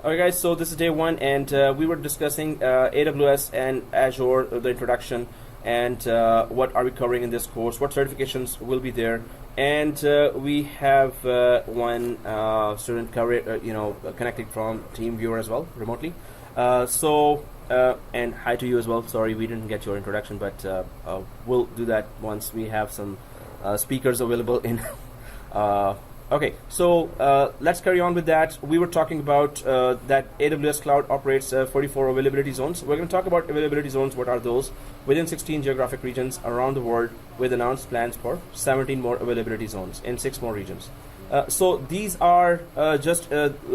Alright guys, so this is day one, and we were discussing AWS and Azure, the introduction, and what are we covering in this course, what certifications will be there, and we have one student connecting from TeamViewer as well, remotely. And hi to you as well. Sorry we didn't get your introduction, but we'll do that once we have some speakers available in okay, so let's carry on with that. We were talking about that AWS Cloud operates 44 availability zones. We're going to talk about availability zones. What are those? Within 16 geographic regions around the world, with announced plans for 17 more availability zones in 6 more regions. So these are just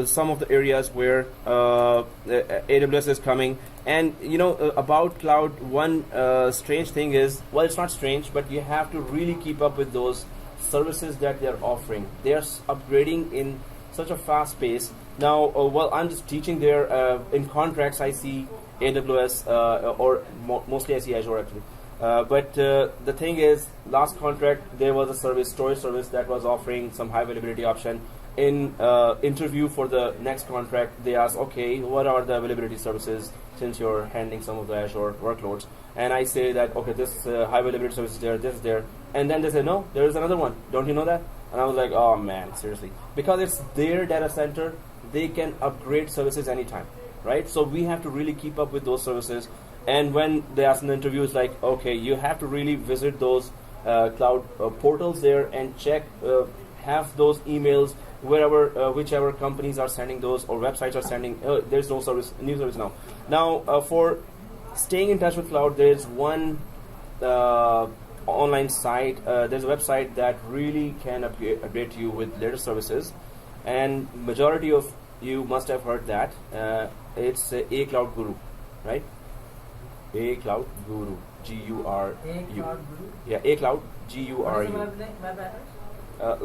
some of the areas where AWS is coming. And you know, about cloud, one strange thing is, well, it's not strange, but you have to really keep up with those services that they're offering. They're upgrading in such a fast pace. Now, well, I'm just teaching there. In contracts, I see AWS or mostly I see Azure actually. But the thing is, last contract there was a storage service that was offering some high availability option. In interview for the next contract, they asked, okay, what are the availability services since you're handling some of the Azure workloads? And I say that, okay, this high availability service is there, this is there. And then they say, no, there is another one. Don't you know that? And I was like, oh man, seriously. Because it's their data center, they can upgrade services anytime, right? So we have to really keep up with those services. And when they ask in the interview, it's like, okay, you have to really visit those cloud portals there and check, have those emails, wherever, whichever companies are sending those or websites are sending. There's no service, new service now. Now, for staying in touch with cloud, there's one online site, there's a website that really can update you with latest services, and majority of you must have heard that. It's A Cloud Guru, right? A Cloud Guru, G-U-R-U. Yeah, A Cloud, G-U-R-U.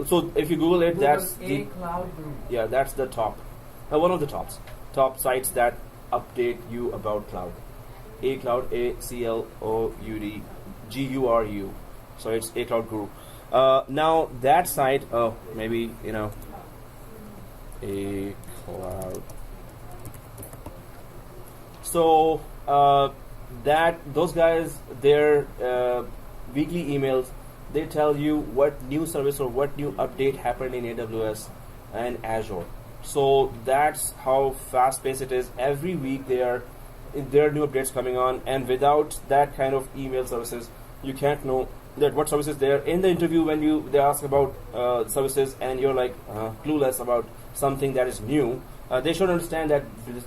So if you Google it, that's the Cloud Guru. Yeah, that's the top, one of the top sites that update you about cloud. A Cloud, A-C-L-O-U-D, G-U-R-U. So it's A Cloud Guru. Now that site, maybe, you know, A Cloud. So those guys, their weekly emails, they tell you what new service or what new update happened in AWS and Azure. So that's how fast paced it is. Every week there are new updates coming on, and without that kind of email services, you can't know that what service is there. In the interview, when they ask about services and you're like clueless about something that is new, they should understand that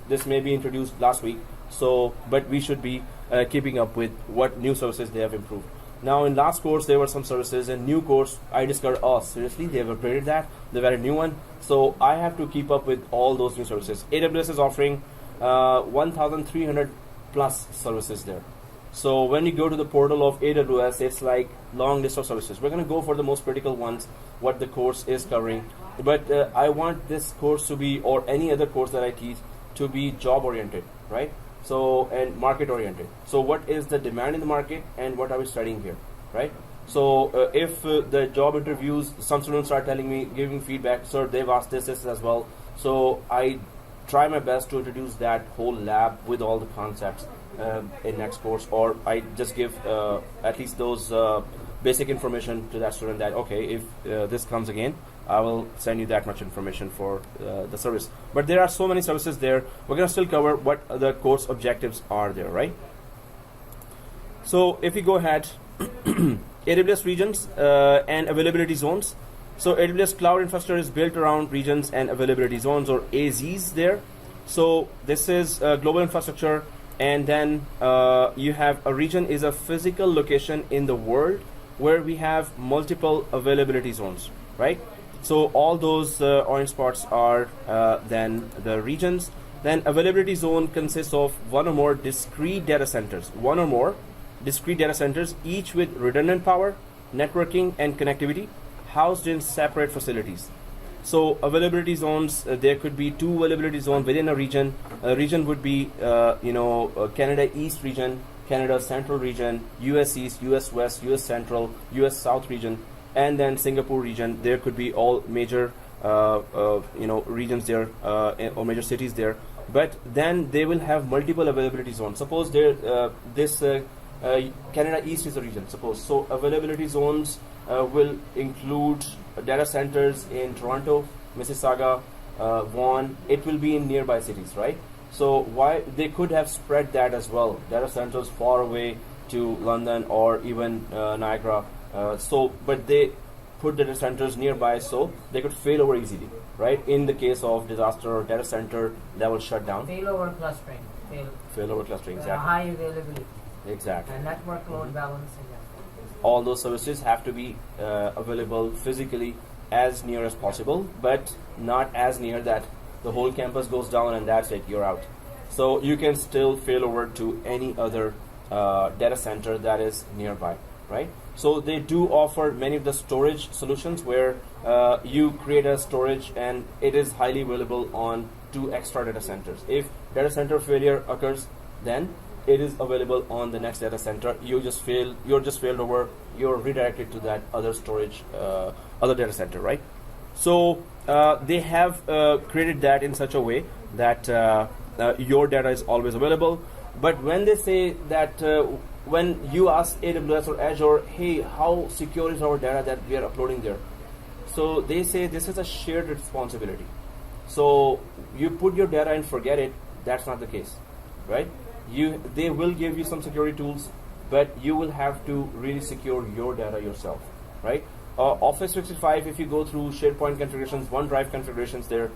this may be introduced last week. So, but we should be keeping up with what new services they have improved. Now, in last course, there were some services, and new course, I discovered, oh, seriously, they have upgraded that. They've added a new one. So I have to keep up with all those new services. AWS is offering 1,300 plus services there. So when you go to the portal of AWS, it's like long list of services. We're going to go for the most critical ones, what the course is covering. But I want this course to be, or any other course that I teach, to be job oriented, right? So, and market oriented. So what is the demand in the market, and what are we studying here, right? So if the job interviews, some students are telling me, giving feedback, sir, they've asked this as well. So I try my best to introduce that whole lab with all the concepts in next course, or I just give at least those basic information to that student that, okay, if this comes again, I will send you that much information for the service. But there are so many services there. We're going to still cover what the course objectives are there, right? So if we go ahead, AWS regions and availability zones. So AWS Cloud Infrastructure is built around regions and availability zones, or AZs there. So this is global infrastructure, and then you have a region is a physical location in the world where we have multiple availability zones, right? So all those orange spots are then the regions. Then availability zone consists of one or more discrete data centers, each with redundant power, networking, and connectivity, housed in separate facilities. So availability zones, there could be 2 availability zones within a region. A region would be, Canada East region, Canada Central region, US East, US West, US Central, US South region, and then Singapore region. There could be all major regions there or major cities there. But then they will have multiple availability zones. Suppose Canada East is a region. Suppose so availability zones will include data centers in Toronto, Mississauga, Vaughan. It will be in nearby cities, right? So why they could have spread that as well, data centers far away to London or even Niagara. But they put data centers nearby so they could fail over easily, right? In the case of disaster or data center that will shut down. Failover clustering. Failover clustering, exactly. High availability. Exactly. And network load balancing. All those services have to be available physically as near as possible, but not as near that the whole campus goes down and that's it, you're out. So you can still fail over to any other data center that is nearby, right? So they do offer many of the storage solutions where you create a storage and it is highly available on 2 extra data centers. If data center failure occurs, then it is available on the next data center. You're just failed over, you're redirected to that other storage, other data center, right? So they have created that in such a way that your data is always available. But when they say that, when you ask AWS or Azure, hey, how secure is our data that we are uploading there? So they say this is a shared responsibility. So you put your data and forget it. That's not the case, right? They will give you some security tools, but you will have to really secure your data yourself, right? Office 365, if you go through SharePoint configurations, OneDrive configurations there,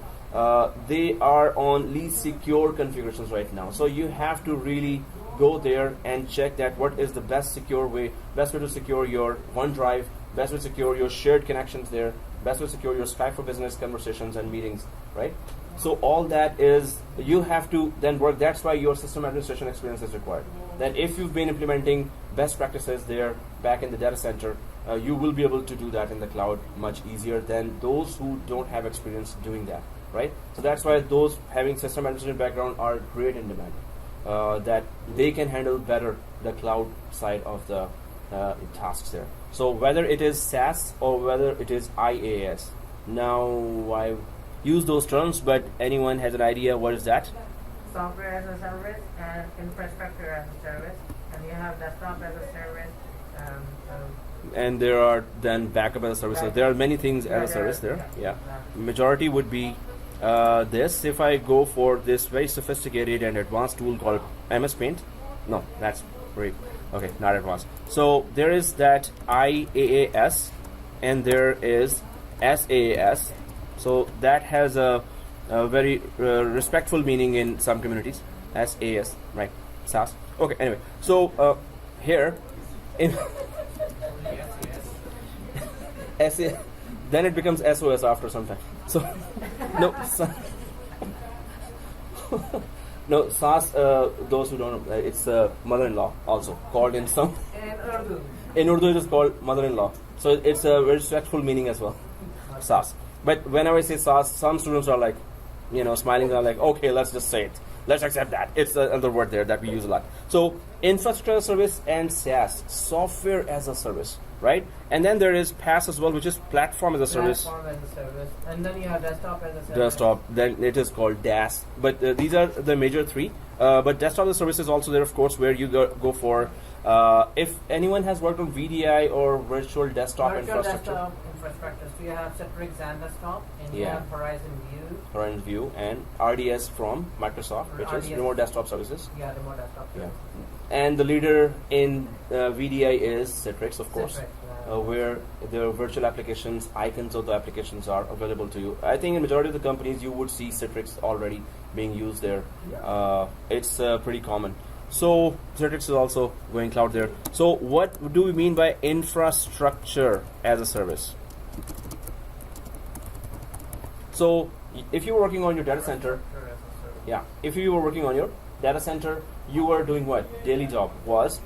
they are on least secure configurations right now. So you have to really go there and check that what is the best way to secure your OneDrive, best way to secure your shared connections there, best way to secure your Skype for Business conversations and meetings, right? So all that is, you have to then work. That's why your system administration experience is required. Then if you've been implementing best practices there back in the data center, you will be able to do that in the cloud much easier than those who don't have experience doing that, right? So that's why those having system administration background are great in demand. That they can handle better the cloud side of the tasks there. So whether it is SaaS or whether it is IaaS, now I use those terms, but anyone has an idea what is that? Software as a service and infrastructure as a service, and you have desktop as a service. And there are then backup as a service. So there are many things as a service there. Yeah. Majority would be this. If I go for this very sophisticated and advanced tool called MS Paint, no, that's great. Okay, not advanced. So there is that IaaS and there is SaaS. So that has a very respectful meaning in some communities. SaaS, right? SaaS. Okay. Anyway, so here in SA, then it becomes SOS after some time. So no, no SaaS. Those who don't know, it's mother-in-law also called in some. In Urdu, it is called mother-in-law. So it's a very respectful meaning as well. SaaS. But whenever I say SaaS, some students are like, smiling. Are like, okay, let's just say it. Let's accept that. It's another word there that we use a lot. So infrastructure as a service and SaaS, software as a service, right? And then there is PaaS as well, which is platform as a service. Platform as a service. And then you have desktop as a service. Desktop. Then it is called DaaS. But these are the major three. But desktop as a service is also there, of course, where you go for. If anyone has worked on VDI or virtual desktop infrastructure. So you have Citrix and desktop, and you have Horizon View and RDS from Microsoft, which is remote desktop services. Yeah, remote desktop services. Yeah. And the leader in VDI is Citrix, of course, where the virtual applications, icons of the applications are available to you. I think in majority of the companies you would see Citrix already being used there. It's pretty common. So Citrix is also going cloud there. So what do we mean by infrastructure as a service? So if you were working on your data center, if you were working on your data center, you were doing what? Daily job was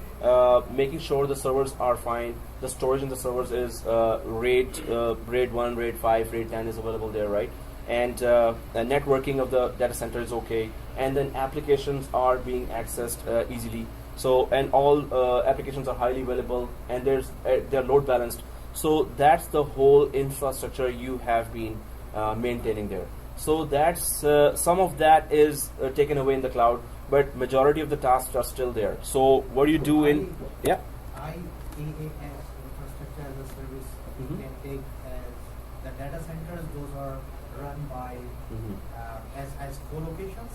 making sure the servers are fine, the storage in the servers is RAID 1, RAID 5, RAID 10 is available there, right? And networking of the data center is okay, and then applications are being accessed easily. So, and all applications are highly available, and they're load balanced. So that's the whole infrastructure you have been maintaining there. So that's some of that is taken away in the cloud, but majority of the tasks are still there. So what do you do in IaaS, infrastructure as a service, Mhm. can take as the data centers. Those are run by as co-locations.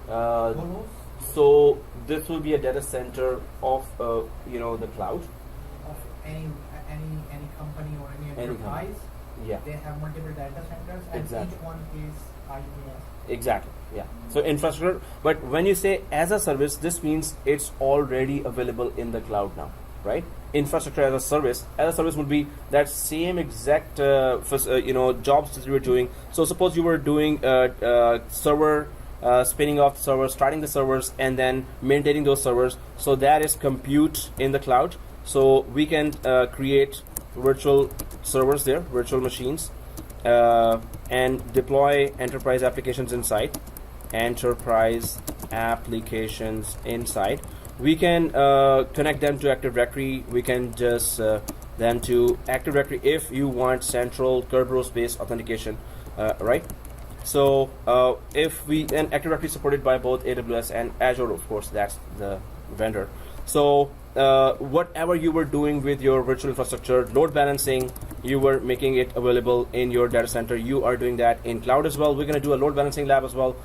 Colos So this will be a data center of the cloud. of any company or any Any company. enterprise. Yeah. They have multiple data centers, and Exactly. each one is IaaS. Exactly. Yeah. So infrastructure, but when you say as a service, this means it's already available in the cloud now, right? Infrastructure as a service. As a service would be that same exact jobs that you were doing. So suppose you were doing server. Spinning off the servers, starting the servers, and then maintaining those servers. So that is compute in the cloud. So we can create virtual servers there, virtual machines, and deploy enterprise applications inside. Enterprise applications inside. We can connect them to Active Directory. We can just them to Active Directory if you want central Kerberos-based authentication, right? So and Active Directory is supported by both AWS and Azure, of course, that's the vendor. So whatever you were doing with your virtual infrastructure, load balancing, you were making it available in your data center. You are doing that in cloud as well. We're going to do a load balancing lab as well.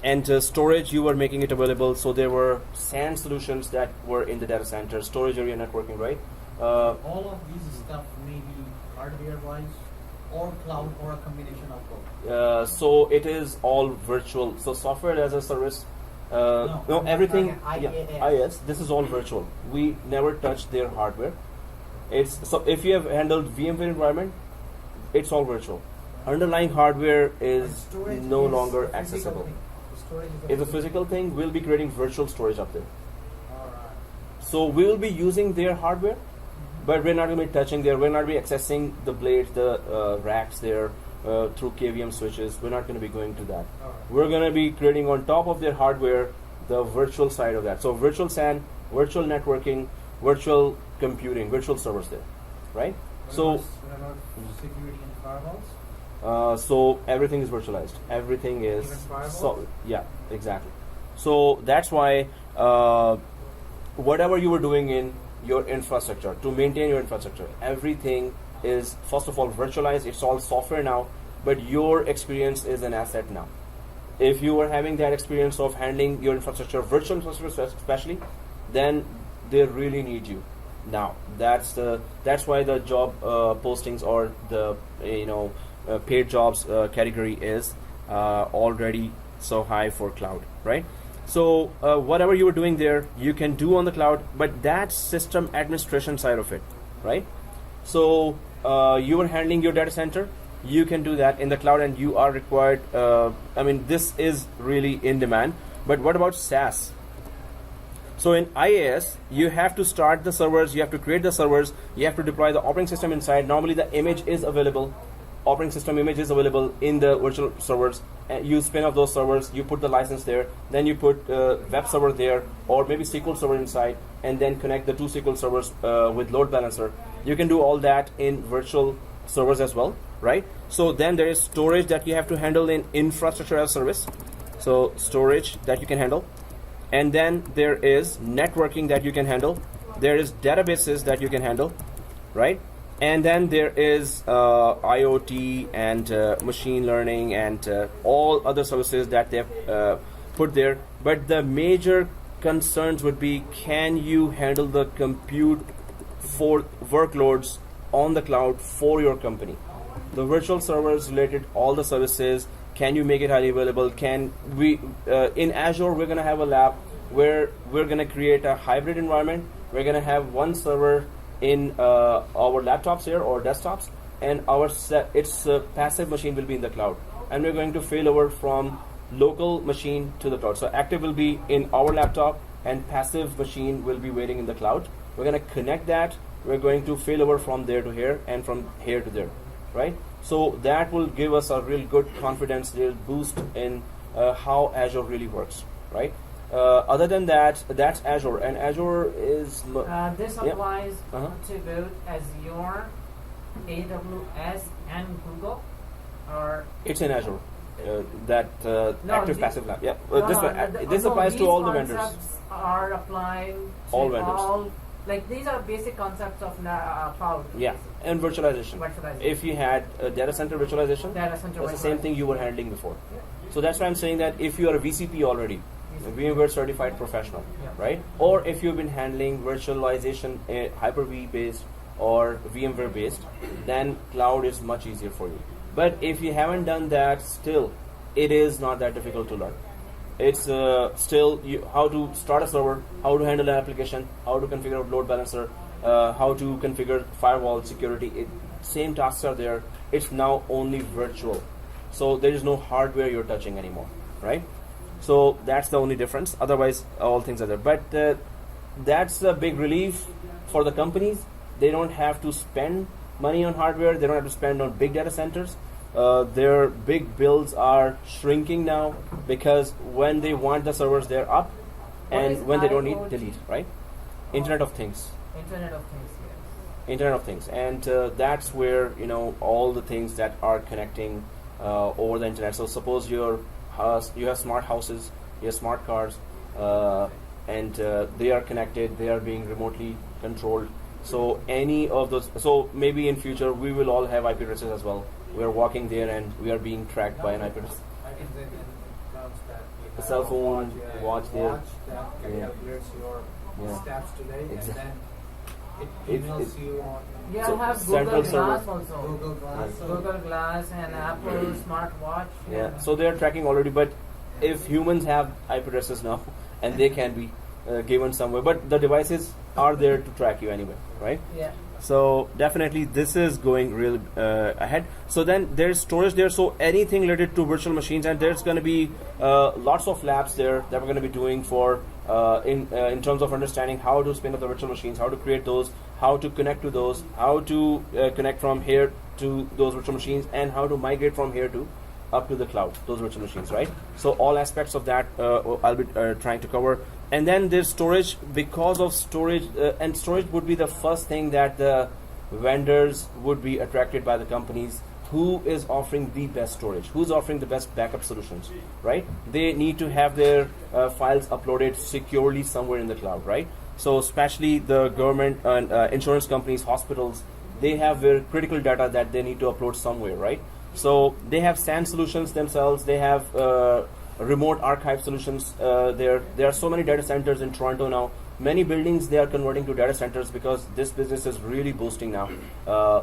And storage, you were making it available. So there were SAN solutions that were in the data center, storage area networking, right? All of these stuff may be hardware-wise or cloud or a combination of both. So it is all virtual. So software as a service, no, everything. IaaS. IaaS. This is all virtual. We never touch their hardware. So if you have handled VMware environment, it's all virtual. Underlying hardware is Storage no is longer a physical accessible. thing. Storage It's a physical thing. We'll be creating virtual storage up there. Alright. So we will be using their hardware, but we're not going to be touching there. We're not going to be accessing the blades, the racks there through KVM switches. We're not going to be going to that. Alright. We're going to be creating on top of their hardware the virtual side of that. So virtual SAN, virtual networking, virtual computing, virtual servers there, right? So What about security and firewalls? so everything is virtualized. Everything is Even firewall? so yeah, exactly. So that's why whatever you were doing in your infrastructure to maintain your infrastructure, everything is first of all virtualized. It's all software now, but your experience is an asset now. If you were having that experience of handling your infrastructure, virtual infrastructure especially, then they really need you now. That's why the job postings or the paid jobs category is already so high for cloud, right? So whatever you were doing there, you can do on the cloud, but that's system administration side of it, right? So you were handling your data center, you can do that in the cloud, and you are required. This is really in demand. But what about SaaS? So in IaaS, you have to start the servers, you have to create the servers, you have to deploy the operating system inside. Normally the image is available, operating system image is available in the virtual servers. And you spin off those servers, you put the license there, then you put web server there, or maybe SQL server inside, and then connect the two SQL servers with load balancer. You can do all that in virtual servers as well, right? So then there is storage that you have to handle in infrastructure as a service. So storage that you can handle. And then there is networking that you can handle. There is databases that you can handle, right? And then there is IoT and machine learning and all other services that they've put there. But the major concerns would be, can you handle the compute for workloads on the cloud for your company? The virtual servers related all the services. Can you make it highly available? Can we, in Azure, we're going to have a lab where we're going to create a hybrid environment. We're going to have one server in our laptops here or desktops, and its passive machine will be in the cloud. And we're going to fail over from local machine to the cloud. So active will be in our laptop, and passive machine will be waiting in the cloud. We're going to connect that. We're going to fail over from there to here and from here to there, right? So that will give us a real good confidence, real boost in how Azure really works, right? Other than that, that's Azure, and Azure is This applies Uh-huh. to both Azure, AWS, and Google. or It's in Azure. That No, active the- passive lab. Yeah. no, This no, one, this applies to these all the vendors. concepts are applying to All vendors. like these are basic concepts of cloud. Yeah, and virtualization. Virtualization. If you had a data center virtualization, Data center that's the same virtualization. thing you were handling before. Yeah. So that's why I'm saying that if you are a VCP already, a VMware certified professional, Yeah. right? Or if you've been handling virtualization Hyper-V based or VMware based, then cloud is much easier for you. But if you haven't done that, still, it is not that difficult to learn. It's still how to start a server, how to handle an application, how to configure a load balancer, how to configure firewall security. Same tasks are there. It's now only virtual. So there is no hardware you're touching anymore, right? So that's the only difference. Otherwise, all things are there. But that's a big relief for the companies. They don't have to spend money on hardware. They don't have to spend on big data centers. Their big bills are shrinking now because when they want the servers, they're up, What is and when they don't need, IoT? delete, right? Internet of Things. Internet of Things, yes. Internet of Things, and that's where all the things that are connecting over the internet. So suppose you have smart houses, you have smart cars, and they are connected, they are being remotely controlled. So any of those, so maybe in future we will all have IP addresses as well. We are walking there and we are being tracked by an IP address. I think that in clouds that you A have cell phone, watch there. watch that Yeah. calculates your Yeah. steps today, Exactly. and then It- it emails it- you on You So have central Google server. Glass also. Google Glass. Google Glass and Apple smartwatch. Yeah, so they are tracking already, but if humans have IP addresses now, and they can be given somewhere, but the devices are there to track you anyway, right? Yeah. So definitely this is going really ahead. So then there's storage there, so anything related to virtual machines, and there's going to be lots of labs there that we're going to be doing for in terms of understanding how to spin up the virtual machines, how to create those, how to connect to those, how to connect from here to those virtual machines, and how to migrate from here to up to the cloud, those virtual machines, right? So all aspects of that I'll be trying to cover. And then there's storage. Because of storage, and storage would be the first thing that the vendors would be attracted by the companies. Who is offering the best storage? Who's offering the best backup solutions, right? They need to have their files uploaded securely somewhere in the cloud, right? So especially the government and insurance companies, hospitals, they have their critical data that they need to upload somewhere, right? So they have SAN solutions themselves. They have remote archive solutions. There are so many data centers in Toronto now. Many buildings they are converting to data centers because this business is really boosting now.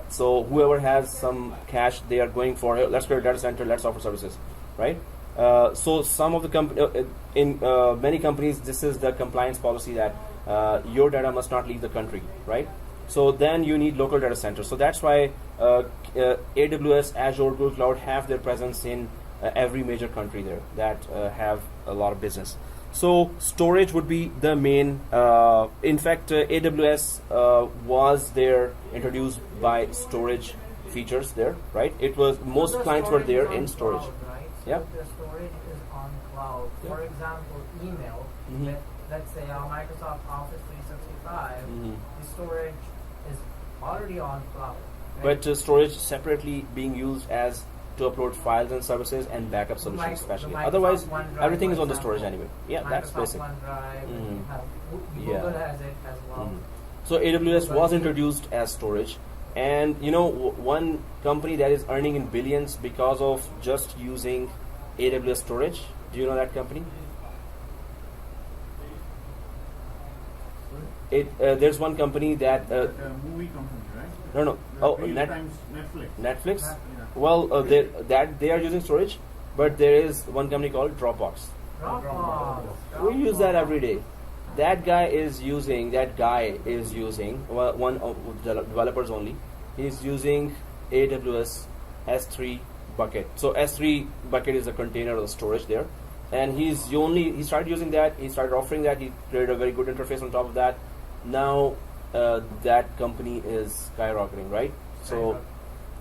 So whoever has some cash, they are going for let's create a data center, let's offer services, right? So some of the in many companies, this is the compliance policy that your data must not leave the country, right? So then you need local data centers. So that's why AWS, Azure, Google Cloud have their presence in every major country there that have a lot of business. So storage would be the main. In fact, AWS was there introduced by storage features there, right? It was most The clients were storage there is on in storage. Cloud, right? So Yeah. the storage is on cloud. Yeah. For example, email. Mhm. Let's say our Microsoft Office 365. Mhm. The storage is already on cloud. right? But storage separately being used as to upload files and services and backup solutions, Like especially. the Microsoft Otherwise, OneDrive, everything is for on the example. storage anyway. Yeah, that's Microsoft basic. OneDrive. Mhm. You have, Yeah. Google has it as well. Mhm. So AWS was introduced as storage, and one company that is earning in billions because of just using AWS storage. Do you know that company? There's one company that movie company, right? no. The Oh, Real Times Netflix. Netflix. Yeah. Well, they are using storage, but there is one company called Dropbox. Dropbox. We use that every day. That guy is using well, one of the developers only. He's using AWS S3 bucket. So S3 bucket is a container of the storage there, and he started using that. He started offering that. He created a very good interface on top of that. Now that company is skyrocketing, right?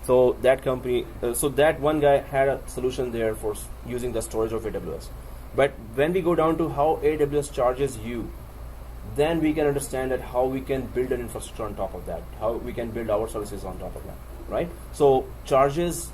So that company, so that one guy had a solution there for using the storage of AWS. But when we go down to how AWS charges you, then we can understand that how we can build an infrastructure on top of that, how we can build our services on top of that, right? So charges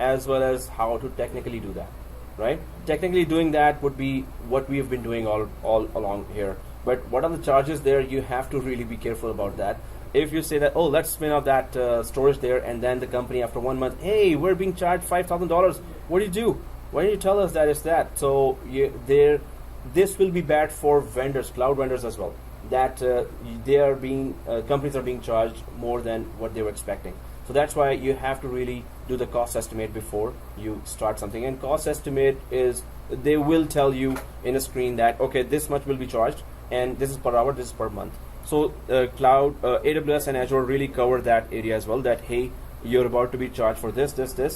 as well as how to technically do that, right? Technically doing that would be what we have been doing all along here. But what are the charges there? You have to really be careful about that. If you say that, oh, let's spin off that storage there, and then the company after 1 month, hey, we're being charged $5,000. What do you do? Why don't you tell us that it's that? So this will be bad for vendors, cloud vendors as well. That companies are being charged more than what they were expecting. So that's why you have to really do the cost estimate before you start something. And cost estimate is, they will tell you in a screen that, okay, this much will be charged, and this is per hour, this is per month. So cloud, AWS and Azure really cover that area as well, that hey, you're about to be charged for this,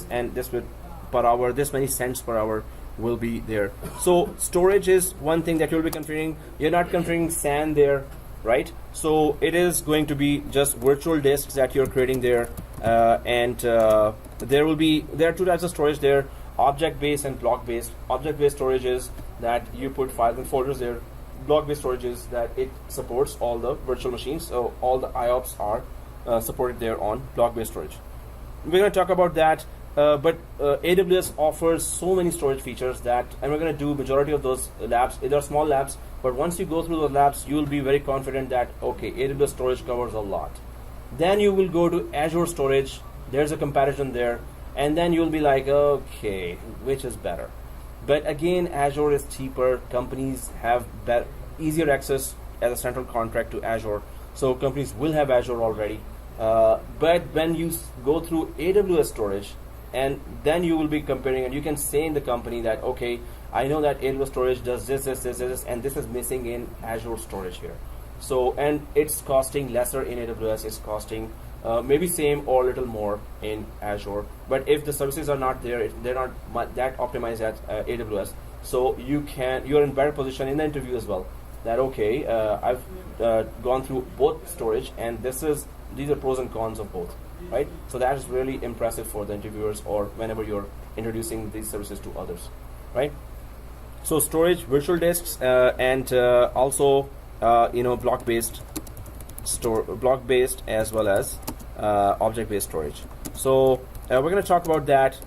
and this will per hour, this many cents per hour will be there. So storage is one thing that you'll be configuring. You're not configuring SAN there, right? So it is going to be just virtual disks that you're creating there, and there are two types of storage there: object-based and block-based. Object-based storage is that you put files and folders there. Block-based storage is that it supports all the virtual machines, so all the IOPS are supported there on block-based storage. We're going to talk about that, but AWS offers so many storage features that, and we're going to do majority of those labs. They're small labs, but once you go through those labs, you'll be very confident that, okay, AWS storage covers a lot. Then you will go to Azure storage. There's a comparison there, and then you'll be like, okay, which is better? But again, Azure is cheaper. Companies have easier access as a central contract to Azure, so companies will have Azure already. But when you go through AWS storage, and then you will be comparing, and you can say in the company that, okay, I know that AWS storage does this, and this is missing in Azure storage here. So, and it's costing lesser in AWS. It's costing maybe same or a little more in Azure. But if the services are not there, they're not that optimized at AWS, so you're in better position in the interview as well. That okay, I've gone through both storage, and these are pros and cons of both, right? So that is really impressive for the interviewers, or whenever you're introducing these services to others, right? So storage, virtual disks, and also block-based as well as object-based storage. So we're going to talk about that.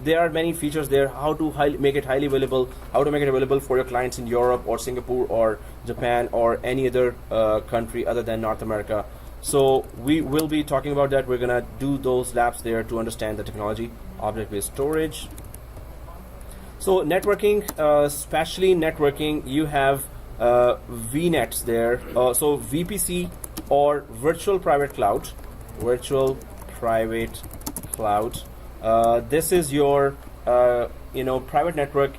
There are many features there, how to make it highly available, how to make it available for your clients in Europe or Singapore or Japan or any other country other than North America. So we will be talking about that. We're going to do those labs there to understand the technology. Object-based storage. So networking, especially networking, you have VNets there. So VPC or virtual private cloud. This is your private network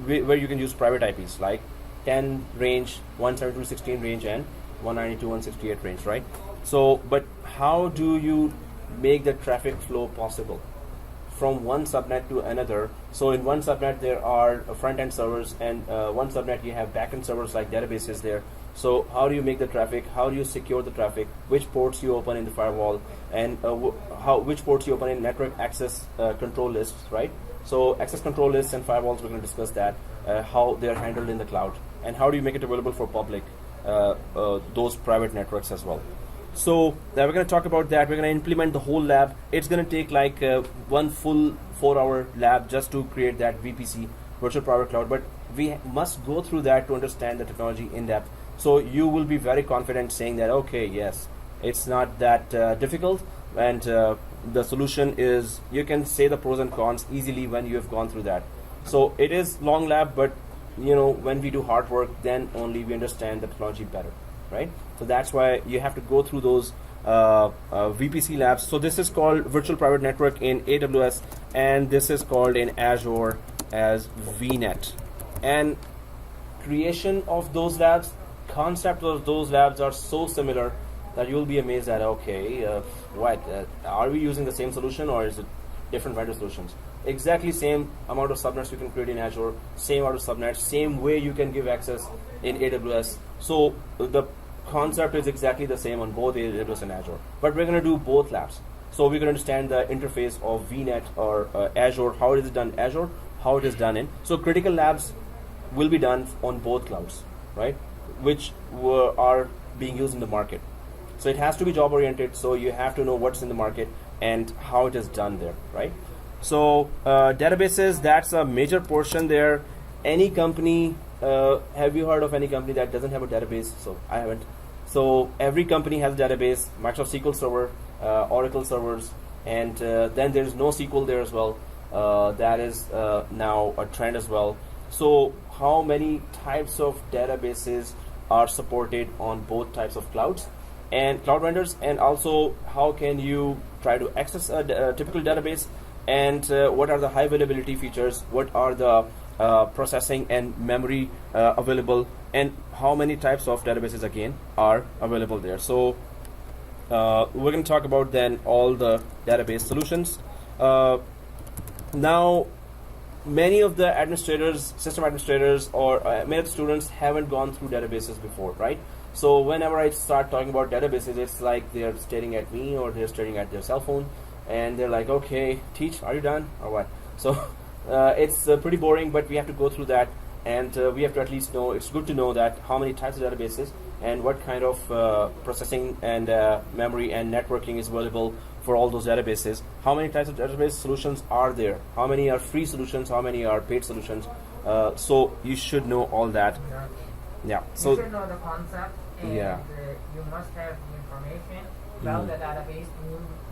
where you can use private IPs like 10 range, 172.16 range, and 192.168 range, right? So, but how do you make the traffic flow possible from one subnet to another? So in one subnet there are front-end servers, and one subnet you have back-end servers like databases there. So how do you make the traffic? How do you secure the traffic? Which ports you open in the firewall, and which ports you open in network access control lists, right? So access control lists and firewalls, we're going to discuss that, how they're handled in the cloud, and how do you make it available for public, those private networks as well. So we're going to talk about that. We're going to implement the whole lab. It's going to take like one full 4-hour lab just to create that VPC, virtual private cloud. But we must go through that to understand the technology in depth. So you will be very confident saying that, okay, yes, it's not that difficult, and the solution is, you can say the pros and cons easily when you have gone through that. So it is long lab, but when we do hard work, then only we understand the technology better, right? So that's why you have to go through those VPC labs. So this is called virtual private network in AWS, and this is called in Azure as VNet. And creation of those labs, concept of those labs are so similar that you'll be amazed at, okay, are we using the same solution, or is it different vendor solutions? Exactly same amount of subnets you can create in Azure, same amount of subnets, same way you can give access in AWS. So the concept is exactly the same on both AWS and Azure. But we're going to do both labs. So we can understand the interface of VNet or Azure, how it is done in Azure, how it is done in. So critical labs will be done on both clouds, right? Which are being used in the market. So it has to be job oriented, so you have to know what's in the market and how it is done there, right? So databases, that's a major portion there. Any company, have you heard of any company that doesn't have a database? So I haven't. So every company has a database, Microsoft SQL Server, Oracle servers, and then there's NoSQL there as well. That is now a trend as well. So how many types of databases are supported on both types of clouds and cloud vendors, and also how can you try to access a typical database, and what are the high availability features, what are the processing and memory available, and how many types of databases again are available there. So we're going to talk about then all the database solutions. Now many of the administrators, system administrators, or many of the students haven't gone through databases before, right? So whenever I start talking about databases, it's like they're staring at me or they're staring at their cell phone, and they're like, okay, teach, are you done or what? So it's pretty boring, but we have to go through that, and we have to at least know, it's good to know that how many types of databases and what kind of processing and memory and networking is available for all those databases. How many types of database solutions are there? How many are free solutions? How many are paid solutions? So you should know all that. Yeah. So you should know the concept, and yeah. You must have the information about the database.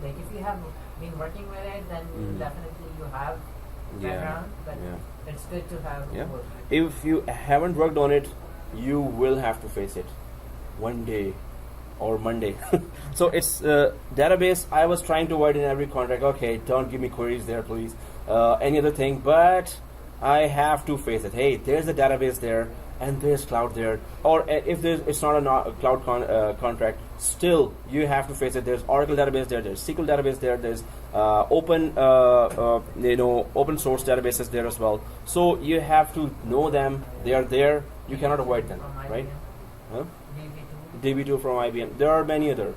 Like if you have been working with it, then definitely you have background. But it's good to have. Yeah. Work. If you haven't worked on it, you will have to face it one day or Monday. So it's database. I was trying to avoid in every contract. Okay, don't give me queries there, please. Any other thing, but I have to face it. Hey, there's a database there, and there's cloud there. Or if it's not a cloud contract, still you have to face it. There's Oracle database there. There's SQL database there. There's open source databases there as well. So you have to know them. They are there. You cannot avoid them, right? Huh? DB2 from IBM. There are many other,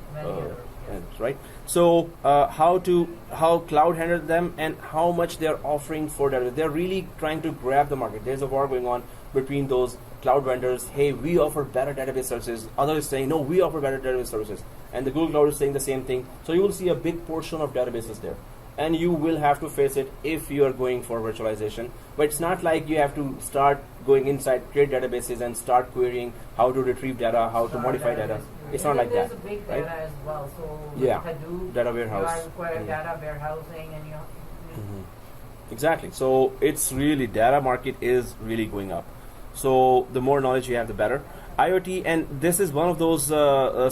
right? So how cloud handles them and how much they are offering for that. They're really trying to grab the market. There's a war going on between those cloud vendors. Hey, we offer better database services. Others saying, no, we offer better database services. And the Google Cloud is saying the same thing. So you will see a big portion of databases there. And you will have to face it if you are going for virtualization. But it's not like you have to start going inside, create databases and start querying how to retrieve data, how to modify data. It's not like that. There's a big right? data as well. So Yeah, Hadoop, data warehouse. You require data warehousing, and Exactly. So it's really, data market is really going up. So the more knowledge you have, the better. IoT, and this is one of those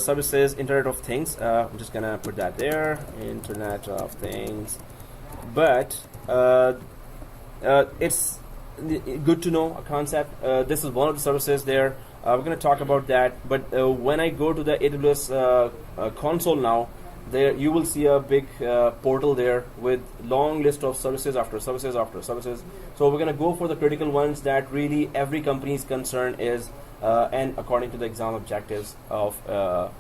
services, Internet of Things. I'm just gonna put that there, Internet of Things. But it's good to know a concept. This is one of the services there. We're gonna talk about that. But when I go to the AWS console now, there you will see a big portal there with long list of services after services after services. So we're gonna go for the critical ones that really every company's concern is. And according to the exam objectives of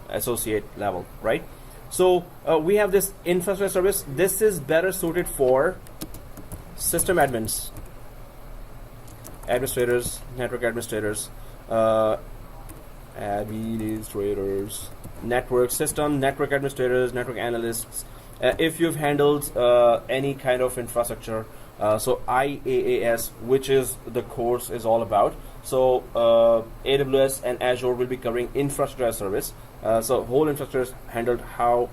associate level, right? So we have this infrastructure service. This is better suited for system admins, administrators, network administrators, network system, network administrators, network analysts. If you've handled any kind of infrastructure, so IaaS, which is the course is all about. So AWS and Azure will be covering infrastructure as service. So whole infrastructure is handled, how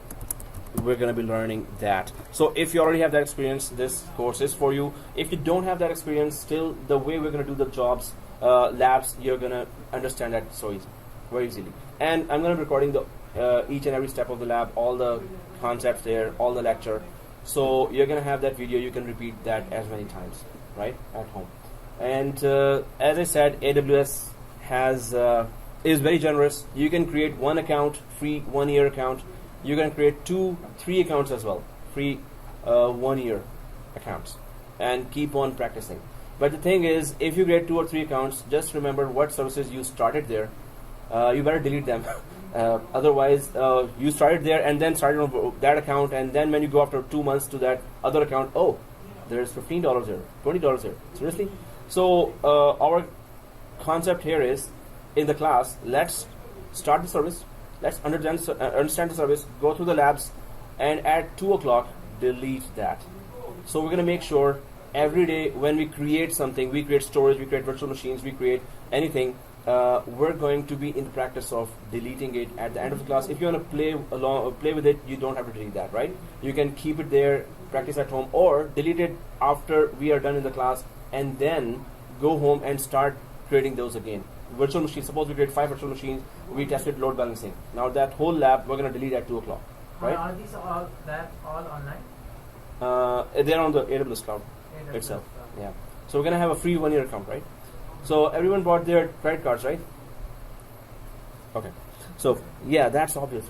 we're going to be learning that. So if you already have that experience, this course is for you. If you don't have that experience, still the way we're going to do the jobs, labs, you're going to understand that so easy, very easily. And I'm going to be recording the each and every step of the lab, all the concepts there, all the lecture. So you're going to have that video. You can repeat that as many times, right, at home. And as I said, AWS is very generous. You can create one account, free 1 year account. You can create 2, 3 accounts as well, free 1 year accounts, and keep on practicing. But the thing is, if you create 2 or 3 accounts, just remember what services you started there. You better delete them. Otherwise, you started there and then started on that account, and then when you go after 2 months to that other account, oh, there's $15 there, $20 there. Seriously? So our concept here is, in the class, let's start the service, let's understand the service, go through the labs, and at 2 o'clock, delete that. So we're going to make sure every day when we create something, we create storage, we create virtual machines, we create anything, we're going to be in the practice of deleting it at the end of the class. If you want to play with it, you don't have to delete that, right? You can keep it there, practice at home, or delete it after we are done in the class, and then go home and start creating those again. Virtual machines, suppose we create 5 virtual machines, we tested load balancing. Now that whole lab, we're going to delete at 2 o'clock, right? Are these all online? They're on the AWS Cloud AWS itself. Cloud. Yeah. So we're going to have a free 1-year account, right? So everyone bought their credit cards, right? Okay. So, yeah, that's obvious.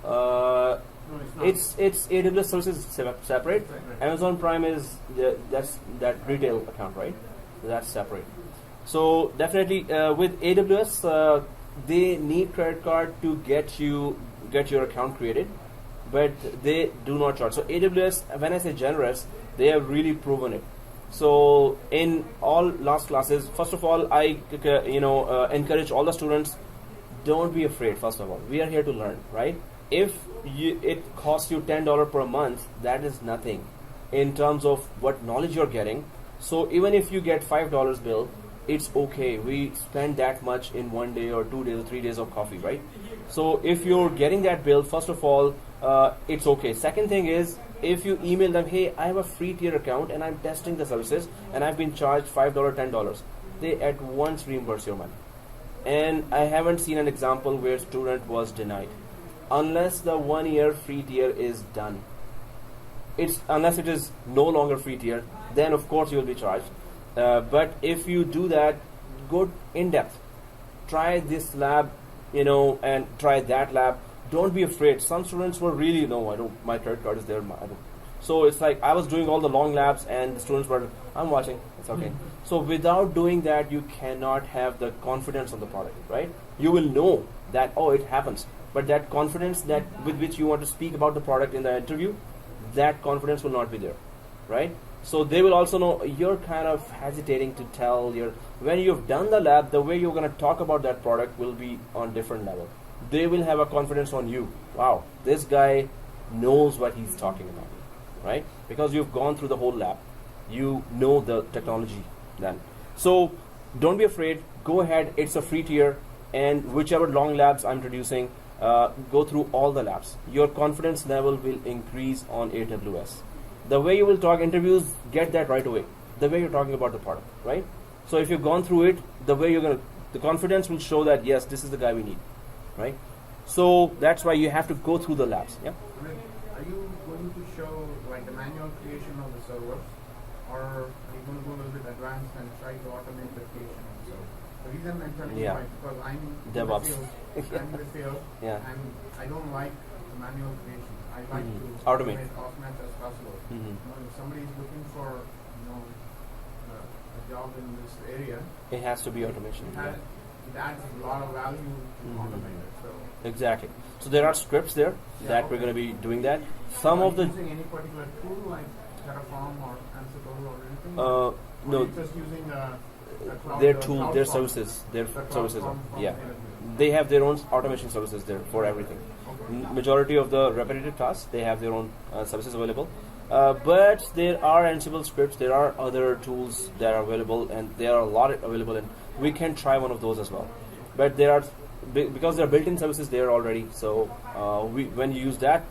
No, it's not. It's AWS services separate. Amazon Prime is that's that retail account, right? That's separate. So definitely with AWS, they need credit card to get your account created, but they do not charge. So AWS, when I say generous, they have really proven it. So in all last classes, first of all, I encourage all the students, don't be afraid. First of all, we are here to learn, right? If it costs you $10 per month, that is nothing in terms of what knowledge you're getting. So even if you get $5 bill, it's okay. We spend that much in 1 day or 2 days or 3 days of coffee, right? So if you're getting that bill, first of all, it's okay. Second thing is, if you email them, hey, I have a free tier account and I'm testing the services and I've been charged $5, $10, they at once reimburse your money. And I haven't seen an example where student was denied. Unless the 1 year free tier is done. Unless it is no longer free tier, then of course you will be charged. But if you do that, go in depth. Try this lab, and try that lab. Don't be afraid. Some students were really, no, my credit card is there. So it's like I was doing all the long labs and the students were, I'm watching, it's okay. So without doing that, you cannot have the confidence on the product, right? You will know that, it happens. But that confidence that with which you want to speak about the product in the interview, that confidence will not be there, right? So they will also know you're kind of hesitating to tell when you've done the lab, the way you're going to talk about that product will be on different level. They will have a confidence on you. Wow, this guy knows what he's talking about, right? Because you've gone through the whole lab. You know the technology then. So don't be afraid. Go ahead. It's a free tier. And whichever long labs I'm introducing, go through all the labs. Your confidence level will increase on AWS. The way you will talk interviews, get that right away. The way you're talking about the product, right? So if you've gone through it, the confidence will show that yes, this is the guy we need, right? So that's why you have to go through the labs. Yeah. I mean, are you going to show like the manual creation of the servers, or are you going to go a little bit advanced and try to automate the creation of the server? The reason I'm telling you, because I'm DevOps. I'm in the field, and I don't like the manual creation. I like to automate as possible. If somebody is looking for a job in this area, it has to be automation. It adds a lot of value to automate it. So exactly. So there are scripts there that we're going to be doing that. Some of the using any particular tool like Terraform or Ansible or anything? No. Just using cloud, their tool, their services, yeah. They have their own automation services there for everything. Majority of the repetitive tasks, they have their own services available. But there are Ansible scripts, there are other tools that are available, and there are a lot available, and we can try one of those as well. But there are, because there are built-in services there already, so when you use that,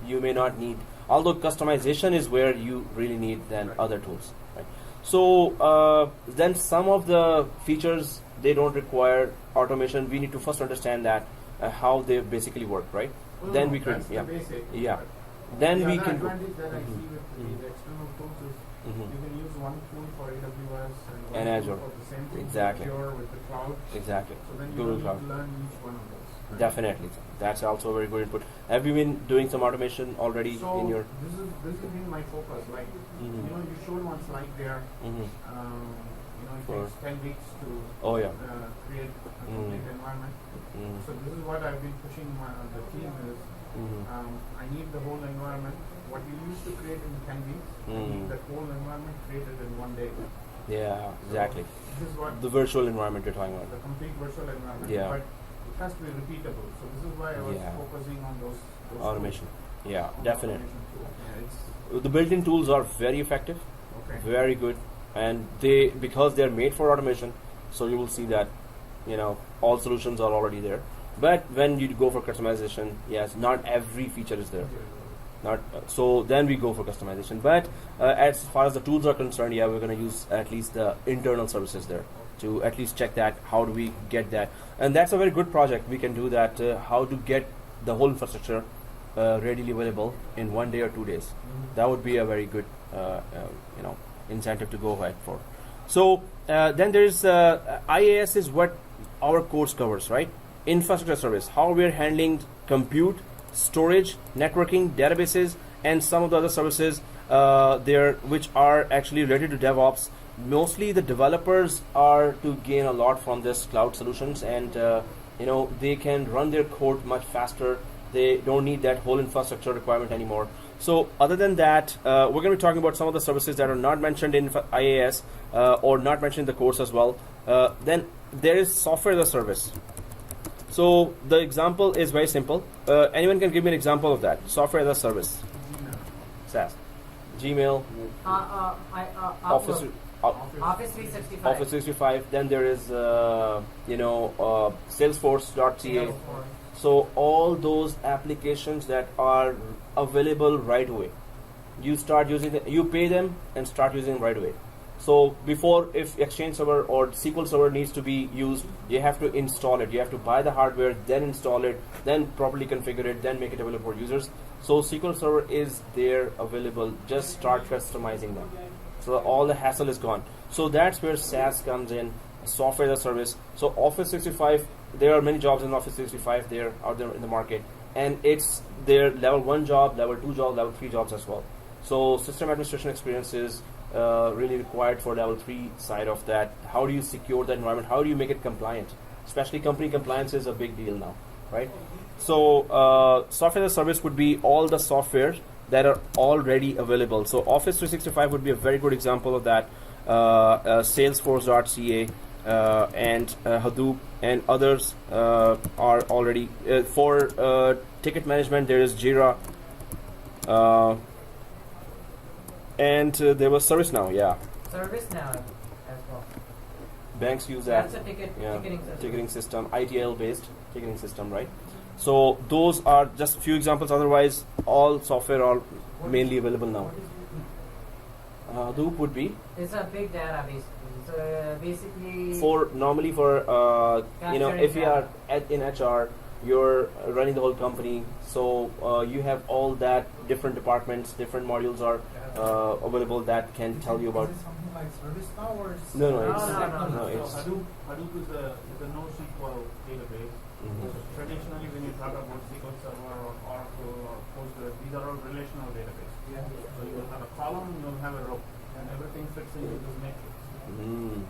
you may not need, although customization is where you really need than other tools. Right? So then some of the features, they don't require automation. We need to first understand that how they basically work, right? Well, then we can, the basic, then the we other can. advantage that I see with the external tools is you can use one tool for AWS and one Azure. tool for the same tool Exactly. for Azure with the cloud. Exactly. So then you Google need Cloud. to learn each one of those. Right? Definitely. That's also a very good input. Have you been doing some automation already So in your? this has been my focus. Like you showed one slide there. It takes 10 weeks to create a complete environment. So this is what I've been pushing the team is. I need the whole environment. What we used to create in 10 weeks, I need the whole environment created in 1 day. Yeah, exactly. This is what the virtual environment you're talking about. the complete virtual environment. Yeah. But it has to be repeatable. So this is why I was focusing on those automation. Tools. Yeah, definitely. Yeah, the built-in tools are very effective, very good, and because they're made for automation, so you will see that all solutions are already there. But when you go for customization, yes, not every feature is there. So then we go for customization. But as far as the tools are concerned, we're going to use at least the internal services there to at least check that. How do we get that? And that's a very good project. We can do that. How to get the whole infrastructure readily available in 1 day or 2 days. That would be a very good incentive to go ahead for. So then there's IaaS is what our course covers, right? Infrastructure service, how we're handling compute, storage, networking, databases, and some of the other services there which are actually related to DevOps. Mostly the developers are to gain a lot from this cloud solutions, and they can run their code much faster. They don't need that whole infrastructure requirement anymore. So other than that, we're going to be talking about some of the services that are not mentioned in IaaS or not mentioned in the course as well. Then there is software as a service. So the example is very simple. Anyone can give me an example of that? Software as a service. SaaS. Gmail. Office 365. Office 365. Then there is Salesforce.ca. So all those applications that are available right away, you start using them, you pay them and start using them right away. So before, if Exchange Server or SQL Server needs to be used, you have to install it. You have to buy the hardware, then install it, then properly configure it, then make it available for users. So SQL Server is there available. Just start customizing them. So all the hassle is gone. So that's where SaaS comes in, software as a service. So Office 365, there are many jobs in Office 365 there out there in the market, and it's their level 1 job, level 2 job, level 3 jobs as well. So system administration experience is really required for level 3 side of that. How do you secure the environment? How do you make it compliant? Especially company compliance is a big deal now, right? So software as a service would be all the software that are already available. So Office 365 would be a very good example of that. Salesforce.ca and Hadoop and others are already for ticket management. There is Jira and there was ServiceNow. ServiceNow as well. Banks use that. That's a ticketing system, ITIL based ticketing system, right? So those are just few examples. Otherwise, all software are mainly available now. Dupe would be. It's a big database. So basically, normally for if you are in HR, you're running the whole company. So you have all that different departments, different modules are available that can tell you about. Is it something like ServiceNow or it's No, No, it's Hadoop is a NoSQL database. Mhm. So traditionally, when you talk about SQL Server or Oracle or Postgres, these are all relational databases. Yeah. So you will have a column, you will have a row, and everything fits into this matrix.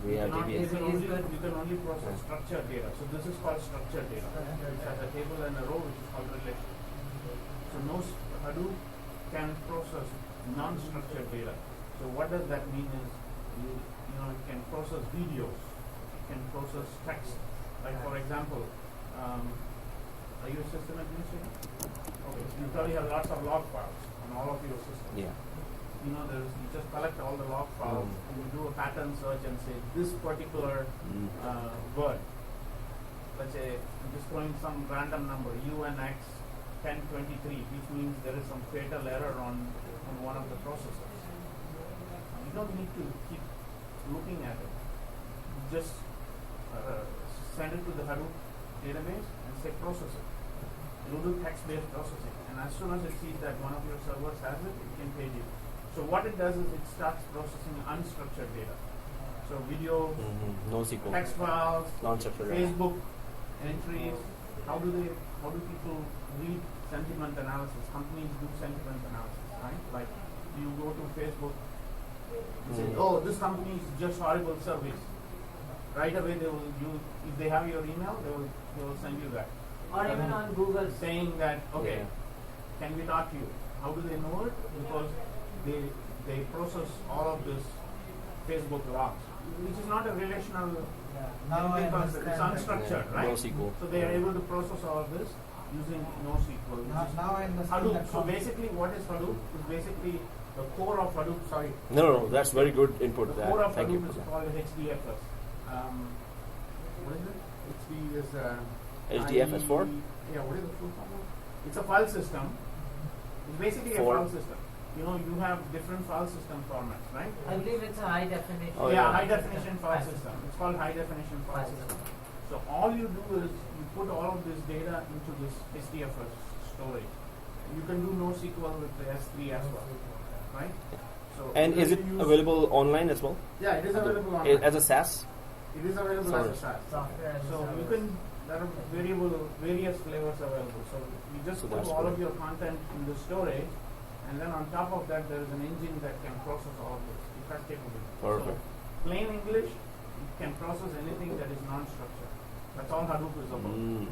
We have Not DBS. You can only process structured data. So this is called structured data. It has a table and a row, which is called relation. So Hadoop can process non-structured data. So what does that mean is you can process videos, you can process text. Like for example, are you a system administrator? Okay, so you probably have lots of log files on all of your systems. Yeah. You just collect all the log files and you do a pattern search and say this particular word. Let's say I'm just throwing some random number, UNX 1023, which means there is some fatal error on one of the processors. You don't need to keep looking at it. Just send it to the Hadoop database and say process it. It will do text-based processing, and as soon as it sees that one of your servers has it, it can page it. So what it does is it starts processing unstructured data. So video, NoSQL, text files, non-structured data. Facebook entries. How do people read sentiment analysis? Companies do sentiment analysis, right? Like you go to Facebook, you say, oh, this company is just horrible service. Right away if they have your email, they will send you that. or even on Google. Saying that, okay, can we talk to you? How do they know it? Because they process all of this Facebook logs. which is not a relational. Now I Because it's unstructured, right? NoSQL. So they are able to process all of this using NoSQL. Now I understand. Hadoop. So basically, what is Hadoop? Is basically the core of Hadoop. Sorry. No, that's very good input. The core of Thank you Hadoop for is that. called HDFS. What is it? HD is HDFS4? Yeah. What is the full form? It's a file system. It's basically a file system. You know, you have different file system formats, right? I believe it's a high definition. Oh, yeah, yeah. high definition file system. It's called high definition file system. So all you do is you put all of this data into this HDFS storage. You can do NoSQL with the S3 as well, right? So And is it available online as well? Yeah, it is available online. As a SaaS? It is available as a SaaS. Software as a So you service. can, there are various flavors available. So you just put all of your content in the storage, and then on top of that, there is an engine that can process all of this effectively. Perfect. So plain English, it can process anything that is non-structured. That's all Hadoop is about.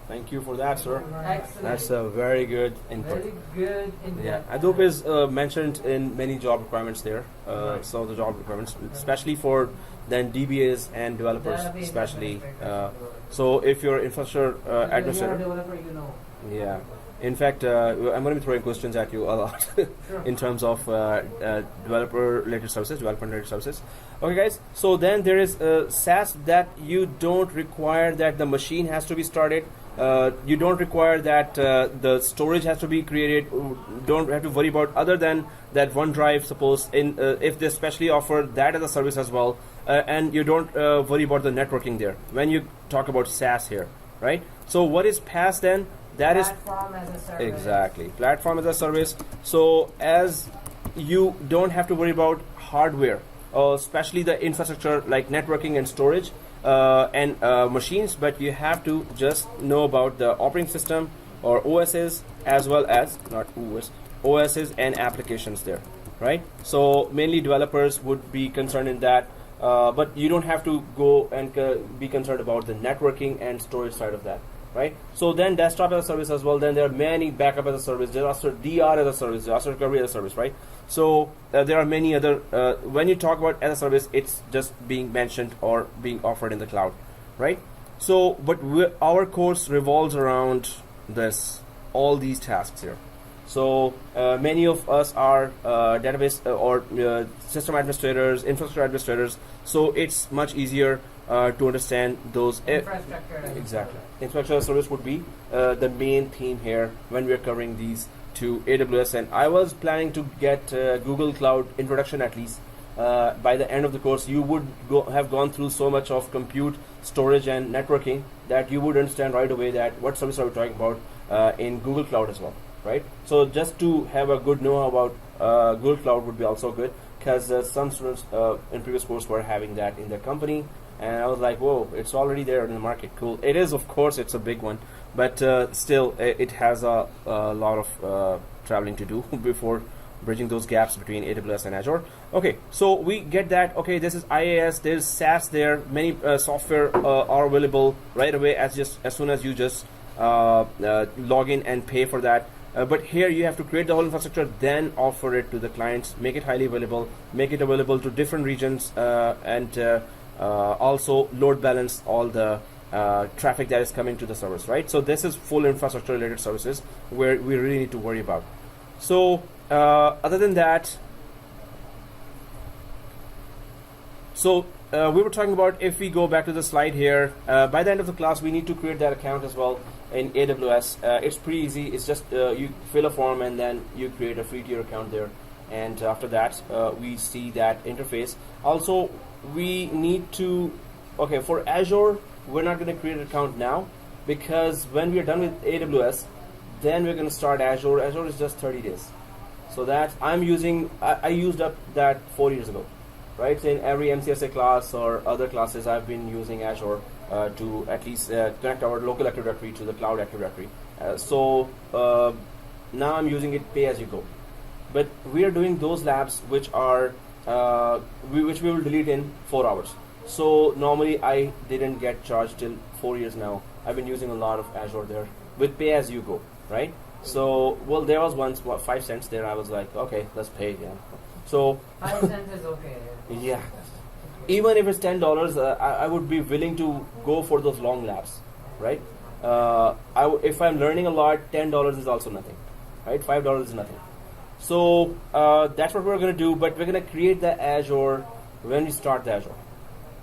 Thank you for that, sir. Excellent. That's a very good input. Very good. Yeah, Hadoop is mentioned in many job requirements there. Some of the job requirements, especially for then DBAs and developers, Database especially. administrator. So if you're infrastructure If you're a administrator, developer, you know. yeah. In fact, I'm going to be throwing questions at you a lot in terms of developer-related services, development-related services. Okay, guys. So then there is SaaS that you don't require that the machine has to be started. You don't require that the storage has to be created. Don't have to worry about other than that OneDrive. Suppose if they especially offer that as a service as well, and you don't worry about the networking there. When you talk about SaaS here, right? So what is PaaS then? That is platform as a service. exactly platform as a service. So as you don't have to worry about hardware, especially the infrastructure like networking and storage and machines, but you have to just know about the operating system or OSs as well as not OSs and applications there, right? So mainly developers would be concerned in that, but you don't have to go and be concerned about the networking and storage side of that. Right. So then desktop as a service as well. Then there are many backup as a service, disaster DR as a service, disaster recovery as a service, right? So there are many other. When you talk about as a service, it's just being mentioned or being offered in the cloud, right? So, but our course revolves around all these tasks here. So many of us are database or system administrators, infrastructure administrators. So it's much easier to understand those. Infrastructure. Exactly. Infrastructure as a service would be the main theme here when we are covering these to AWS. And I was planning to get Google Cloud introduction at least. By the end of the course, you would have gone through so much of compute, storage, and networking that you would understand right away that what service are we talking about in Google Cloud as well, right? So just to have a good know about Google Cloud would be also good, because some students in previous course were having that in their company, and I was like, whoa, it's already there in the market. Cool. It is, of course, it's a big one, but still, it has a lot of traveling to do before bridging those gaps between AWS and Azure. Okay, so we get that. Okay, this is IaaS. There's SaaS there. Many software are available right away as soon as you just log in and pay for that. But here you have to create the whole infrastructure, then offer it to the clients, make it highly available, make it available to different regions, and also load balance all the traffic that is coming to the service, right? So this is full infrastructure related services where we really need to worry about. So other than that, we were talking about, if we go back to the slide here, by the end of the class we need to create that account as well in AWS. It's pretty easy. It's just you fill a form and then you create a free tier account there, and after that we see that interface. Also we need to, okay, for Azure we're not going to create an account now, because when we are done with AWS then we're going to start Azure. Azure is just 30 days. So that I used up that 4 years ago, right? So in every MCSA class or other classes I've been using Azure to at least connect our local Active Directory to the cloud Active Directory. So now I'm using it pay as you go. But we are doing those labs which are which we will delete in 4 hours. So normally I didn't get charged till 4 years now. I've been using a lot of Azure there with pay as you go, right? So, well, there was once 5 cents there. I was like, okay, let's pay again. So 5 cents is okay. yeah. even if it's $10, I would be willing to go for those long labs, right? If I'm learning a lot, $10 is also nothing, right? $5 is nothing. So that's what we're going to do, but we're going to create the Azure when we start the Azure.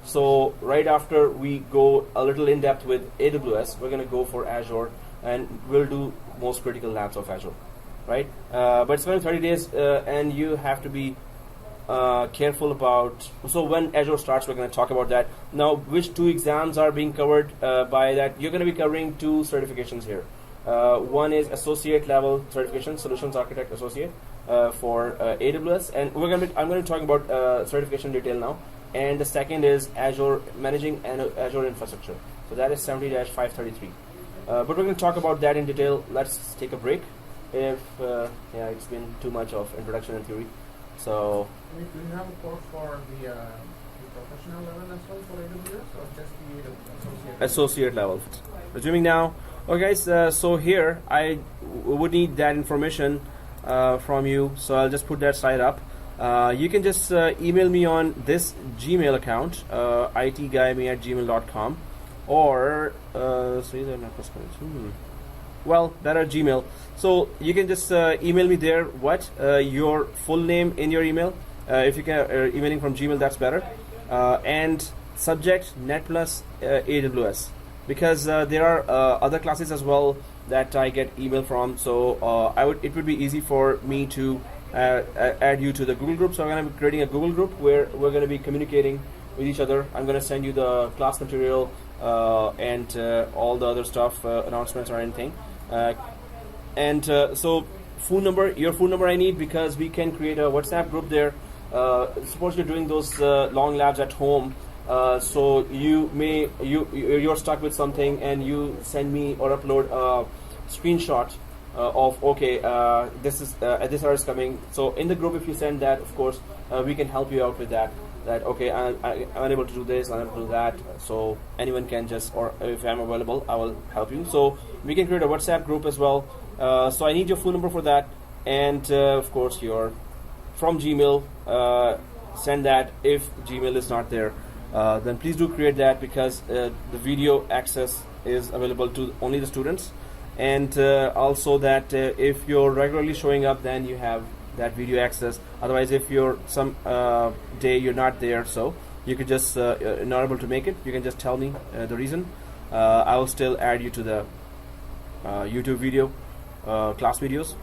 So right after we go a little in depth with AWS, we're going to go for Azure, and we'll do most critical labs of Azure, right? But it's going to be 30 days, and you have to be careful about. So when Azure starts, we're going to talk about that. Now, which 2 exams are being covered by that? You're going to be covering 2 certifications here. One is associate level certification, Solutions Architect Associate for AWS, and I'm going to talk about certification detail now. And the second is Azure Managing and Azure Infrastructure. So that is 70-533. But we're going to talk about that in detail. Let's take a break. If it's been too much of introduction and theory. So. Do you have a course for the professional level as well for AWS, or just the associate level? Resuming now. Okay, guys. So here I would need that information from you. So I'll just put that slide up. You can just email me on this Gmail account, itguyme@gmail.com, or well, that are Gmail. So you can just email me there. What your full name in your email? If you can emailing from Gmail, that's better. And subject Net Plus AWS, because there are other classes as well that I get email from. So it would be easy for me to add you to the Google group. So I'm going to be creating a Google group where we're going to be communicating with each other. I'm going to send you the class material and all the other stuff, announcements or anything. So your phone number I need, because we can create a WhatsApp group there. Suppose you're doing those long labs at home, so you're stuck with something and you send me or upload a screenshot of this error is coming. So in the group, if you send that, of course we can help you out with that I'm unable to do this, I'm unable to do that. So anyone can just, or if I'm available, I will help you. So we can create a WhatsApp group as well. So I need your phone number for that, and of course your from Gmail. Send that. If Gmail is not there, then please do create that, because the video access is available to only the students, and also that if you're regularly showing up, then you have that video access. Otherwise, if you're some day you're not there, so you could just not able to make it, you can just tell me the reason. I will still add you to the YouTube video class videos.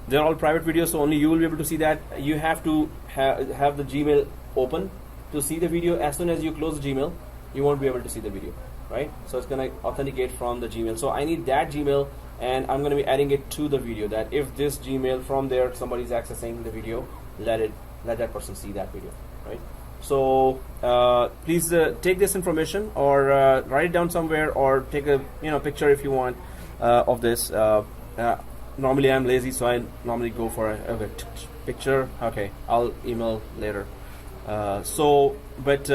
They're all private videos, so only you will be able to see that. You have to have the Gmail open to see the video. As soon as you close the Gmail, you won't be able to see the video, right? So it's going to authenticate from the Gmail. So I need that Gmail, and I'm going to be adding it to the video, that if this Gmail from there somebody's accessing the video, let that person see that video, right? So please take this information, or write it down somewhere, or take a picture if you want of this. Normally I'm lazy, so I normally go for a picture. Okay, I'll email later. But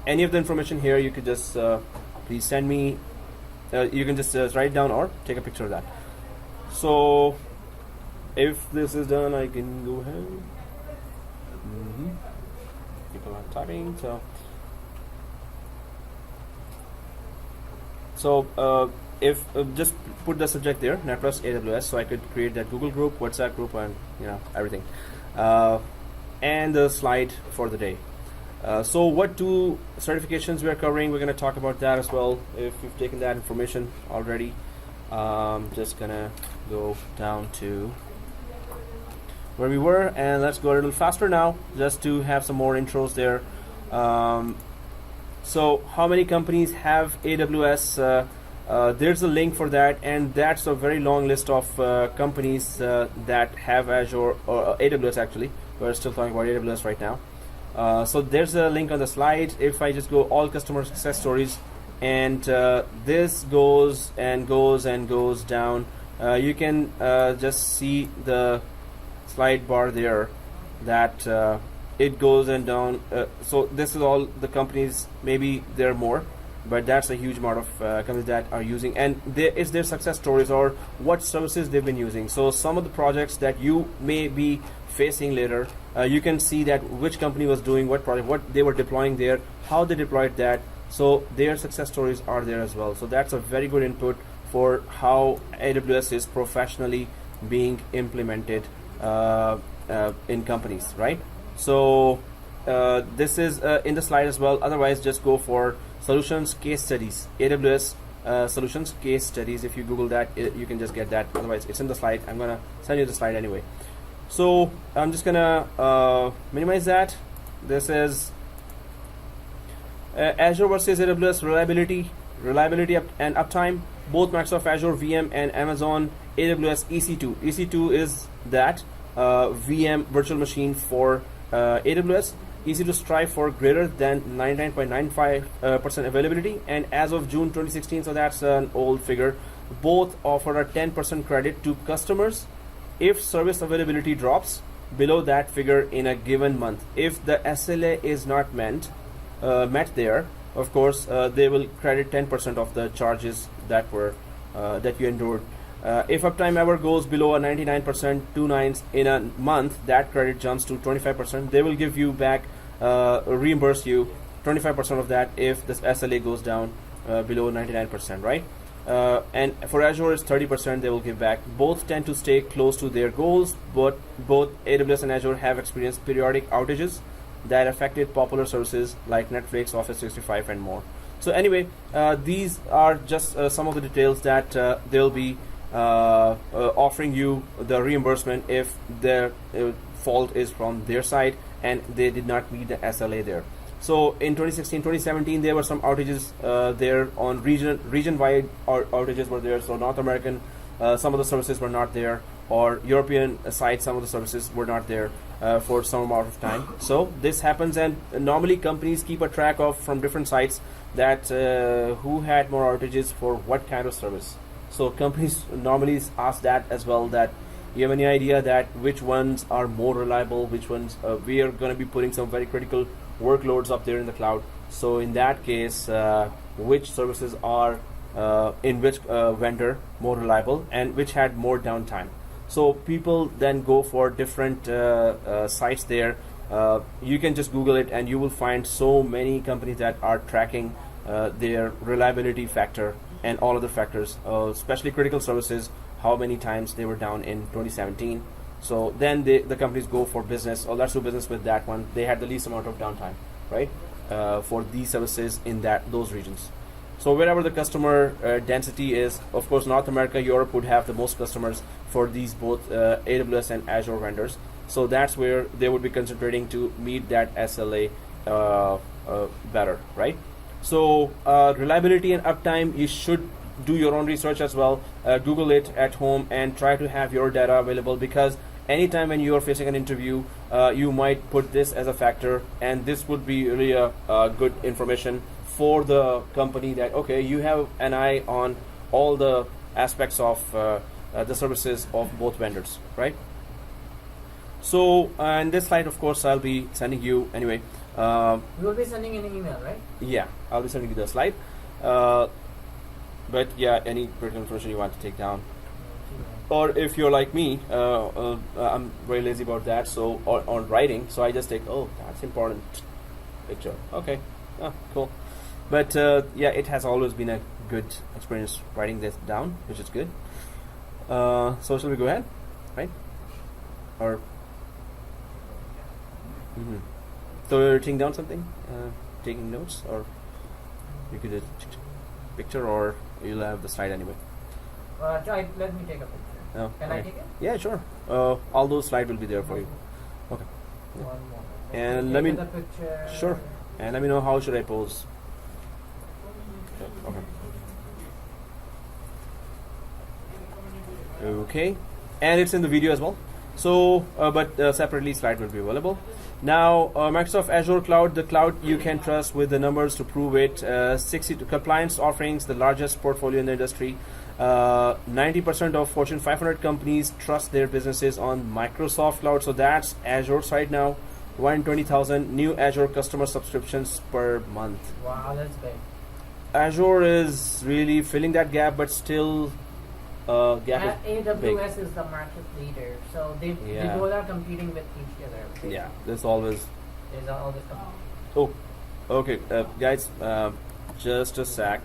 any of the information here, you could just please send me. You can just write it down or take a picture of that. So if this is done, I can go ahead. People are typing. So if just put the subject there, Net Plus AWS, so I could create that Google group, WhatsApp group, and everything, and the slide for the day. So what 2 certifications we are covering, we're going to talk about that as well. If you've taken that information already, just gonna go down to where we were, and let's go a little faster now, just to have some more intros there. So how many companies have AWS? There's a link for that, and that's a very long list of companies that have Azure, or AWS actually. We're still talking about AWS right now. So there's a link on the slide. If I just go all customer success stories, and this goes and goes and goes down, you can just see the slide bar there, that it goes and down. So this is all the companies, maybe there are more, but that's a huge amount of companies that are using, and there is their success stories or what services they've been using. So some of the projects that you may be facing later. You can see that which company was doing what project, what they were deploying there, how they deployed that. So their success stories are there as well. So that's a very good input for how AWS is professionally being implemented in companies, right? So this is in the slide as well. Otherwise, just go for solutions case studies, AWS solutions case studies. If you Google that, you can just get that. Otherwise, it's in the slide. I'm gonna send you the slide anyway. So I'm just gonna minimize that. This is Azure versus AWS reliability and uptime. Both Microsoft Azure VM and Amazon AWS EC2. EC2 is that VM virtual machine for AWS. EC2 strive for greater than 99.95% availability, and as of June 2016, so that's an old figure, both offer a 10% credit to customers if service availability drops below that figure in a given month. If the SLA is not met there, of course, they will credit 10% of the charges that were that you endured. If uptime ever goes below a 99%, 2 nines in a month, that credit jumps to 25%. They will give you back, reimburse you 25% of that if this SLA goes down below 99%, right? And for Azure, it's 30% they will give back. Both tend to stay close to their goals, but both AWS and Azure have experienced periodic outages that affected popular services like Netflix, Office 365, and more. So anyway, these are just some of the details that they'll be offering you the reimbursement if their fault is from their side and they did not meet the SLA there. So in 2016, 2017, there were some outages there on region-wide outages were there. So North American, some of the services were not there, or European side, some of the services were not there for some amount of time. So this happens, and normally companies keep a track of from different sites that who had more outages for what kind of service. So companies normally ask that as well, that you have any idea that which ones are more reliable, which ones we are going to be putting some very critical workloads up there in the cloud. So in that case, which services are in which vendor more reliable and which had more downtime. So people then go for different sites there. You can just Google it and you will find so many companies that are tracking their reliability factor and all other factors, especially critical services, how many times they were down in 2017. So then the companies go for business, let's do business with that one. They had the least amount of downtime, right, for these services in those regions. So wherever the customer density is, of course, North America, Europe would have the most customers for these both AWS and Azure vendors. So that's where they would be concentrating to meet that SLA better, right? So reliability and uptime, you should do your own research as well. Google it at home and try to have your data available, because anytime when you are facing an interview, you might put this as a factor, and this would be really a good information for the company that, okay, you have an eye on all the aspects of the services of both vendors, right? So in this slide, of course, I'll be sending you anyway. You will be sending an email, right? Yeah, I'll be sending you the slide. But yeah, any critical information you want to take down. Or if you're like me, I'm very lazy about that, so on writing, so I just take, oh, that's important picture. Okay, cool. But yeah, it has always been a good experience writing this down, which is good. So shall we go ahead, right? Or so you're taking down something, taking notes, or you could just picture, or you'll have the slide anyway. Try. Let me take a picture. Oh, Can I take it? Yeah, sure. All those slides will be there for you. Okay. Yeah. One more. And let me. The picture. Sure. And let me know how should I pose. Okay. Okay. And it's in the video as well. So, but separately, slide will be available. Now, Microsoft Azure Cloud, the cloud you can trust with the numbers to prove it. 62 compliance offerings, the largest portfolio in the industry. 90% of Fortune 500 companies trust their businesses on Microsoft Cloud. So that's Azure right now. 120,000 new Azure customer subscriptions per month. Wow, that's big. Azure is really filling that gap, but still gap is big. AWS is the market leader, so they both are competing with each other. Yeah, there's always. There's always competing. Oh, okay, guys, just a sec.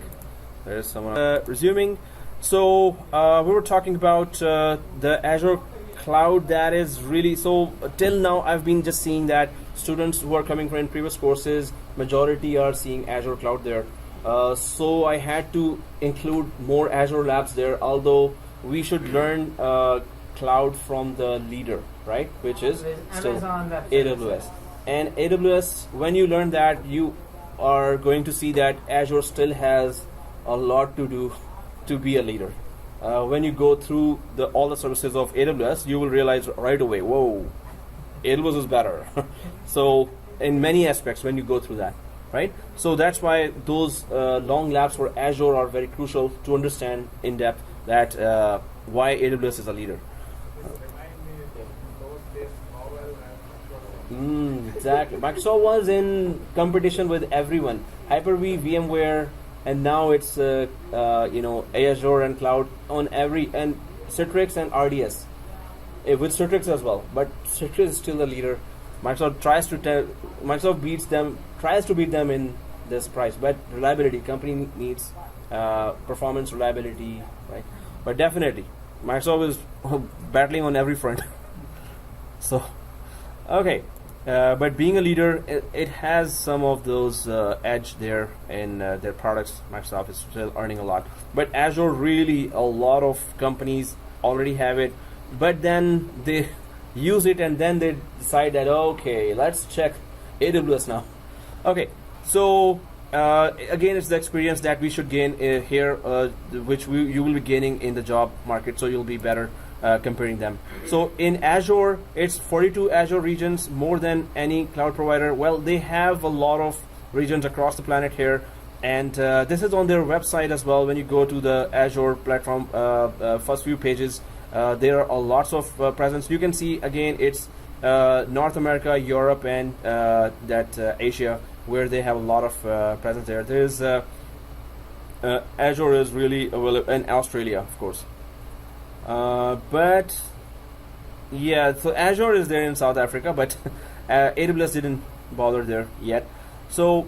There's someone resuming. So we were talking about the Azure Cloud. That is really so. Till now, I've been just seeing that students who are coming from previous courses, majority are seeing Azure Cloud there. So I had to include more Azure labs there. Although we should learn cloud from the leader, right? Which is still AWS. And AWS, when you learn that, you are going to see that Azure still has a lot to do to be a leader. When you go through all the services of AWS, you will realize right away, whoa, AWS is better. So in many aspects, when you go through that, right? So that's why those long labs for Azure are very crucial to understand in depth that why AWS is a leader. Exactly. Microsoft was in competition with everyone. Hyper-V, VMware, and now it's Azure and cloud on every, and Citrix and RDS with Citrix as well. But Citrix is still the leader. Microsoft tries to beat them in this price, but reliability, company needs performance, reliability, right? But definitely, Microsoft is battling on every front. So, okay. But being a leader, it has some of those edge there in their products. Microsoft is still earning a lot. But Azure, really, a lot of companies already have it. But then they use it and then they decide that, okay, let's check AWS now. Okay, so again, it's the experience that we should gain here, which you will be gaining in the job market, so you'll be better comparing them. So in Azure, it's 42 Azure regions, more than any cloud provider. Well, they have a lot of regions across the planet here, and this is on their website as well. When you go to the Azure platform, first few pages, there are lots of presence. You can see again, it's North America, Europe, and Asia, where they have a lot of presence there. There's Azure is really available in Australia, of course. But yeah, so Azure is there in South Africa, but AWS didn't bother there yet. So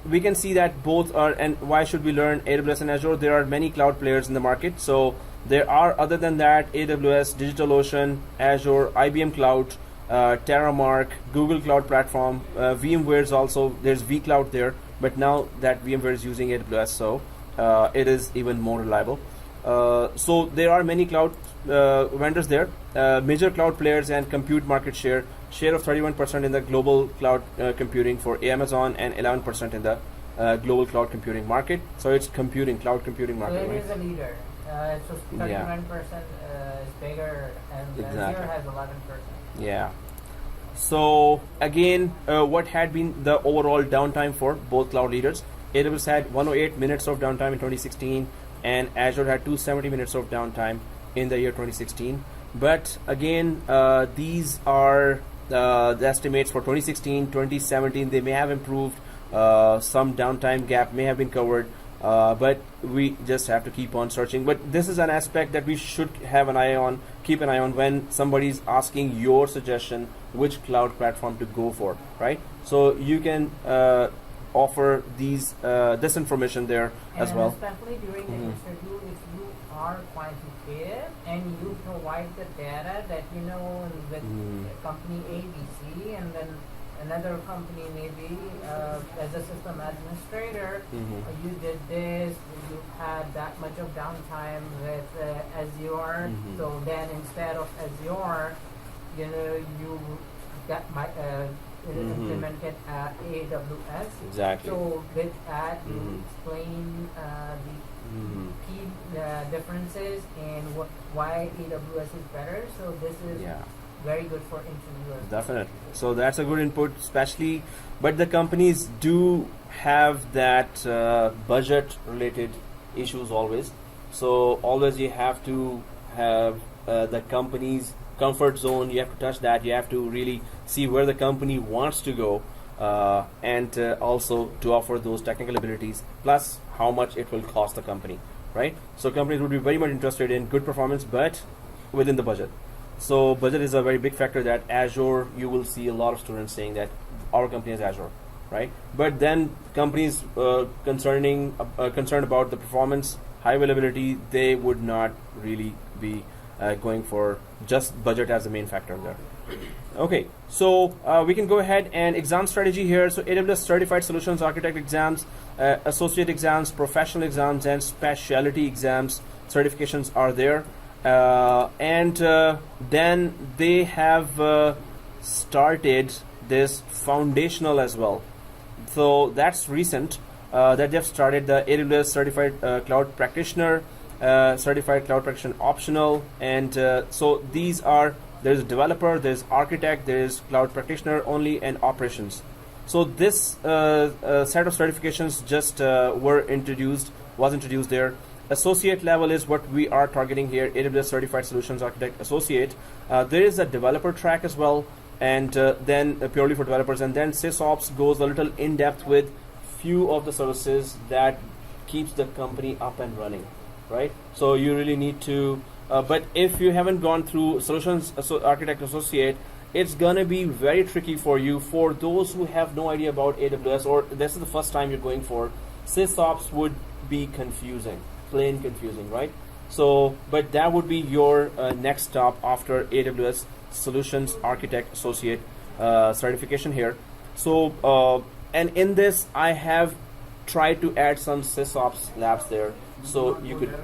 we can see that both are, and why should we learn AWS and Azure? There are many cloud players in the market. So there are, other than that, AWS, DigitalOcean, Azure, IBM Cloud, Terramark, Google Cloud Platform, VMware's also, there's vCloud there, but now that VMware is using AWS, so it is even more reliable. So there are many cloud vendors there, major cloud players, and compute market share of 31% in the global cloud computing for Amazon, and 11% in the global cloud computing market. So it's cloud computing market. So it is a leader. So 31% is bigger, and Azure has 11%. Yeah. So again, what had been the overall downtime for both cloud leaders? AWS had 108 minutes of downtime in 2016. And Azure had 270 minutes of downtime in the year 2016. But again, these are the estimates for 2016, 2017. They may have improved. Some downtime gap may have been covered. But we just have to keep on searching. But this is an aspect that we should have an eye on, keep an eye on when somebody's asking your suggestion which cloud platform to go for, right? So you can offer this information there as well. Especially during the interview, if you are quantitative and you provide the data that with company ABC, and then another company maybe as a system administrator, you did this, you had that much of downtime with Azure, so then instead of Azure, you got implemented AWS. Exactly. So with that, you explain the key differences and why AWS is better. So this is very good for interviewers. Definitely. So that's a good input, especially, but the companies do have that budget-related issues always. So always you have to have the company's comfort zone. You have to touch that. You have to really see where the company wants to go, and also to offer those technical abilities, plus how much it will cost the company, right? So companies would be very much interested in good performance, but within the budget. So budget is a very big factor. That Azure, you will see a lot of students saying that our company is Azure, right? But then companies concerned about the performance, high availability, they would not really be going for just budget as the main factor there. Okay, so we can go ahead and exam strategy here. So AWS Certified Solutions Architect exams, associate exams, professional exams, and specialty exams certifications are there. And then they have started this foundational as well. So that's recent that they've started the AWS Certified Cloud Practitioner, Certified Cloud Practitioner Optional, and so these are, there's developer, there's architect, there's cloud practitioner only, and operations. So this set of certifications just was introduced there. Associate level is what we are targeting here, AWS Certified Solutions Architect Associate. There is a developer track as well, and then purely for developers, and then SysOps goes a little in depth with few of the services that keeps the company up and running, right? So you really need to, but if you haven't gone through Solutions Architect Associate, it's gonna be very tricky for you. For those who have no idea about AWS, or this is the first time you're going for, SysOps would be confusing, plain confusing, right? So, but that would be your next stop after AWS Solutions Architect Associate certification here. So, and in this, I have tried to add some SysOps labs there, so you could.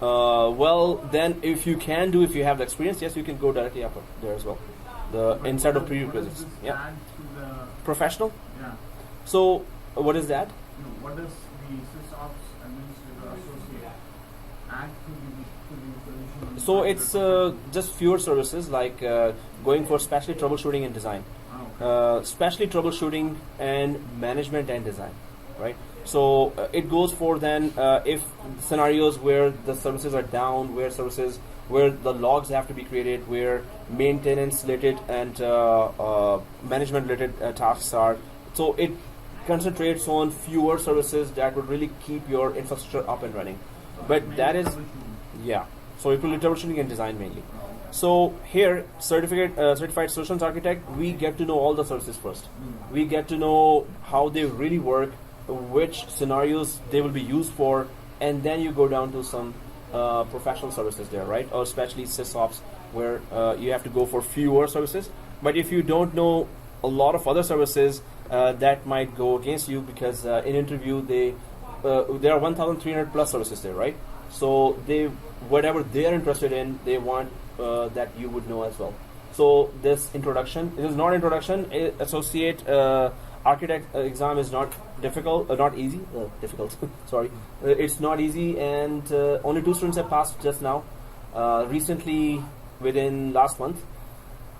Well, then if you have the experience, yes, you can go directly up there as well. The inside of prerequisites. Yeah. Professional. Yeah. So, what is that? What does the SysOps Administrator Associate add to the solution? So it's just fewer services, like going for specialty troubleshooting and design, specialty troubleshooting and management and design, right? So it goes for then if scenarios where the services are down, where the logs have to be created, where maintenance related and management related tasks are. So it concentrates on fewer services that would really keep your infrastructure up and running. But that is, yeah. So it will be troubleshooting and design mainly. So here, certified solutions architect, we get to know all the services first. We get to know how they really work, which scenarios they will be used for, and then you go down to some professional services there, right? Or especially SysOps, where you have to go for fewer services. But if you don't know a lot of other services, that might go against you, because in interview there are 1,300 plus services there, right? So whatever they are interested in, they want that you would know as well. So this is not introduction. Associate architect exam is not difficult, not easy. Difficult. Sorry, it's not easy, and only 2 students have passed just now, recently within last month,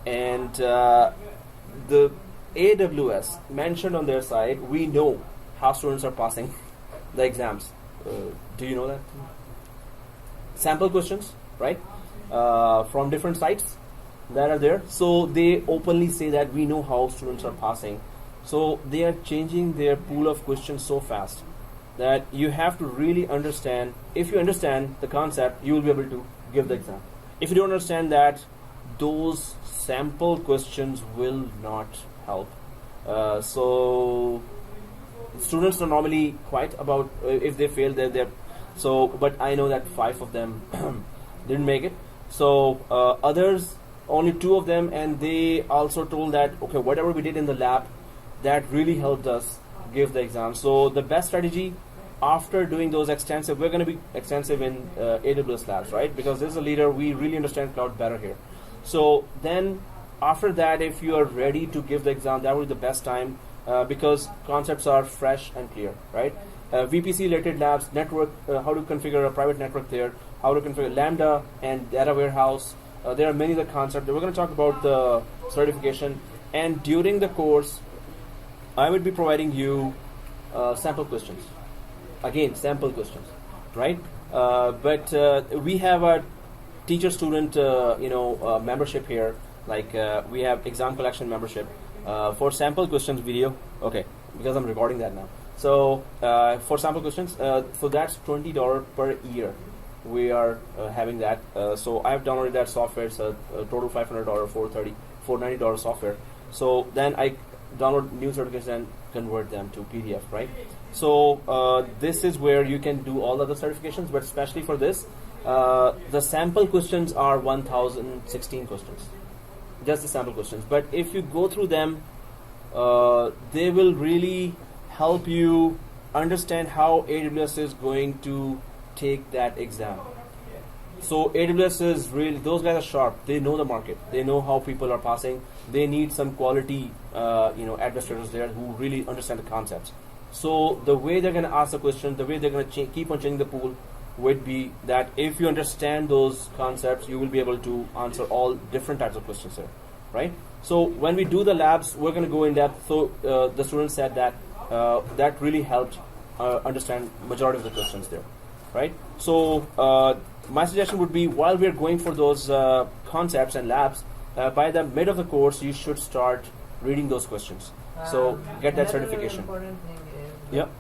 and the AWS mentioned on their side, we know how students are passing the exams. Do you know that? Sample questions, right? From different sites that are there. So they openly say that we know how students are passing. So they are changing their pool of questions so fast that you have to really understand. If you understand the concept, you will be able to give the exam. If you don't understand that, those sample questions will not help. So students are normally quiet about if they fail. So, but I know that 5 of them didn't make it. So others, only 2 of them, and they also told that okay, whatever we did in the lab, that really helped us give the exam. So the best strategy after doing those extensive, we're going to be extensive in AWS labs, right? Because this is a leader, we really understand cloud better here. So then after that, if you are ready to give the exam, that would be the best time, because concepts are fresh and clear, right? VPC related labs, network, how to configure a private network there, how to configure Lambda and data warehouse. There are many other concepts. We're going to talk about the certification, and during the course, I would be providing you sample questions. Again, sample questions, right? But we have a teacher-student, membership here. Like we have exam collection membership for sample questions video. Okay, because I'm recording that now. So for sample questions, so that's $20 per year. We are having that. So I've downloaded that software. It's a total $500, $490 software. So then I download new certificates and convert them to PDF, right? So this is where you can do all other certifications, but especially for this, the sample questions are 1,016 questions. Just the sample questions. But if you go through them, they will really help you understand how AWS is going to take that exam. So AWS is really, those guys are sharp. They know the market. They know how people are passing. They need some quality, administrators there who really understand the concepts. So the way they're going to ask the question, the way they're going to keep on changing the pool would be that if you understand those concepts, you will be able to answer all different types of questions there, right? So when we do the labs, we're going to go in depth. So the students said that that really helped understand majority of the questions there, right? So my suggestion would be, while we're going for those concepts and labs, by the mid of the course, you should start reading those questions. So get that certification. Important thing is, Yep.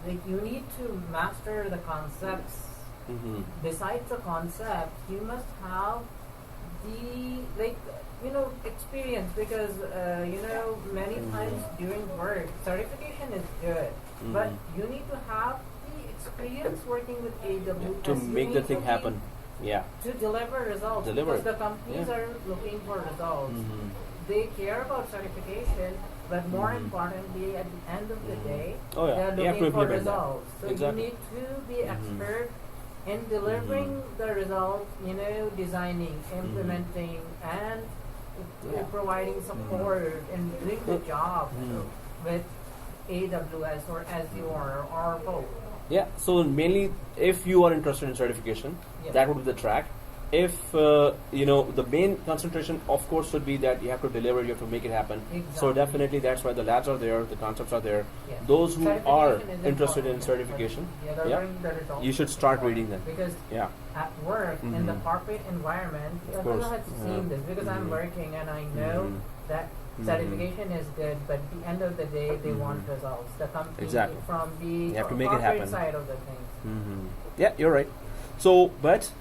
like you need to master the concepts. Mm-hmm. Besides the concept, you must have the experience, because many times during work, certification is good, but you need to have the experience working with AWS To make the thing happen. Yeah. to deliver results. Because the companies are looking for results. Mm-hmm. They care about certification, but more importantly, at the end of the day, they're You have to looking for implement that. results. So Exactly. you need to be expert in delivering the result, designing, implementing, and providing support and doing the job with AWS or Azure or both. Yeah, so mainly if you are interested in certification, that would be the track. If the main concentration, of course, should be that you have to deliver, you have to make it happen. Exactly. So definitely that's why the labs are there, the concepts are there. Yes. Those who Certification are is interested in important. certification, Delivering the results you should is start important. reading them. Because Yeah. at work, in the corporate environment, Of everyone course. has seen this, because I'm working and I know that certification is good, but at the end of the day, they want results. The company from the You have to make it corporate happen. side of the things. Yeah, you're right. So, but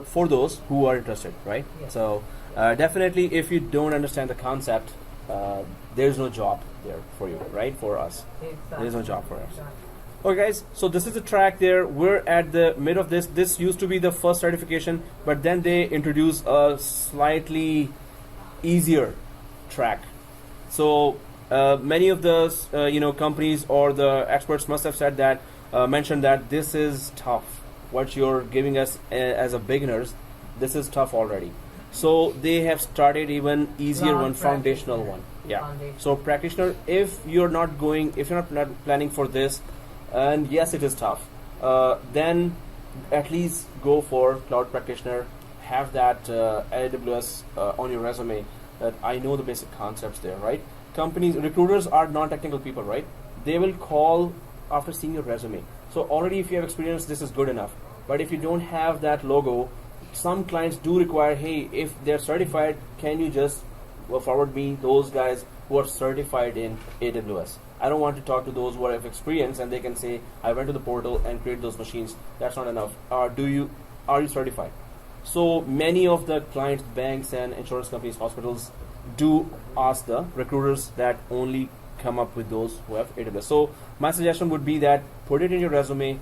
for those who are interested, right? Yes. So definitely, if you don't understand the concept, there's no job there for you, right? For us, there's no job for us. Exactly. Okay, guys. So this is the track there. We're at the mid of this. This used to be the first certification, but then they introduced a slightly easier track. So many of the companies or the experts must have said that, mentioned that this is tough. What you're giving us as a beginners, this is tough already. So they have started even easier one, foundational one. Yeah. So practitioner, if you're not planning for this, and yes, it is tough, then at least go for cloud practitioner. Have that AWS on your resume. That I know the basic concepts there, right? Recruiters are non-technical people, right? They will call after seeing your resume. So already if you have experience, this is good enough. But if you don't have that logo, some clients do require, hey, if they're certified, can you just forward me those guys who are certified in AWS? I don't want to talk to those who have experience and they can say, I went to the portal and created those machines. That's not enough. Are you certified? So many of the clients, banks and insurance companies, hospitals, do ask the recruiters that only come up with those who have AWS. So my suggestion would be that put it in your resume,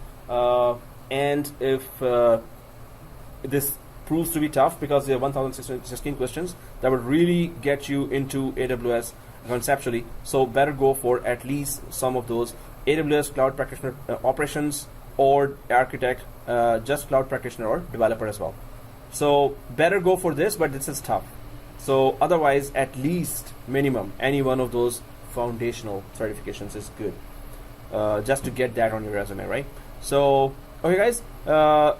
and if this proves to be tough, because there are 1,016 questions, that would really get you into AWS conceptually. So better go for at least some of those AWS Cloud Practitioner operations, or architect, just Cloud Practitioner or developer as well. So better go for this, but this is tough. So otherwise, at least minimum any one of those foundational certifications is good, just to get that on your resume, right? So okay, guys,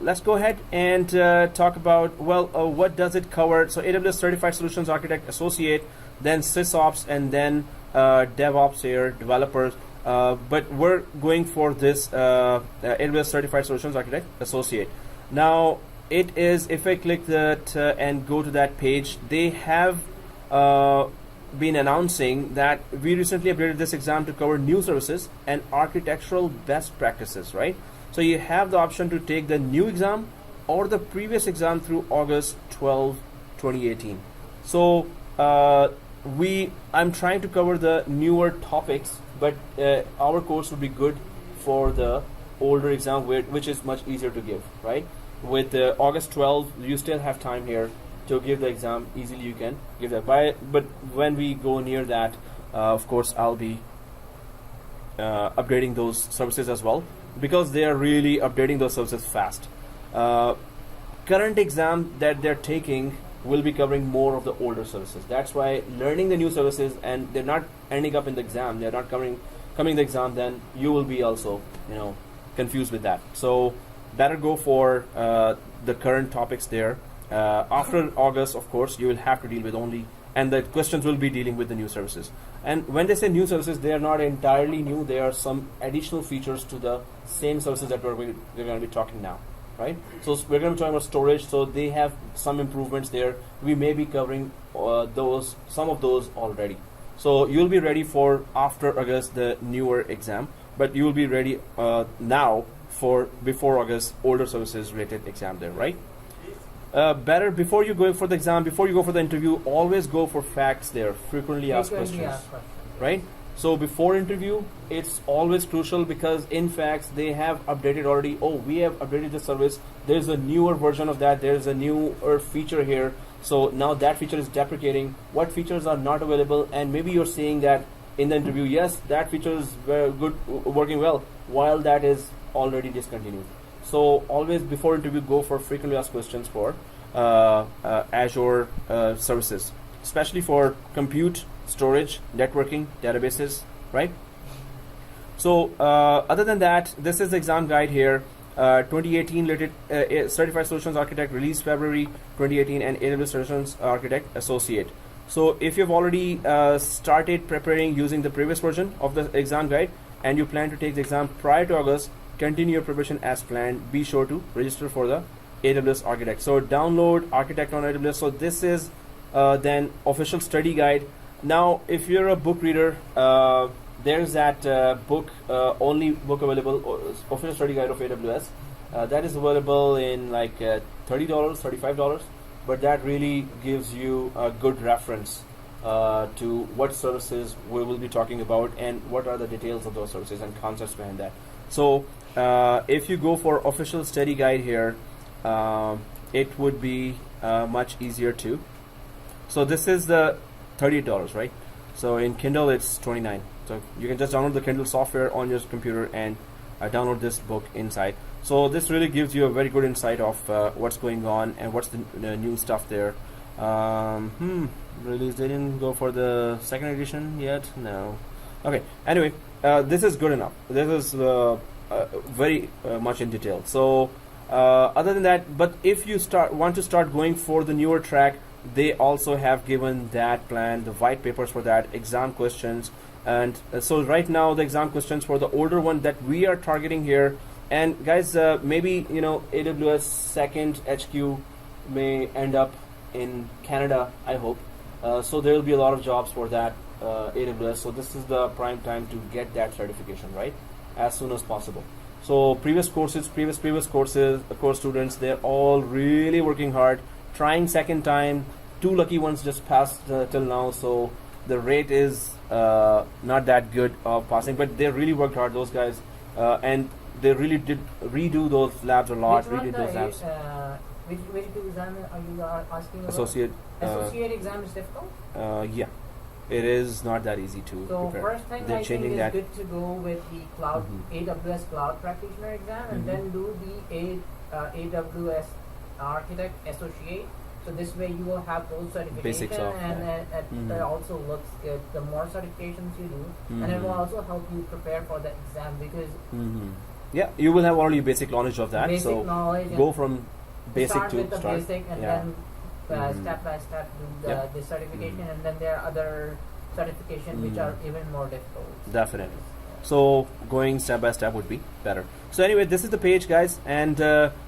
let's go ahead and talk about, what does it cover? So AWS Certified Solutions Architect Associate, then SysOps, and then DevOps here, developers. But we're going for this AWS Certified Solutions Architect Associate. Now it is, if I click that and go to that page, they have been announcing that we recently upgraded this exam to cover new services and architectural best practices, right? So you have the option to take the new exam or the previous exam through August 12, 2018. So I'm trying to cover the newer topics, but our course would be good for the older exam, which is much easier to give, right? With August 12, you still have time here to give the exam easily. You can give that but when we go near that, of course I'll be upgrading those services as well, because they are really updating those services fast. Current exam that they're taking will be covering more of the older services. That's why learning the new services, and they're not ending up in the exam, they're not coming the exam, then you will be also confused with that. So better go for the current topics there. After August, of course, you will have to deal with only, and the questions will be dealing with the new services. And when they say new services, they are not entirely new. There are some additional features to the same services that we're going to be talking now, right? So we're going to be talking about storage. So they have some improvements there. We may be covering some of those already. So you'll be ready for after August the newer exam, but you will be ready now for before August older services related exam there, right? Better before you go for the exam, before you go for the interview, always go for facts there, frequently asked questions, right? So before interview, it's always crucial, because in facts they have updated already. Oh, we have updated the service. There's a newer version of that. There's a newer feature here. So now that feature is deprecating. What features are not available? And maybe you're saying that in the interview, yes, that feature is very good, working well, while that is already discontinued. So always before interview, go for frequently asked questions for Azure services, especially for compute, storage, networking, databases, right? So other than that, this is the exam guide here. 2018 related Certified Solutions Architect release February 2018, and AWS Solutions Architect Associate. So if you've already started preparing using the previous version of the exam guide, and you plan to take the exam prior to August, continue your preparation as planned. Be sure to register for the AWS Architect. So download Architect on AWS. So this is then official study guide. Now, if you're a book reader, there's that book, only book available, official study guide of AWS. That is available in like $30, $35, but that really gives you a good reference to what services we will be talking about and what are the details of those services and concepts behind that. So if you go for official study guide here, it would be much easier too. So this is the $38, right? So in Kindle it's $29. So you can just download the Kindle software on your computer and download this book inside. So this really gives you a very good insight of what's going on and what's the new stuff there. Release, they didn't go for the second edition yet? No. Okay, anyway, this is good enough. This is very much in detail. So other than that, but if you want to start going for the newer track, they also have given that plan, the white papers for that, exam questions. And so right now the exam questions for the older one that we are targeting here, and guys, maybe AWS second HQ may end up in Canada, I hope. So there will be a lot of jobs for that AWS. So this is the prime time to get that certification, right, as soon as possible. So previous courses, previous course students, they're all really working hard, trying second time. 2 lucky ones just passed till now, so the rate is not that good of passing, but they really worked hard, those guys, and they really did redo those labs a lot. Which exam are you asking about? Associate exam is difficult? Yeah, it is not that easy to so prepare. First thing They're I think is that. good to go with the cloud AWS Cloud Practitioner exam, and then do the AWS Architect Associate. So this way you will have those certifications, and it also looks good. The more certifications you do, and it will also help you prepare for the exam, because yeah, you will have already basic knowledge of that. Basic knowledge, go from basic start to with the start. basic, and then step by step do the certification, and then there are other certifications which are even more difficult. Definitely. So going step by step would be better. So anyway, this is the page, guys, and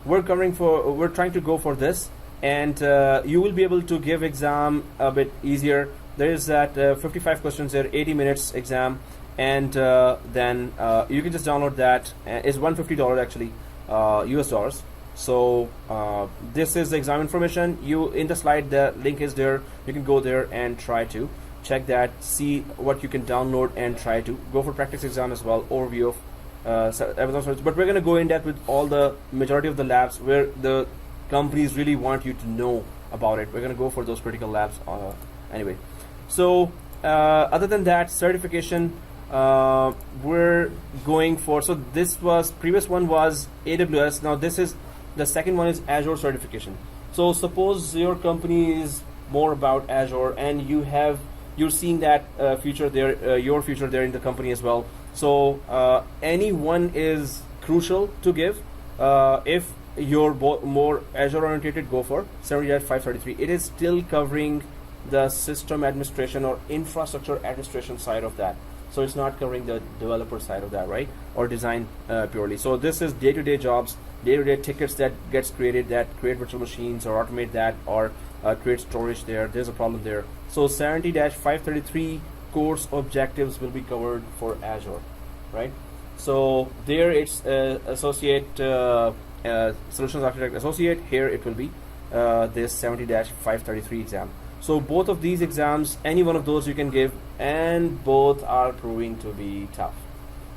we're trying to go for this, and you will be able to give exam a bit easier There is that 55 questions there, 80 minutes exam, and then you can just download that. It's $150 actually, US dollars. So this is the exam information. You in the slide, the link is there. You can go there and try to check that, see what you can download, and try to go for practice exam as well. Overview of Amazon service. But we're going to go in depth with all the majority of the labs where the companies really want you to know about it. We're going to go for those critical labs anyway. So other than that, certification, we're going for, so this was, previous one was AWS. Now this is, the second one is Azure certification. So suppose your company is more about Azure and you're seeing that future there, your future there in the company as well. So any one is crucial to give. If you're more Azure oriented, go for 70-533. It is still covering the system administration or infrastructure administration side of that. So it's not covering the developer side of that, right? Or design purely. So this is day-to-day jobs, day-to-day tickets that gets created, that create virtual machines or automate that, or create storage there. There's a problem there. So 70-533 course objectives will be covered for Azure, right? So there it's associate solutions architect associate. Here it will be this 70-533 exam. So both of these exams, any one of those you can give, and both are proving to be tough.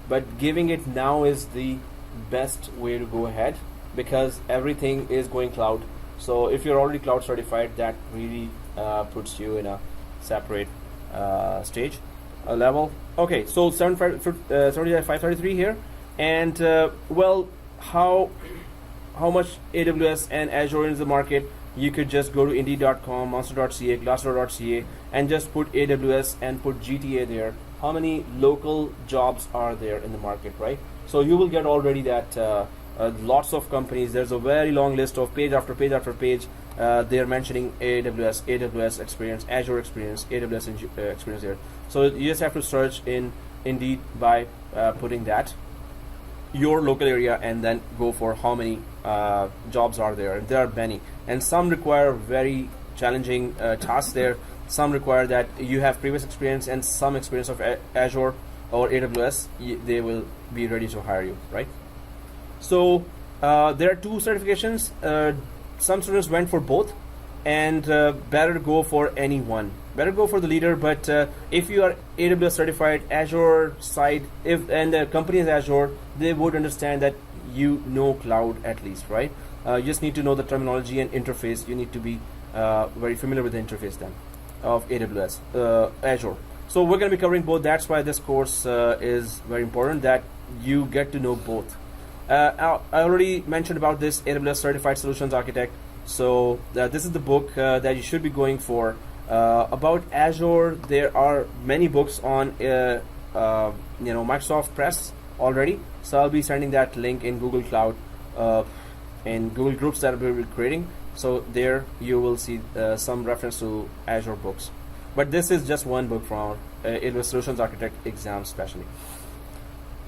But giving it now is the best way to go ahead, because everything is going cloud. So if you're already cloud certified, that really puts you in a separate stage level. Okay, so 70-533 here, and well, how much AWS and Azure is the market? You could just go to Indeed.com, Monster.ca, Glassdoor.ca, and just put AWS and put GTA there. How many local jobs are there in the market, right? So you will get already that lots of companies. There's a very long list of page after page after page. They're mentioning AWS experience, Azure experience, AWS experience there. So you just have to search in Indeed by putting that your local area, and then go for how many jobs are there. There are many, and some require very challenging tasks there. Some require that you have previous experience and some experience of Azure or AWS. They will be ready to hire you, right? So there are two certifications. Some students went for both, and better go for any one. Better go for the leader. But if you are AWS certified, Azure side, and the company is Azure, they would understand that you know cloud at least, right? You just need to know the terminology and interface. You need to be very familiar with the interface then of AWS, Azure. So we're going to be covering both. That's why this course is very important, that you get to know both. I already mentioned about this AWS Certified Solutions Architect. So this is the book that you should be going for. About Azure, there are many books on Microsoft Press already. So I'll be sending that link in Google Cloud, in Google Groups that we'll be creating. So there you will see some reference to Azure books. But this is just one book from AWS Solutions Architect exam specially.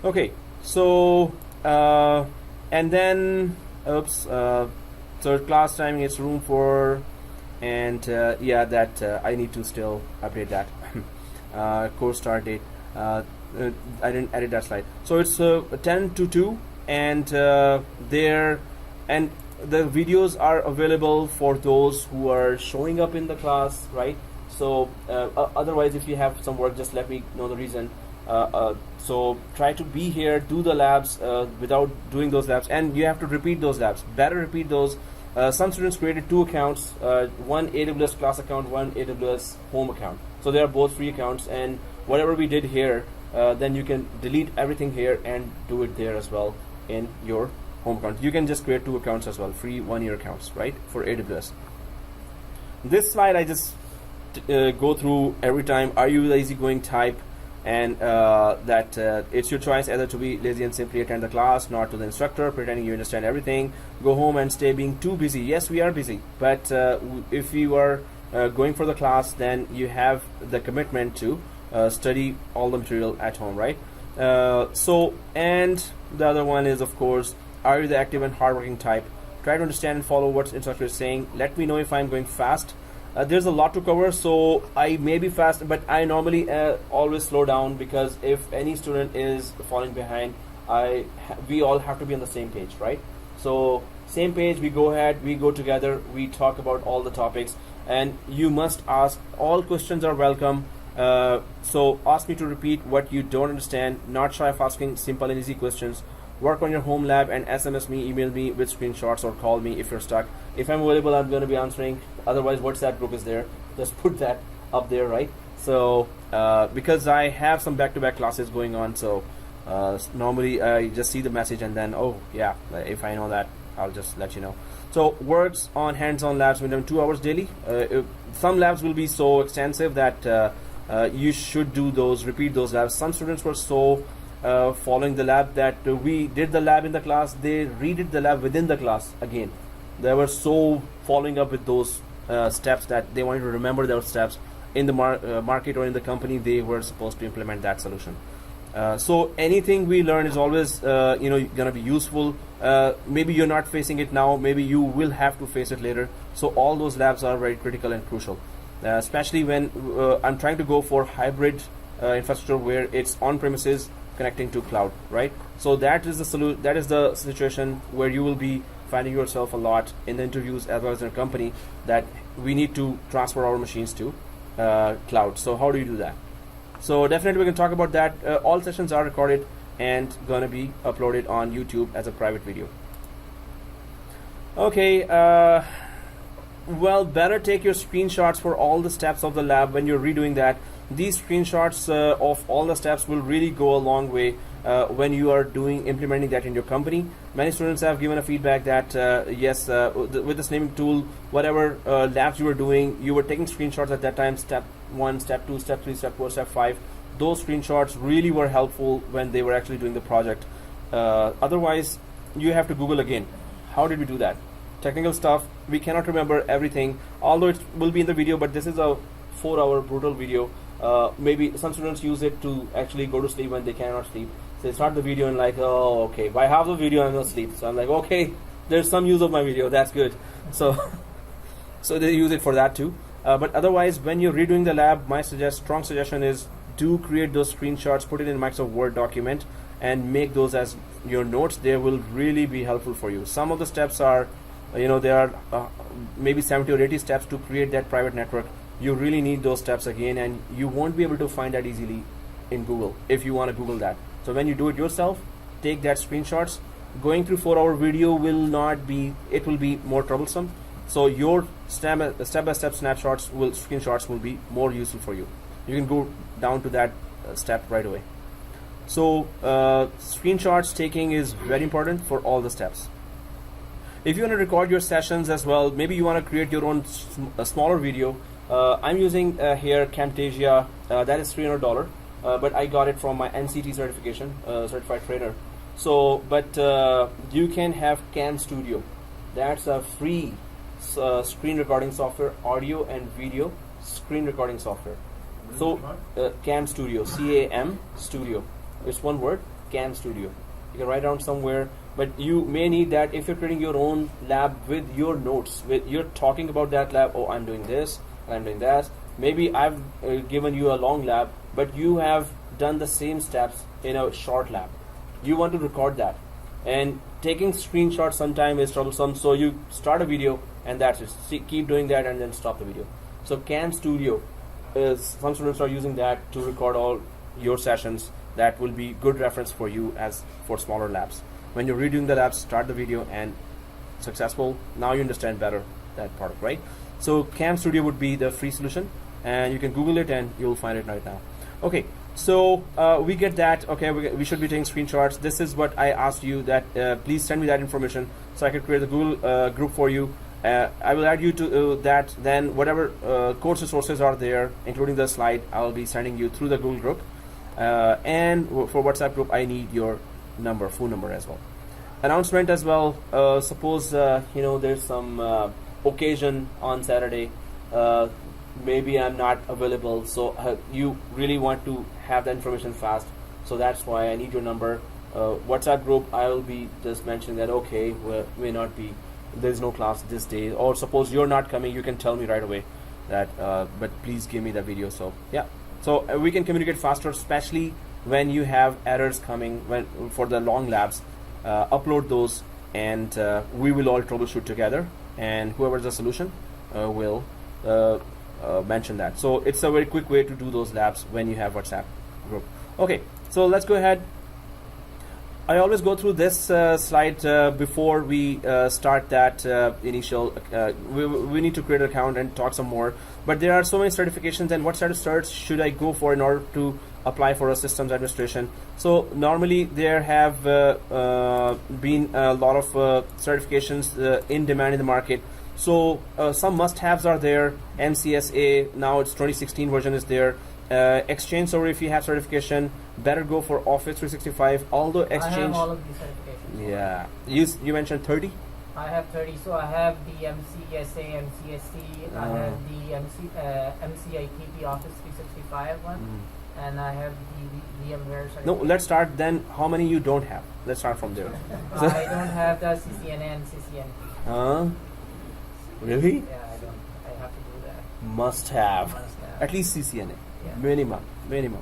Okay, so and then so class timing, it's room for, and yeah, that I need to still update that. Course start date, I didn't edit that slide. So it's 10 to 2, and there, and the videos are available for those who are showing up in the class, right? So otherwise, if you have some work, just let me know the reason. So try to be here, do the labs without doing those labs, and you have to repeat those labs. Better repeat those. Some students created 2 accounts, one AWS class account, one AWS home account. So they are both free accounts, and whatever we did here, then you can delete everything here and do it there as well in your home account. You can just create 2 accounts as well, free 1-year accounts, right, for AWS. This slide I just go through every time. Are you the easygoing type? And that it's your choice either to be lazy and simply attend the class, not to the instructor, pretending you understand everything, go home and stay being too busy. Yes, we are busy, but if you are going for the class, then you have the commitment to study all the material at home, right? So, and the other one is, of course, are you the active and hardworking type? Try to understand and follow what the instructor is saying. Let me know if I'm going fast. There's a lot to cover, so I may be fast, but I normally always slow down, because if any student is falling behind, we all have to be on the same page, right? So same page, we go ahead, we go together, we talk about all the topics, and you must ask. All questions are welcome. So ask me to repeat what you don't understand. Not shy of asking simple and easy questions. Work on your home lab and SMS me, email me with screenshots, or call me if you're stuck. If I'm available, I'm going to be answering. Otherwise, WhatsApp group is there. Just put that up there, right? So because I have some back-to-back classes going on, so normally I just see the message and then, oh yeah, if I know that, I'll just let you know. So works on hands-on labs minimum 2 hours daily. Some labs will be so extensive that you should do those, repeat those labs. Some students were so following the lab that we did the lab in the class, they redid the lab within the class again. They were so following up with those steps that they wanted to remember those steps. In the market or in the company, they were supposed to implement that solution. So anything we learn is always going to be useful. Maybe you're not facing it now, maybe you will have to face it later. So all those labs are very critical and crucial, especially when I'm trying to go for hybrid infrastructure where it's on premises connecting to cloud, right? So that is the situation where you will be finding yourself a lot in the interviews as well as in a company, that we need to transfer our machines to cloud. So how do you do that? So definitely we can talk about that. All sessions are recorded and gonna be uploaded on YouTube as a private video. Okay, well, better take your screenshots for all the steps of the lab when you're redoing that. These screenshots of all the steps will really go a long way when you are implementing that in your company. Many students have given a feedback that yes, with this naming tool, whatever labs you were doing, you were taking screenshots at that time, step 1, step 2, step 3, step 4, step 5. Those screenshots really were helpful when they were actually doing the project. Otherwise, you have to Google again. How did we do that? Technical stuff, we cannot remember everything, although it will be in the video, but this is a 4-hour brutal video. Maybe some students use it to actually go to sleep when they cannot sleep. So they start the video and like, oh, okay, by half the video I'm gonna sleep. So I'm like, okay, there's some use of my video, that's good. So they use it for that too. But otherwise, when you're redoing the lab, my strong suggestion is do create those screenshots, put it in Microsoft Word document, and make those as your notes. They will really be helpful for you. Some of the steps are, there are maybe 70 or 80 steps to create that private network. You really need those steps again, and you won't be able to find that easily in Google if you want to Google that. So when you do it yourself, take that screenshots. Going through 4-hour video it will be more troublesome. So your step-by-step screenshots will be more useful for you. You can go down to that step right away. So screenshots taking is very important for all the steps. If you want to record your sessions as well, maybe you want to create your own smaller video. I'm using here Camtasia. That is $300, but I got it from my NCT certification, certified trainer. So, but you can have Cam Studio. That's a free screen recording software, audio and video screen recording software. So Cam Studio, CAM Studio. It's one word, Cam Studio. You can write down somewhere, but you may need that if you're creating your own lab with your notes. You're talking about that lab. Oh, I'm doing this, I'm doing that. Maybe I've given you a long lab, but you have done the same steps in a short lab. You want to record that, and taking screenshots sometimes is troublesome. So you start a video and that's it. Keep doing that and then stop the video. So Cam Studio some students are using that to record all your sessions. That will be good reference for you as for smaller labs. When you're redoing the labs, start the video and successful. Now you understand better that part, right? So Cam Studio would be the free solution, and you can Google it and you'll find it right now. Okay, so we get that. Okay, we should be taking screenshots. This is what I asked you, that please send me that information so I can create the Google group for you. I will add you to that. Then whatever course resources are there, including the slide, I'll be sending you through the Google group. And for WhatsApp group, I need your phone number as well. Announcement as well. Suppose there's some occasion on Saturday. Maybe I'm not available, so you really want to have that information fast. So that's why I need your number. WhatsApp group, I will be just mentioning that okay, may not be. There's no class this day, or suppose you're not coming, you can tell me right away. that, but please give me the video. So yeah, so we can communicate faster, especially when you have errors coming for the long labs. Upload those, and we will all troubleshoot together, and whoever's the solution will mention that. So it's a very quick way to do those labs when you have WhatsApp group. Okay, so let's go ahead. I always go through this slide before we start that initial. We need to create an account and talk some more. But there are so many certifications, and what set of certs should I go for in order to apply for a systems administration? So normally there have been a lot of certifications in demand in the market. So some must-haves are there. MCSA, now it's 2016 version is there. Exchange Server, if you have certification, better go for Office 365. Although Exchange, I have all of these certifications. Yeah, you mentioned 30. I have 30. So I have the MCSA, MCSC. I have the MCITP Office 365 one, and I have the VMware certification. No, let's start then. How many you don't have? Let's start from there. I don't have the CCNA and CCNP. Really? Yeah, I don't. I have to do that. Must have. Must have. At least CCNA. Yeah. Minimum.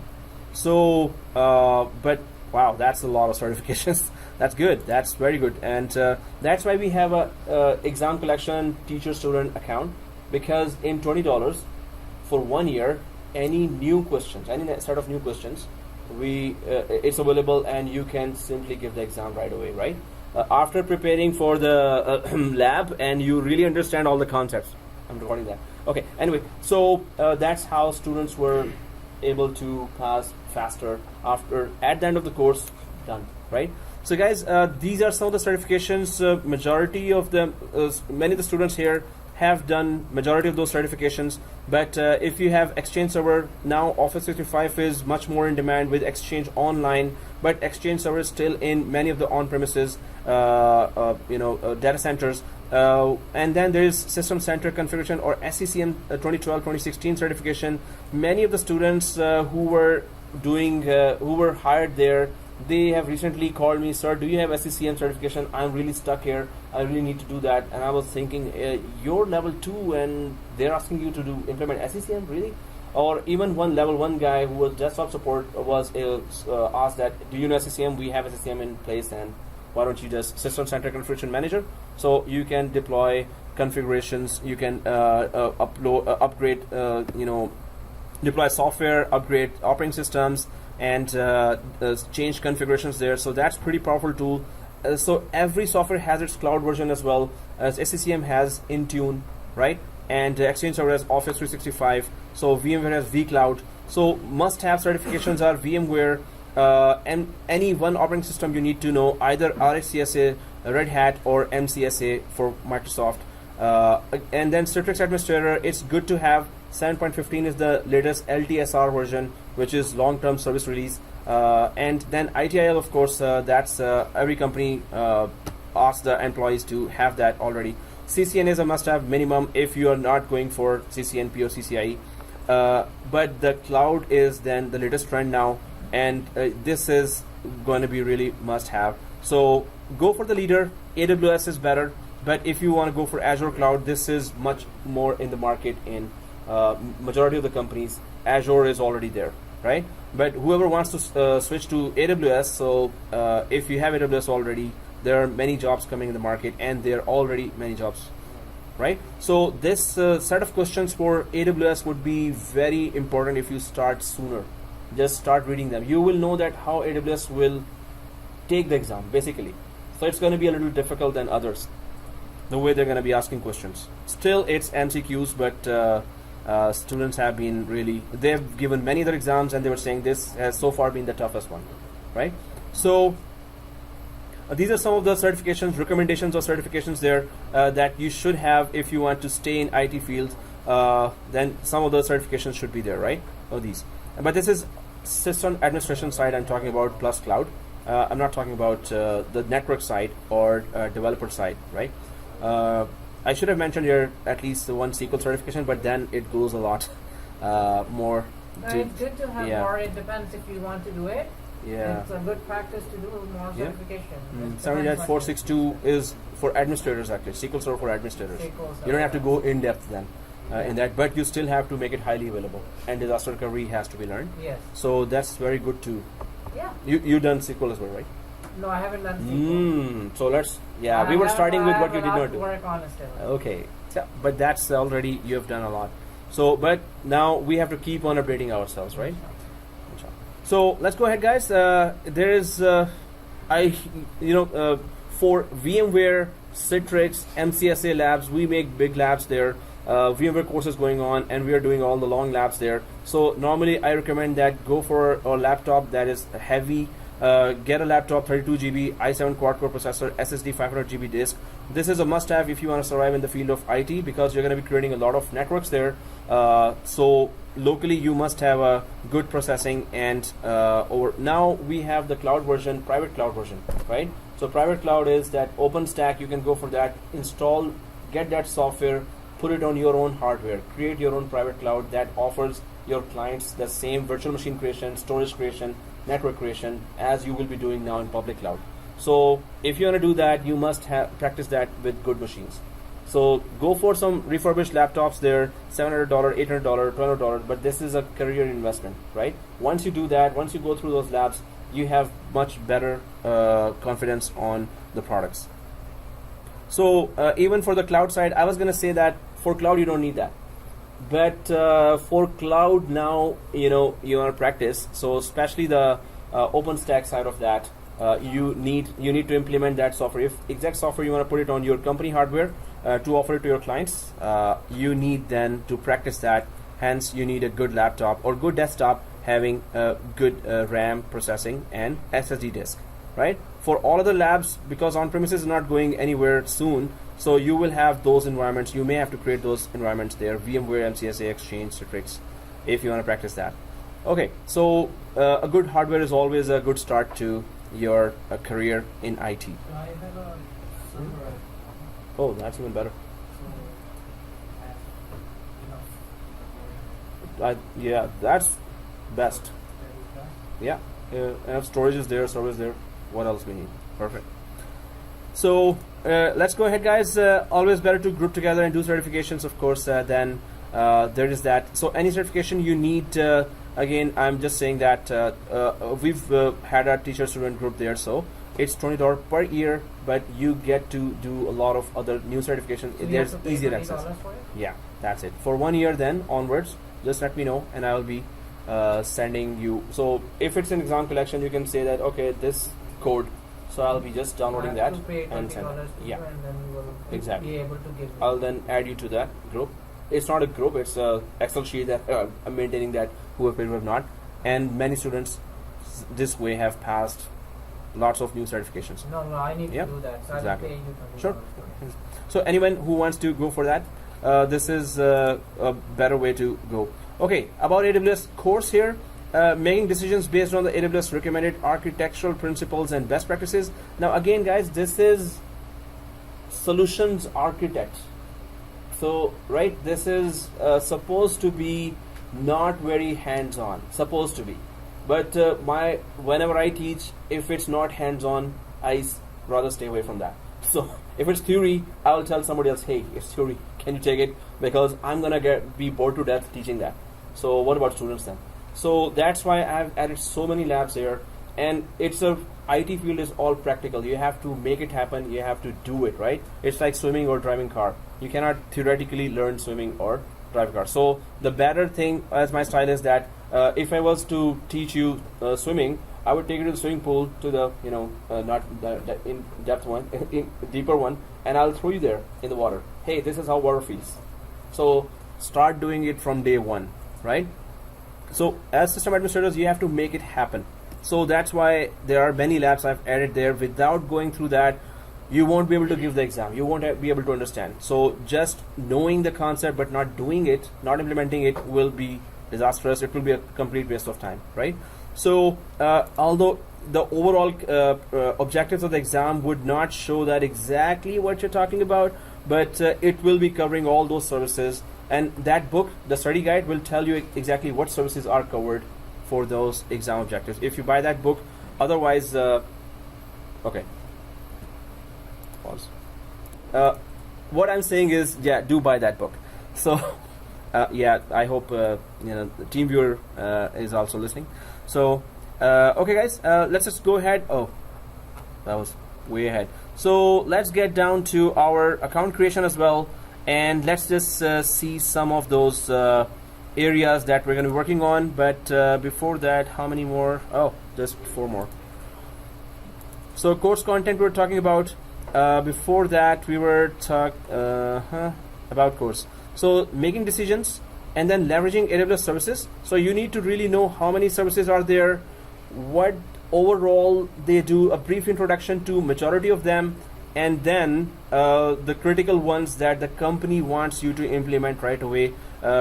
So, but wow, that's a lot of certifications. That's good. That's very good, and that's why we have a exam collection teacher-student account, because in $20 for 1 year, any new questions, any set of new questions, it's available, and you can simply give the exam right away, right? After preparing for the lab, and you really understand all the concepts. I'm recording that. Okay. Anyway, so that's how students were able to pass faster at the end of the course. Done, right? So guys, these are some of the certifications. Majority of them, many of the students here have done majority of those certifications. But if you have Exchange Server, now Office 365 is much more in demand with Exchange Online. But Exchange Server is still in many of the on-premises, data centers. And then there is System Center Configuration, or SCCM 2012-2016 certification. Many of the students who were hired there, they have recently called me, sir, do you have SCCM certification? I'm really stuck here. I really need to do that. And I was thinking, you're level 2 and they're asking you to implement SCCM, really? Or even one level 1 guy who was desktop support was asked that, do you know SCCM? We have SCCM in place, and why don't you just System Center Configuration Manager? So you can deploy configurations, you can upgrade, deploy software, upgrade operating systems, and change configurations there. So that's pretty powerful tool. So every software has its cloud version as well, as SCCM has Intune, right? And Exchange Server has Office 365. So VMware has vCloud. So must-have certifications are VMware, and any one operating system you need to know, either RxCSA, Red Hat, or MCSA for Microsoft. And then Citrix Administrator, it's good to have. 7.15 is the latest LTSR version, which is long-term service release. And then ITIL, of course, that's every company asks the employees to have that already. CCNA is a must-have minimum if you are not going for CCNP or CCIE. But the cloud is then the latest trend now, and this is going to be really must-have. So go for the leader. AWS is better, but if you want to go for Azure Cloud, this is much more in the market in majority of the companies. Azure is already there, right? But whoever wants to switch to AWS, so if you have AWS already, there are many jobs coming in the market, and there are already many jobs, right? So this set of questions for AWS would be very important if you start sooner. Just start reading them. You will know that how AWS will take the exam, basically. So it's going to be a little difficult than others, the way they're going to be asking questions. Still, it's MCQs, but students have been they've given many other exams, and they were saying this has so far been the toughest one, right? So these are some of the certifications, recommendations of certifications there that you should have if you want to stay in IT fields. Then some of the certifications should be there, right? These. But this is system administration side I'm talking about, plus cloud. I'm not talking about the network side or developer side, right? I should have mentioned here at least the one SQL certification, but then it goes a lot more. It's good to have more. It depends if you want to do it. Yeah. It's a good practice to do more certification. 7.462 is for administrators, actually. SQL Server for administrators. You don't have to go in depth then. in that, but you still have to make it highly available, and disaster recovery has to be learned. Yes. So that's very good too. Yeah. You done SQL as well, right? No, I haven't done SQL. So let's, we were starting with what you did not do. Work on it still. Okay, so, but that's already, you have done a lot. So, but now we have to keep on updating ourselves, right? So let's go ahead, guys. There is, for VMware, Citrix, MCSA labs, we make big labs there. VMware courses going on, and we are doing all the long labs there. So normally I recommend that go for a laptop that is heavy. Get a laptop, 32 GB, i7 quad-core processor, SSD 500 GB disk. This is a must-have if you want to survive in the field of IT, because you're going to be creating a lot of networks there. So locally you must have a good processing, and now we have the cloud version, private cloud version, right? So private cloud is that OpenStack. You can go for that, install, get that software, put it on your own hardware, create your own private cloud that offers your clients the same virtual machine creation, storage creation, network creation as you will be doing now in public cloud. So if you want to do that, you must practice that with good machines. So go for some refurbished laptops there, $700, $800, $1200, but this is a career investment, right? Once you do that, once you go through those labs, you have much better confidence on the products. So even for the cloud side, I was going to say that for cloud you don't need that, but for cloud now, you want to practice. So especially the OpenStack side of that, you need to implement that software. If exact software you want to put it on your company hardware to offer it to your clients, you need then to practice that. Hence, you need a good laptop or good desktop having good RAM processing and SSD disk, right? For all other labs, because on-premises is not going anywhere soon, so you will have those environments. You may have to create those environments there, VMware, MCSA, Exchange, Citrix, if you want to practice that. Okay, so a good hardware is always a good start to your career in IT. So I have a server. Oh, that's even better. Yeah, that's best. Yeah, enough storage is there, server is there. What else we need? Perfect. So let's go ahead, guys. Always better to group together and do certifications, of course. Then there is that. So any certification you need. Again, I'm just saying that we've had our teacher-student group there, so it's $20 per year, but you get to do a lot of other new certifications. So there's easier access. For it? Yeah, that's it. For 1 year, then onwards, just let me know, and I will be sending you. So if it's an exam collection, you can say that, okay, this code. So I'll be just downloading that and send it. Yeah, and then you will exactly. be able to give. I'll then add you to that group. It's not a group; it's a Excel sheet that I'm maintaining that who have paid, who have not, and many students this way have passed lots of new certifications. No, I need to do that. So exactly. I will pay you Sure. So anyone who wants to go for that, this is a better way to go. Okay, about AWS course here. Making decisions based on the AWS recommended architectural principles and best practices. Now again, guys, this is solutions architect. So right, this is supposed to be not very hands-on, supposed to be, but whenever I teach, if it's not hands-on, I rather stay away from that. So if it's theory, I will tell somebody else, hey, it's theory, can you take it, because I'm gonna be bored to death teaching that. So what about students then? So that's why I've added so many labs here, and it's a IT field is all practical. You have to make it happen. You have to do it, right? It's like swimming or driving car. You cannot theoretically learn swimming or drive a car. So the better thing, as my style is that if I was to teach you swimming, I would take you to the swimming pool, to the not the in depth one, in deeper one, and I'll throw you there in the water. Hey, this is how water feels. So start doing it from day one, right? So as system administrators, you have to make it happen. So that's why there are many labs I've added there. Without going through that, you won't be able to give the exam. You won't be able to understand. So just knowing the concept but not doing it, not implementing it, will be disastrous. It will be a complete waste of time, right? So although the overall objectives of the exam would not show that exactly what you're talking about, but it will be covering all those services. And that book, the study guide, will tell you exactly what services are covered for those exam objectives. If you buy that book, otherwise, okay. Pause. What I'm saying is, yeah, do buy that book. So yeah, I hope the TeamViewer is also listening. So okay guys, let's just go ahead. Oh, that was way ahead. So let's get down to our account creation as well, and let's just see some of those areas that we're going to be working on. But before that, how many more? Oh, just 4 more. So course content we're talking about. Before that, we were about course. So making decisions and then leveraging AWS services. So you need to really know how many services are there, what overall they do, a brief introduction to majority of them, and then the critical ones that the company wants you to implement right away,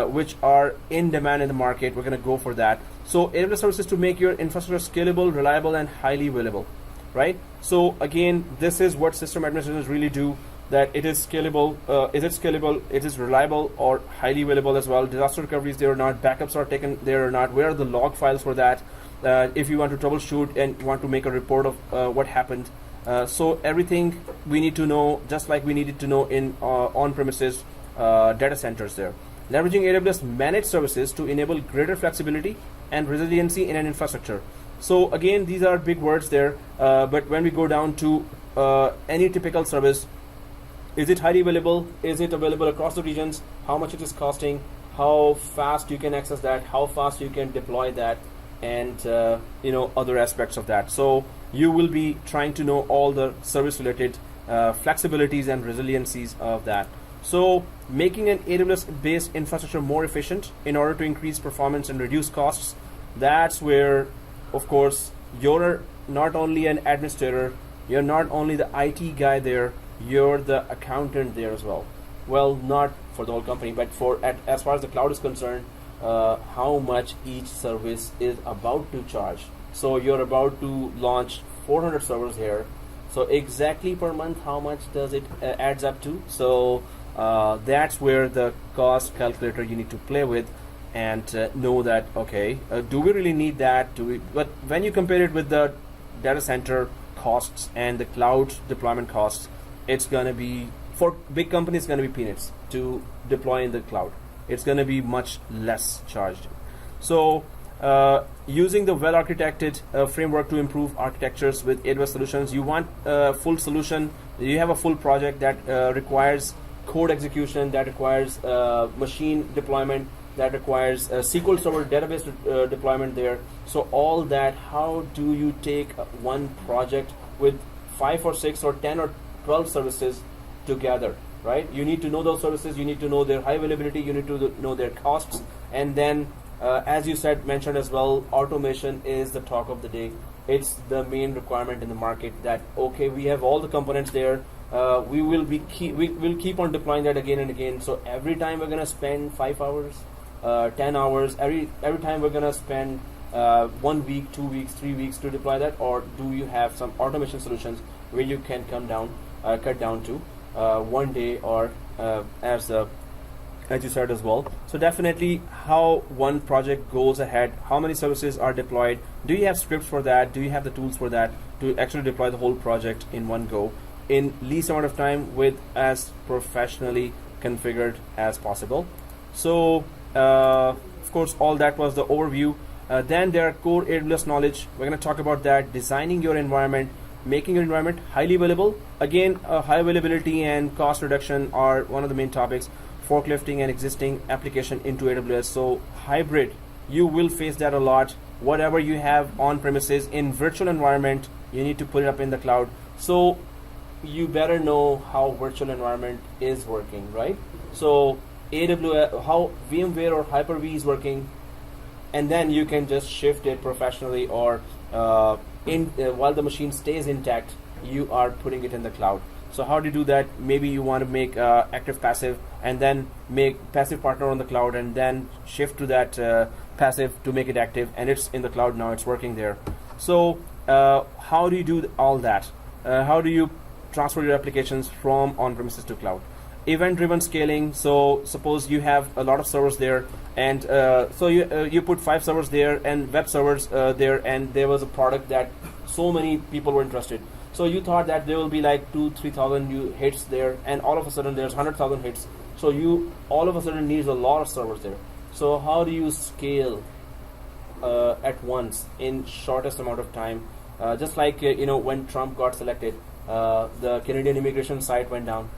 which are in demand in the market. We're going to go for that. So AWS services to make your infrastructure scalable, reliable, and highly available, right? So again, this is what system administrators really do, that it is scalable. Is it scalable? It is reliable or highly available as well. Disaster recoveries, they are not. Backups are taken, they are not. Where are the log files for that? If you want to troubleshoot and want to make a report of what happened. So everything we need to know, just like we needed to know in on-premises data centers there. Leveraging AWS managed services to enable greater flexibility and resiliency in an infrastructure. So again, these are big words there, but when we go down to any typical service, is it highly available? Is it available across the regions? How much it is costing? How fast you can access that? How fast you can deploy that? And other aspects of that. So you will be trying to know all the service related flexibilities and resiliencies of that. So making an AWS based infrastructure more efficient in order to increase performance and reduce costs. That's where, of course, you're not only an administrator, you're not only the IT guy there, you're the accountant there as well. Well, not for the whole company, but as far as the cloud is concerned, how much each service is about to charge. So you're about to launch 400 servers here. So exactly per month, how much does it adds up to? So that's where the cost calculator you need to play with and know that, okay, do we really need that? But when you compare it with the data center costs and the cloud deployment costs, it's going to be, for big companies, it's going to be peanuts to deploy in the cloud. It's going to be much less charged. So using the well-architected framework to improve architectures with AWS solutions, you want a full solution. You have a full project that requires code execution, that requires machine deployment, that requires SQL Server database deployment there. So all that, how do you take one project with 5 or 6 or 10 or 12 services together, right? You need to know those services, you need to know their high availability, you need to know their costs, and then as you mentioned as well, automation is the talk of the day. It's the main requirement in the market that, okay, we have all the components there, we will keep on deploying that again and again. So every time we're going to spend 5 hours, 10 hours, every time we're going to spend 1 week, 2 weeks, 3 weeks to deploy that? Or do you have some automation solutions where you can cut down to 1 day, or as you said as well. So definitely how one project goes ahead, how many services are deployed, do you have scripts for that, do you have the tools for that to actually deploy the whole project in one go in least amount of time with as professionally configured as possible. So of course all that was the overview. Then there are core AWS knowledge. We're going to talk about that, designing your environment, making your environment highly available. Again, high availability and cost reduction are one of the main topics. Forklifting an existing application into AWS. So hybrid, you will face that a lot. Whatever you have on premises in virtual environment, you need to put it up in the cloud. So you better know how virtual environment is working, right? So AWS, how VMware or Hyper-V is working, and then you can just shift it professionally, or while the machine stays intact, you are putting it in the cloud. So how do you do that? Maybe you want to make active passive, and then make passive partner on the cloud, and then shift to that passive to make it active, and it's in the cloud now, it's working there. So how do you do all that? How do you transfer your applications from on-premises to cloud? Event-driven scaling. So suppose you have a lot of servers there, and so you put 5 servers there and web servers there, and there was a product that so many people were interested. So you thought that there will be like 2,000-3,000 new hits there, and all of a sudden there's 100,000 hits. So you all of a sudden needs a lot of servers there. So how do you scale at once in shortest amount of time? Just like when Trump got selected, the Canadian immigration site went down.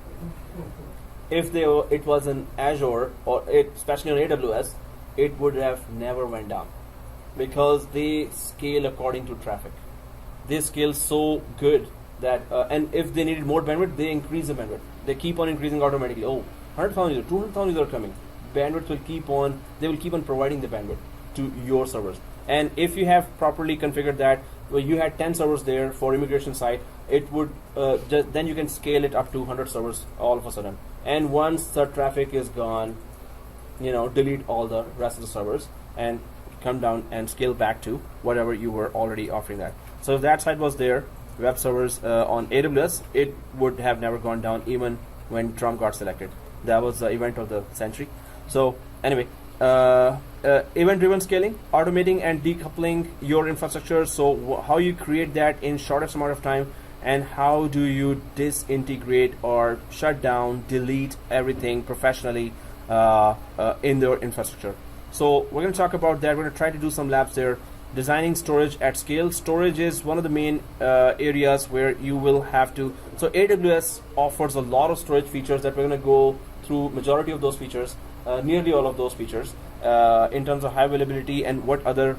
If it was in Azure or especially on AWS, it would have never went down, because they scale according to traffic. They scale so good that and if they needed more bandwidth, they increase the bandwidth. They keep on increasing automatically. 100,000 users, 200,000 users are coming. Bandwidth will keep on. They will keep on providing the bandwidth to your servers. And if you have properly configured that, where you had 10 servers there for immigration site, it would then you can scale it up to 100 servers all of a sudden. And once the traffic is gone, delete all the rest of the servers and come down and scale back to whatever you were already offering that. So if that site was there, web servers on AWS, it would have never gone down even when Trump got selected. That was the event of the century. So anyway, event-driven scaling, automating and decoupling your infrastructure. So how you create that in shortest amount of time, and how do you disintegrate or shut down, delete everything professionally in their infrastructure. So we're going to talk about that. We're going to try to do some labs there. Designing storage at scale. Storage is one of the main areas where you will have to. So AWS offers a lot of storage features that we're going to go through majority of those features, nearly all of those features, in terms of high availability and what other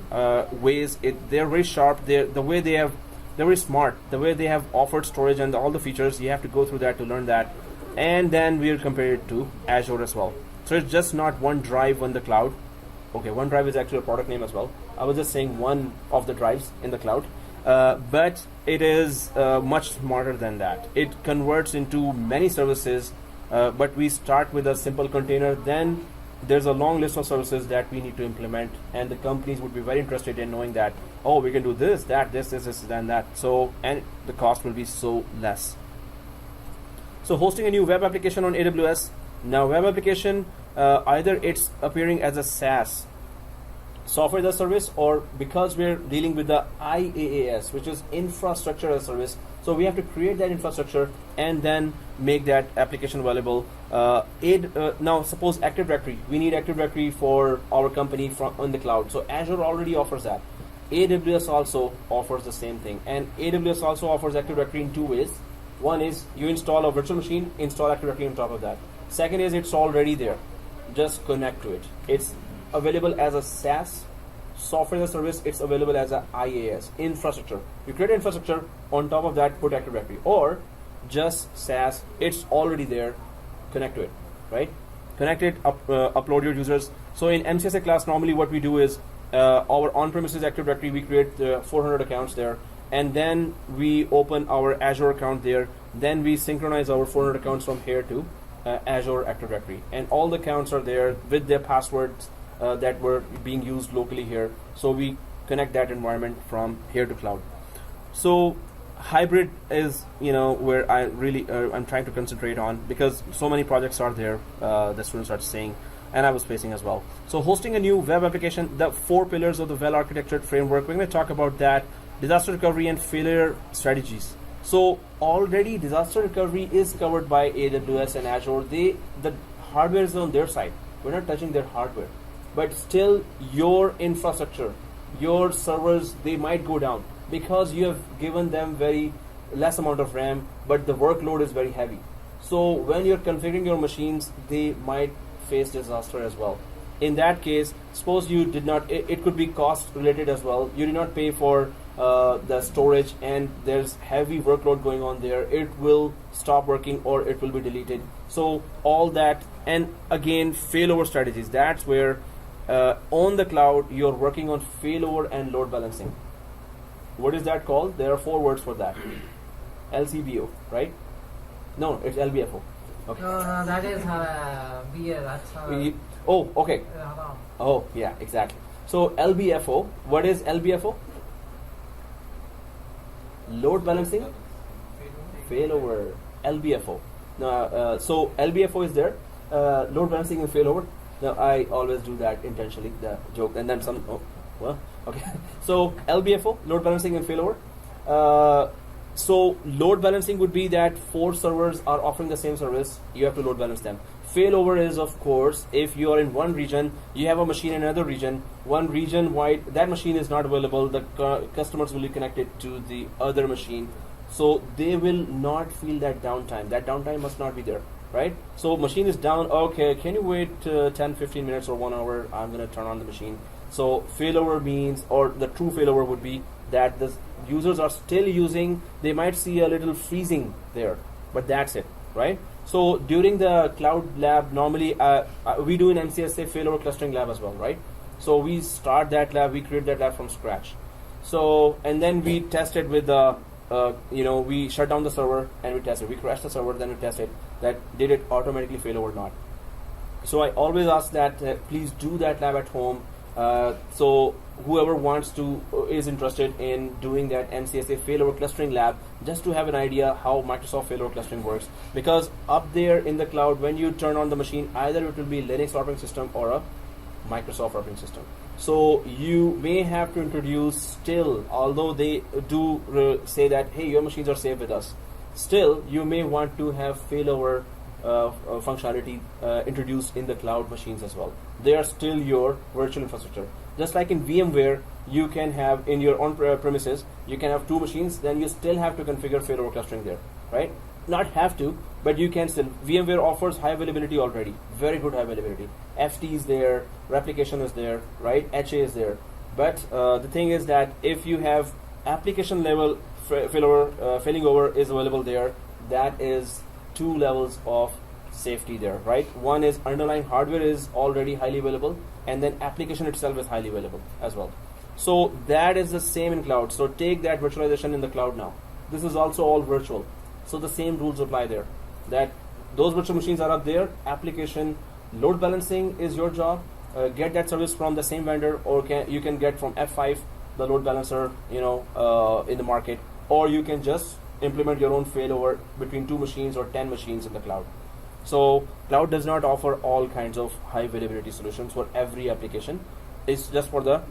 ways. They're very sharp. They're very smart. The way they have offered storage and all the features, you have to go through that to learn that. And then we'll compare it to Azure as well. So it's just not one drive on the cloud. Okay, OneDrive is actually a product name as well. I was just saying one of the drives in the cloud. But it is much smarter than that. It converts into many services, but we start with a simple container. Then there's a long list of services that we need to implement, and the companies would be very interested in knowing that, we can do this, that, this, and that. So, and the cost will be so less. So hosting a new web application on AWS. Now web application, either it's appearing as a SaaS, software as a service, or because we're dealing with the IaaS, which is infrastructure as a service. So we have to create that infrastructure and then make that application available. Now suppose Active Directory, we need Active Directory for our company on the cloud. So Azure already offers that. AWS also offers the same thing, and AWS also offers Active Directory in two ways. One is you install a virtual machine, install Active Directory on top of that. Second is it's already there, just connect to it. It's available as a SaaS, software as a service. It's available as a IaaS, infrastructure. You create infrastructure, on top of that put Active Directory, or just SaaS, it's already there, connect to it, right? Connect it, upload your users. So in MCSA class, normally what we do is our on-premises Active Directory, we create 400 accounts there, and then we open our Azure account there. Then we synchronize our 400 accounts from here to Azure Active Directory, and all the accounts are there with their passwords that were being used locally here. So we connect that environment from here to cloud. So hybrid is where I really I'm trying to concentrate on, because so many projects are there, the students are saying, and I was facing as well. So hosting a new web application, the 4 pillars of the well-architectured framework, we're going to talk about that. Disaster recovery and failure strategies. So already disaster recovery is covered by AWS and Azure. The hardware is on their side. We're not touching their hardware, but still your infrastructure, your servers, they might go down because you have given them very less amount of RAM, but the workload is very heavy. So when you're configuring your machines, they might face disaster as well. In that case, suppose you did not, it could be cost related as well. You did not pay for the storage, and there's heavy workload going on there. It will stop working or it will be deleted. So all that, and again, failover strategies. That's where on the cloud you're working on failover and load balancing. What is that called? There are 4 words for that. LCBO, right? No, it's LBFO. Okay. No, that is BA. That's oh, okay. Oh, yeah, exactly. So LBFO. What is LBFO? Load balancing, failover, LBFO. Now, so LBFO is there. Load balancing and failover. Now, I always do that intentionally, the joke, and then some. Oh, well, okay. So LBFO, load balancing and failover. So load balancing would be that 4 servers are offering the same service, you have to load balance them. Failover is, of course, if you are in one region, you have a machine in another region, one region wide, that machine is not available, the customers will be connected to the other machine. So they will not feel that downtime. That downtime must not be there, right? So machine is down, okay, can you wait 10-15 minutes or 1 hour, I'm going to turn on the machine. So failover means, or the true failover would be that the users are still using, they might see a little freezing there, but that's it, right? So during the cloud lab, normally we do an MCSA failover clustering lab as well, right? So we start that lab, we create that lab from scratch. So, and then we test it with the, we shut down the server and we test it. We crash the server, then we test it, that did it automatically fail or not. So I always ask that please do that lab at home. So whoever wants to is interested in doing that MCSA failover clustering lab, just to have an idea how Microsoft failover clustering works. Because up there in the cloud, when you turn on the machine, either it will be Linux operating system or a Microsoft operating system. So you may have to introduce still, although they do say that, hey, your machines are safe with us, still you may want to have failover functionality introduced in the cloud machines as well. They are still your virtual infrastructure. Just like in VMware, you can have in your on-premises, you can have 2 machines, then you still have to configure failover clustering there, right? Not have to, but you can still. VMware offers high availability already, very good high availability. FT is there, replication is there, right? HA is there. But the thing is that if you have application level failing over is available there, that is 2 levels of safety there, right? One is underlying hardware is already highly available, and then application itself is highly available as well. So that is the same in cloud. So take that virtualization in the cloud now. This is also all virtual. So the same rules apply there. That those virtual machines are up there. Application load balancing is your job. Get that service from the same vendor, or you can get from F5 the load balancer, in the market, or you can just implement your own failover between 2 machines or 10 machines in the cloud. So cloud does not offer all kinds of high availability solutions for every application. It's just for the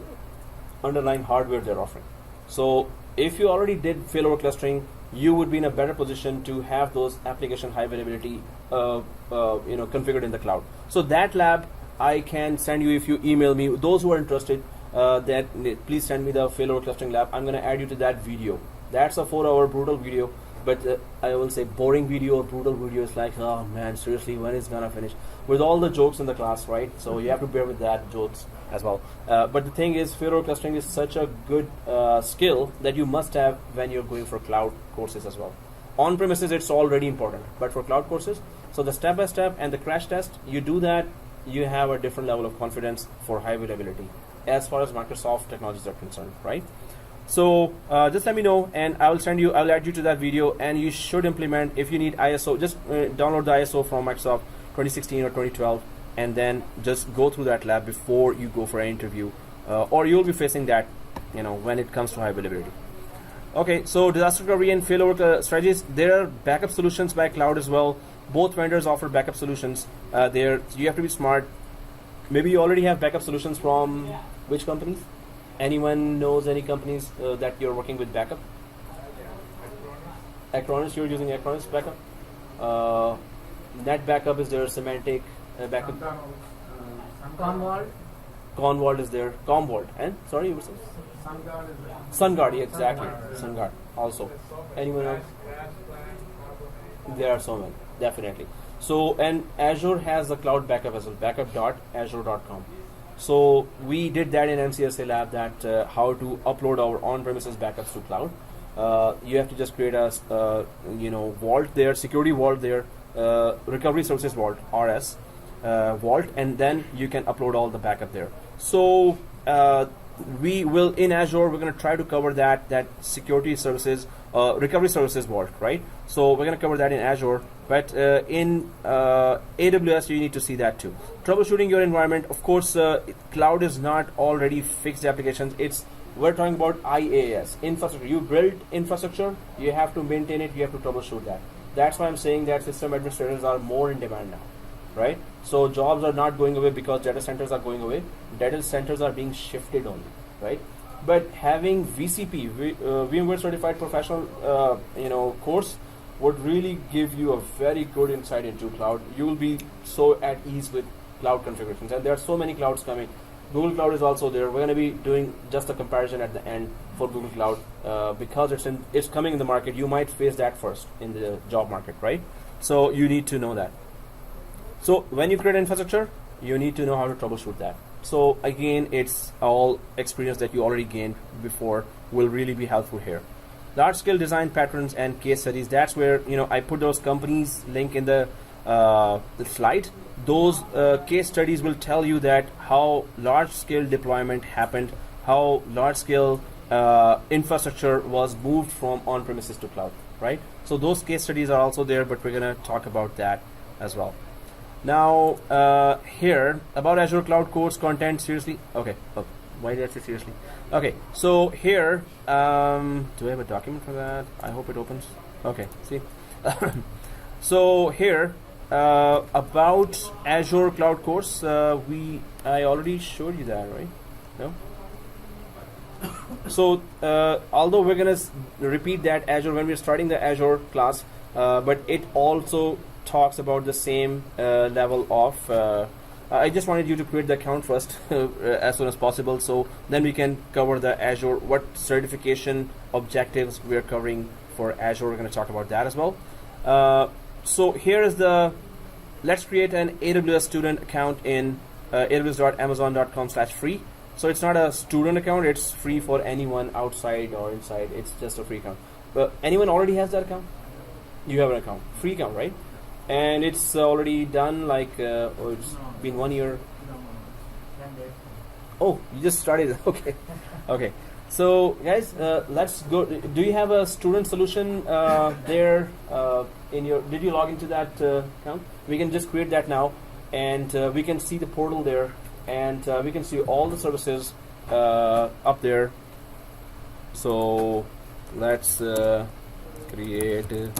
underlying hardware they're offering. So if you already did failover clustering, you would be in a better position to have those application high availability configured in the cloud. So that lab I can send you if you email me. Those who are interested, please send me the failover clustering lab. I'm going to add you to that video. That's a 4-hour brutal video, but I will say boring video or brutal video is like, oh man, seriously, when is gonna finish? With all the jokes in the class, right? So you have to bear with that jokes as well. But the thing is, failover clustering is such a good skill that you must have when you're going for cloud courses as well. On premises, it's already important, but for cloud courses, so the step-by-step and the crash test, you do that, you have a different level of confidence for high availability as far as Microsoft technologies are concerned, right? So just let me know, and I'll add you to that video, and you should implement. If you need ISO, just download the ISO from Microsoft 2016 or 2012, and then just go through that lab before you go for an interview, or you'll be facing that, when it comes to high availability. Okay, so disaster recovery and failover strategies. There are backup solutions by cloud as well. Both vendors offer backup solutions. You have to be smart. Maybe you already have backup solutions from which companies? Anyone knows any companies that you're working with backup? Acronis, you're using Acronis backup? Net backup is there, Semantic backup. Commvault is there. Commvault. And sorry, you were saying? SunGuard, yeah, exactly. SunGuard also. Anyone else? There are so many, definitely. So, and Azure has a cloud backup as well, backup.azure.com. So we did that in MCSA lab, that how to upload our on-premises backups to cloud. You have to just create a vault there, security vault there, recovery services vault, RS vault, and then you can upload all the backup there. So we will in Azure, we're going to try to cover that security services, recovery services vault, right? So we're going to cover that in Azure, but in AWS you need to see that too. Troubleshooting your environment, of course, cloud is not already fixed applications. We're talking about IaaS, infrastructure. You build infrastructure, you have to maintain it, you have to troubleshoot that. That's why I'm saying that system administrators are more in demand now, right? So jobs are not going away because data centers are going away. Data centers are being shifted only, right? but having VCP, VMware Certified Professional, course would really give you a very good insight into cloud. You will be so at ease with cloud configurations, and there are so many clouds coming. Google Cloud is also there. We're going to be doing just a comparison at the end for Google Cloud because it's coming in the market. You might face that first in the job market, right? So you need to know that. So when you create infrastructure, you need to know how to troubleshoot that. So again, it's all experience that you already gained before will really be helpful here. Large scale design patterns and case studies. That's where I put those companies link in the slide. Those case studies will tell you that how large scale deployment happened, how large scale infrastructure was moved from on-premises to cloud, right? So those case studies are also there, but we're going to talk about that as well. Now here about Azure Cloud course content. Seriously, okay. Oh, why did I say seriously? Okay, so here do I have a document for that? I hope it opens. Okay, see. So here about Azure Cloud course, I already showed you that, right? No. So although we're gonna repeat that Azure when we're starting the Azure class, but it also talks about the same level of I just wanted you to create the account first as soon as possible, so then we can cover the Azure, what certification objectives we're covering for Azure. We're going to talk about that as well. So here is let's create an AWS student account in aws.amazon.com/free. So it's not a student account, it's free for anyone outside or inside. It's just a free account. But anyone already has that account? You have an account, free account, right? And it's already done, like it's been 1 year. Oh, you just started. Okay. Okay. So guys, let's go. Do you have a student solution there in your? Did you log into that account? We can just create that now, and we can see the portal there, and we can see all the services up there. So let's create a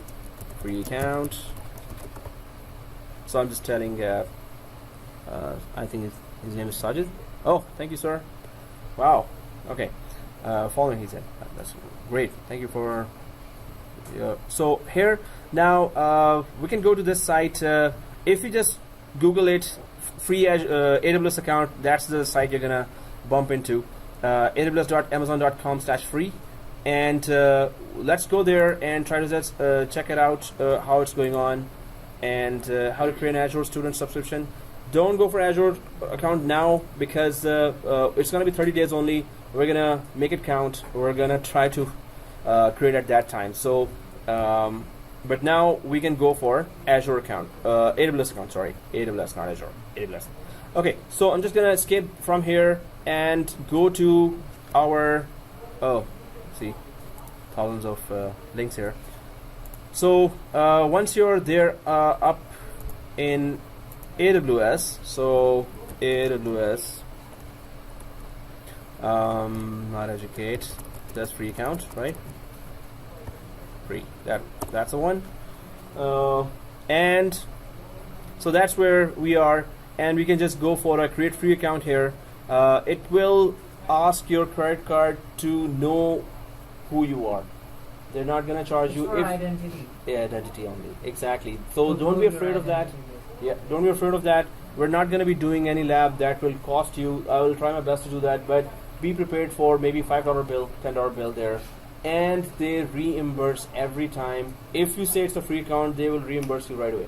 free account. So I'm just telling, I think his name is Sajid. Oh, thank you, sir. Wow. Okay. Following, he said. That's great. Thank you for. So here now we can go to this site. If you just Google it, free AWS account. That's the site you're gonna bump into. aws.amazon.com/free, and let's go there and try to just check it out, how it's going on, and how to create an Azure student subscription. Don't go for Azure account now because it's going to be 30 days only. We're going to make it count. We're going to try to create at that time. So, but now we can go for Azure account, AWS account, sorry. AWS, not Azure, AWS. Okay, so I'm just going to escape from here and go to our, see, thousands of links here. So once you're there up in AWS, so AWS, not educate, that's free account, right? Free, that's the one. And so that's where we are, and we can just go for a create free account here. It will ask your credit card to know who you are. They're not going to charge you for identity. Yeah, identity only. Exactly. So don't be afraid of that. Yeah, don't be afraid of that. We're not going to be doing any lab that will cost you. I will try my best to do that, but be prepared for maybe $5 bill, $10 bill there, and they reimburse every time. If you say it's a free account, they will reimburse you right away.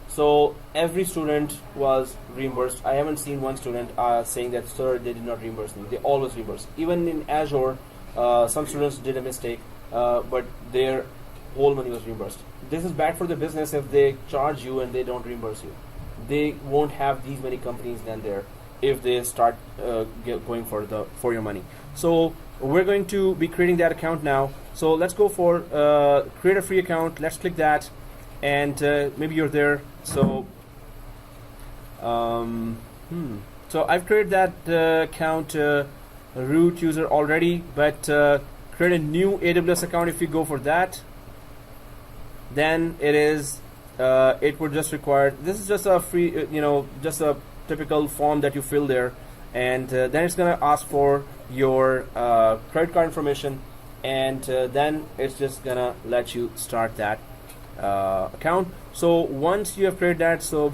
So every student was reimbursed. I haven't seen one student saying that, sir, they did not reimburse me. They always reimburse. Even in Azure, some students did a mistake. But their whole money was reimbursed. This is bad for the business if they charge you and they don't reimburse you. They won't have these many companies then there if they start going for your money. So we're going to be creating that account now. So let's go for create a free account. Let's click that, and maybe you're there. So so I've created that account root user already, but create a new AWS account. If you go for that, then it would just require, this is just a free, just a typical form that you fill there, and then it's gonna ask for your credit card information, and then it's just gonna let you start that account. So once you have created that, so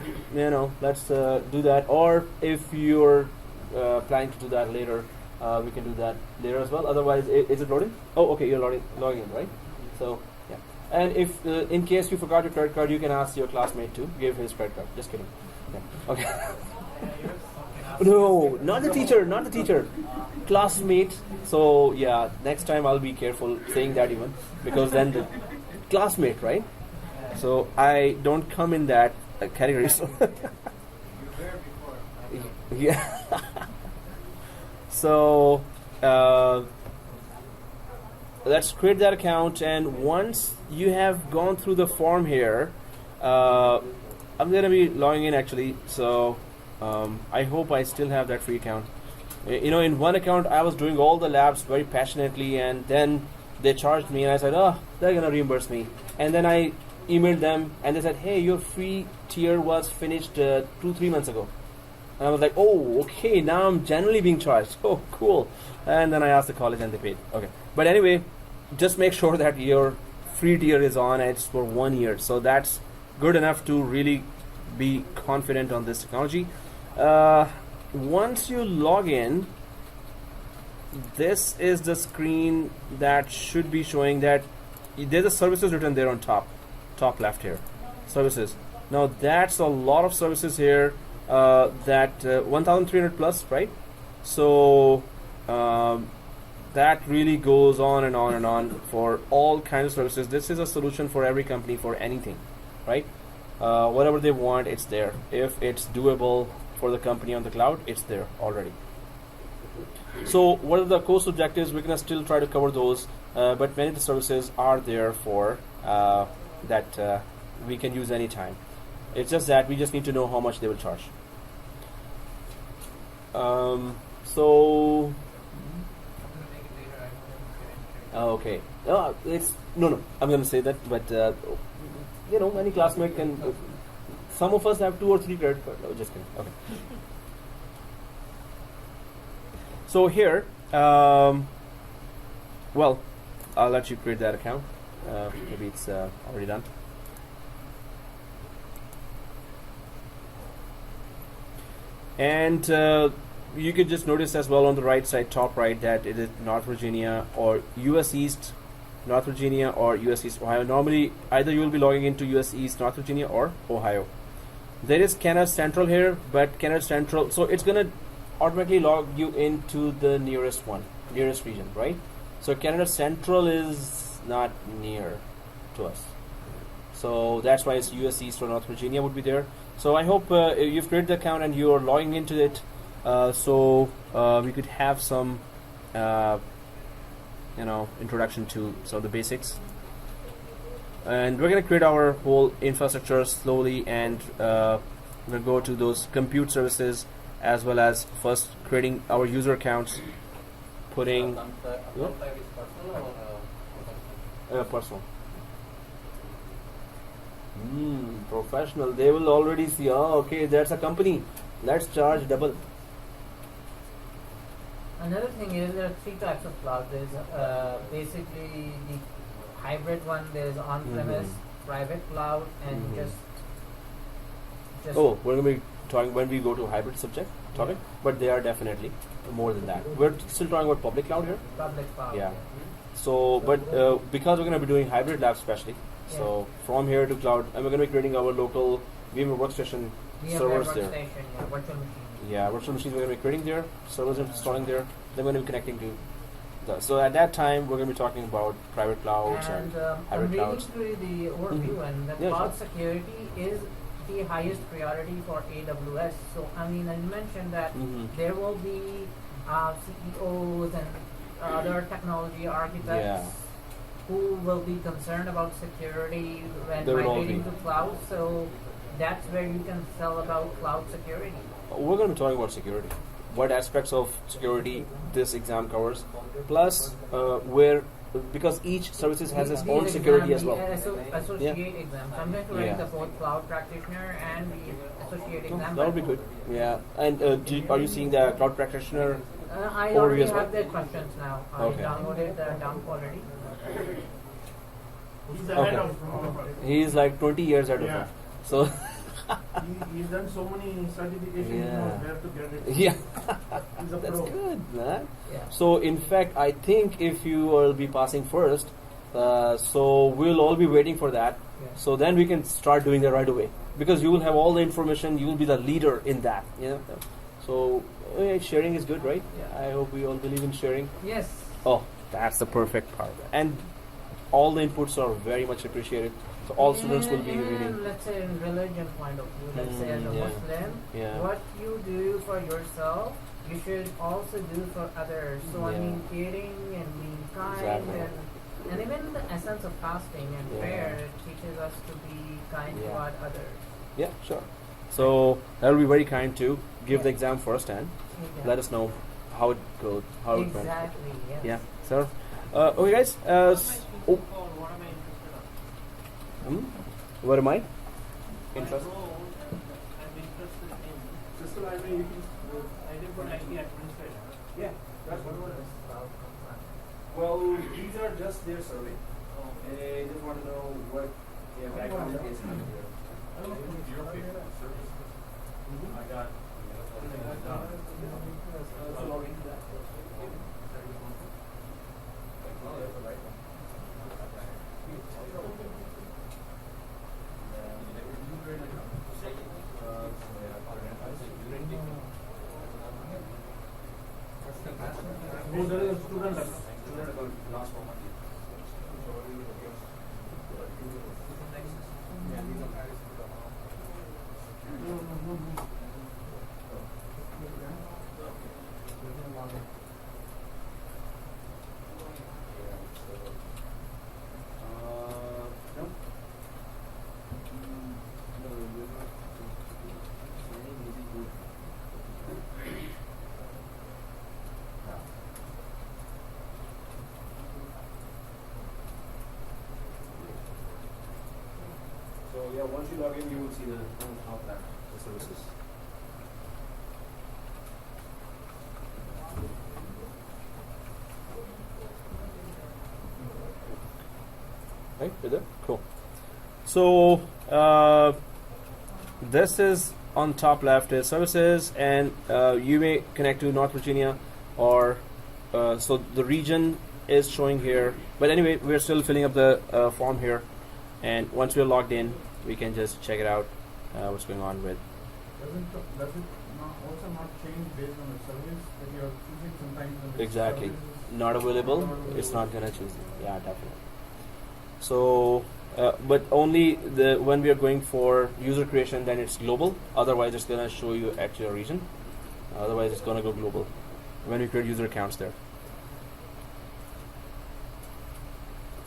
let's do that. Or if you're planning to do that later, we can do that later as well. Otherwise, is it loading? Oh, okay, you're logging in, right? So yeah. And if in case you forgot your credit card, you can ask your classmate to give his credit card. Just kidding. Yeah. Okay. No, not the teacher, not the teacher. Classmate. So yeah, next time I'll be careful saying that even, because then the classmate, right? So I don't come in that category. So yeah. So let's create that account, and once you have gone through the form here, I'm gonna be logging in actually. So I hope I still have that free account. In one account I was doing all the labs very passionately, and then they charged me, and I said, oh, they're gonna reimburse me. And then I emailed them, and they said, hey, your free tier was finished 2-3 months ago. And I was like, oh, okay, now I'm generally being charged. Oh, cool. And then I asked the college, and they paid. Okay, but anyway, just make sure that your free tier is on, and it's for 1 year. So that's good enough to really be confident on this technology. Once you log in, this is the screen that should be showing that there's a services written there on top left here. Services. Now that's a lot of services here. That 1,300 plus, right? So that really goes on and on and on for all kinds of services. This is a solution for every company for anything, right? Whatever they want, it's there. If it's doable for the company on the cloud, it's there already. So what are the course objectives? We're gonna still try to cover those, but many of the services are there for that we can use anytime. It's just that we just need to know how much they will charge. Okay. It's no. I'm going to say that, but any classmate can. Some of us have 2 or 3 credit cards. No, just kidding. Okay. So here, well, I'll let you create that account. Maybe it's already done. And you can just notice as well on the right side, top right, that it is North Virginia or US East, North Virginia or US East, Ohio. Normally, either you will be logging into US East, North Virginia or Ohio. There is Canada Central here, but Canada Central, so it's going to automatically log you into the nearest region, right? So Canada Central is not near to us. So that's why it's US East or North Virginia would be there. So I hope you've created the account and you're logging into it, so we could have some introduction to some of the basics. And we're going to create our whole infrastructure slowly, and we're going to go to those compute services, as well as first creating our user accounts, putting personal. Professional. They will already see, oh, okay, that's a company. Let's charge double. Another thing is there are 3 types of cloud. There's basically the hybrid one. There's on-premise, private cloud, and just. Oh, we're going to be talking when we go to hybrid subject topic, but they are definitely more than that. We're still talking about public cloud here. Public cloud. Yeah. So, but because we're going to be doing hybrid labs, especially. Yeah. So from here to cloud, and we're going to be creating our local VMware workstation servers there. Virtual machines. Yeah, virtual machines we're going to be creating there, servers installing there. Then we're going to be connecting to the. So at that time, we're going to be talking about private clouds and hybrid clouds. I'm reading through the overview, and the cloud security is the highest priority for AWS. So I mean, I mentioned that there will be CEOs and other technology architects who will be concerned about security when migrating to cloud. So that's where you can sell about cloud security. We're going to be talking about security. What aspects of security this exam covers, plus where because each services has its These own security as well. Associate exam. Sometimes to write Yeah. the both cloud practitioner and the associate exam. That would be good. Yeah. And are you seeing the cloud practitioner? I Overview already as well? have their questions now. I Okay. downloaded the dump already. He's ahead Okay. of all of us. He's like 20 years ahead of Yeah. us. So He's done so many certifications, he Yeah. knows where to get it. yeah, He's a that's pro. good, man. Yeah. So in fact, I think if you will be passing first, so we'll all be waiting for that. Yeah. So then we can start doing it right away because you will have all the information. You will be the leader in that. You know. So sharing is good, right? Yeah. I hope we all believe in sharing. Yes. Oh, that's the perfect part. And all the inputs are very much appreciated. So all students will be And reading. let's say in religion point of view, let's say as a Yeah. Muslim, Yeah. what you do for yourself, you should also do for others. So I Yeah. mean, caring and being kind Exactly. and even the essence of fasting and Yeah. prayer teaches us to be kind Yeah. toward others. Yeah, sure. So that will be very kind to give the exam first and Yeah. let us know how it goes, how it went. Exactly. Yes. Yeah, sir. Okay, guys. What am I? Interested? I'm interested in Crystal Library. I did for IT administration. Yeah, that's what it is. Well, these are just their survey. They just want to know what their background is. I don't know if you're paid for services. I got. Oh, there is a student account. Last one. So yeah, once you log in, you will see the on top that the services. Right, you're there? Cool. So this is on top left is services, and you may connect to North Virginia, or so the region is showing here. But anyway, we're still filling up the form here, and once we're logged in, we can just check it out. What's going on with? Does it also not change based on the service that you're choosing sometimes? When Exactly. service is Not available. It's not gonna choose it. Yeah, definitely. So, but only when we are going for user creation, then it's global. Otherwise, it's gonna show you actually a region. Otherwise, it's gonna go global when we create user accounts there.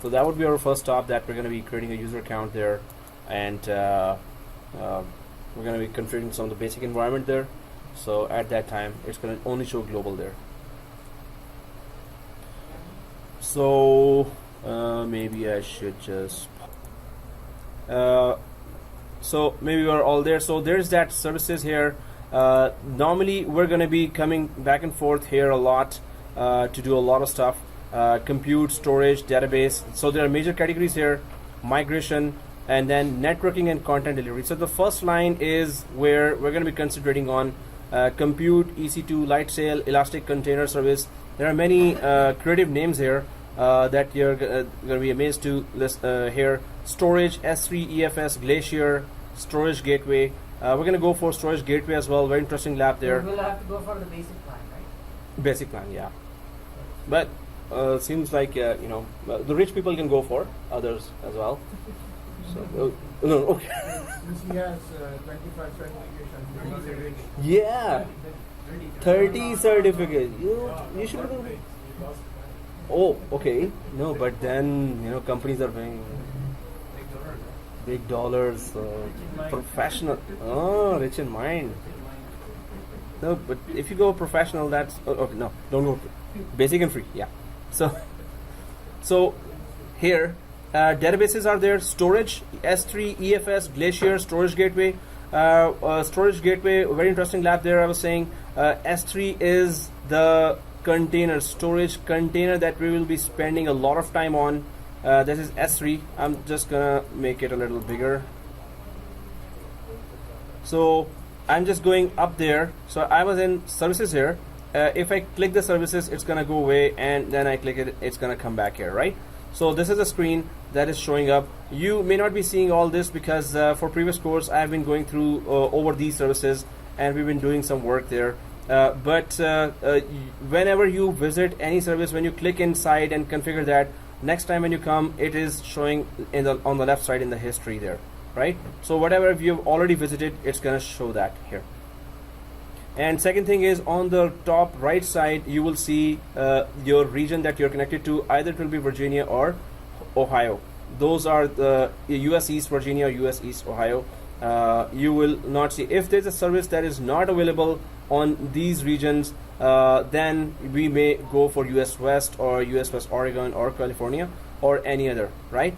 So that would be our first stop. That we're gonna be creating a user account there, and we're gonna be configuring some of the basic environment there. So at that time, it's gonna only show global there. So maybe I should just so maybe we're all there. So there's that services here. Normally we're going to be coming back and forth here a lot to do a lot of stuff, compute, storage, database. So there are major categories here: migration, and then networking and content delivery. So the first line is where we're going to be concentrating on compute, EC2, Lightsail, Elastic Container Service. There are many creative names here that you're going to be amazed to list here. Storage, S3, EFS, Glacier, Storage Gateway. We're going to go for Storage Gateway as well. Very interesting lab there. We'll have to go for the basic plan, right? Basic plan, yeah. But seems like the rich people can go for others as well. So no, okay. Since he has 25 certifications, he's rich. Yeah, 30 certificates. You should. Oh, okay. No, but then companies are paying big dollars. Professional. Oh, rich in mind. No, but if you go professional, that's okay. No, don't go basic and free. Yeah. So So here, databases are there, storage, S3, EFS, Glacier, storage gateway. Storage gateway, very interesting lab there. I was saying S3 is the container, storage container that we will be spending a lot of time on. This is S3. I'm just gonna make it a little bigger. So I'm just going up there. So I was in services here. If I click the services, it's gonna go away, and then I click it, it's gonna come back here, right? So this is a screen that is showing up. You may not be seeing all this because for previous course I have been going through over these services, and we've been doing some work there. But whenever you visit any service, when you click inside and configure that, next time when you come, it is showing on the left side in the history there, right? So whatever you've already visited, it's gonna show that here. And second thing is, on the top right side, you will see your region that you're connected to. Either it will be Virginia or Ohio. Those are the US East Virginia or US East Ohio. You will not see. If there's a service that is not available on these regions, then we may go for US West or US West Oregon or California or any other, right?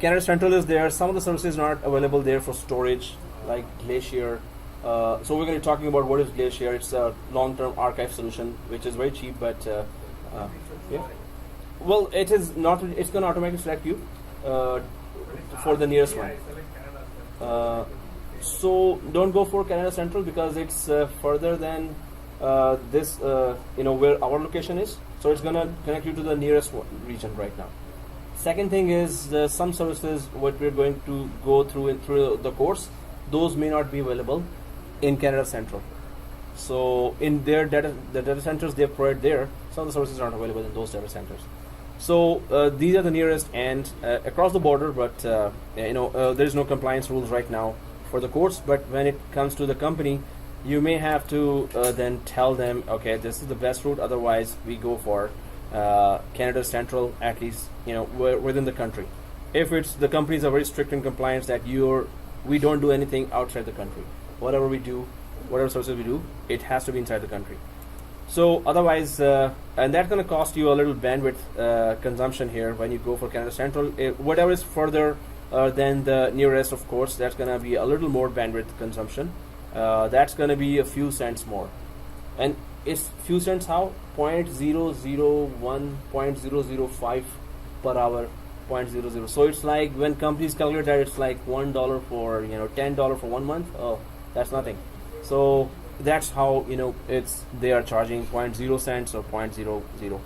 Canada Central is there. Some of the services are not available there for storage, like Glacier. So we're going to be talking about what is Glacier. It's a long-term archive solution, which is very cheap, but yeah. Well, it is not. It's going to automatically select you for the nearest one. So don't go for Canada Central because it's further than this. Where our location is. So it's going to connect you to the nearest region right now. Second thing is some services what we're going to go through the course. Those may not be available in Canada Central. So in their the data centers they provide there, some of the services aren't available in those data centers. So these are the nearest and across the border, but there is no compliance rules right now for the course. But when it comes to the company, you may have to then tell them, okay, this is the best route. Otherwise, we go for Canada Central, at least within the country. If it's the companies are very strict in compliance that we don't do anything outside the country. Whatever we do, whatever services we do, it has to be inside the country. So otherwise, and that's going to cost you a little bandwidth consumption here when you go for Canada Central. Whatever is further than the nearest, of course, that's going to be a little more bandwidth consumption. That's going to be a few cents more. And it's few cents how? 0.001, 0.005 per hour. 0.00. So it's like when companies calculate that, it's like $1 for $10 for 1 month. Oh, that's nothing. So that's how they are charging 0.0 cents or 0.00.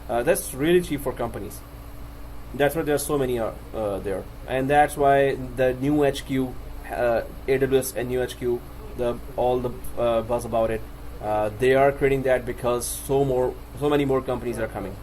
That's really cheap for companies. That's why there are so many there, and that's why the new HQ, AWS and new HQ, all the buzz about it. They are creating that because so many more companies are coming.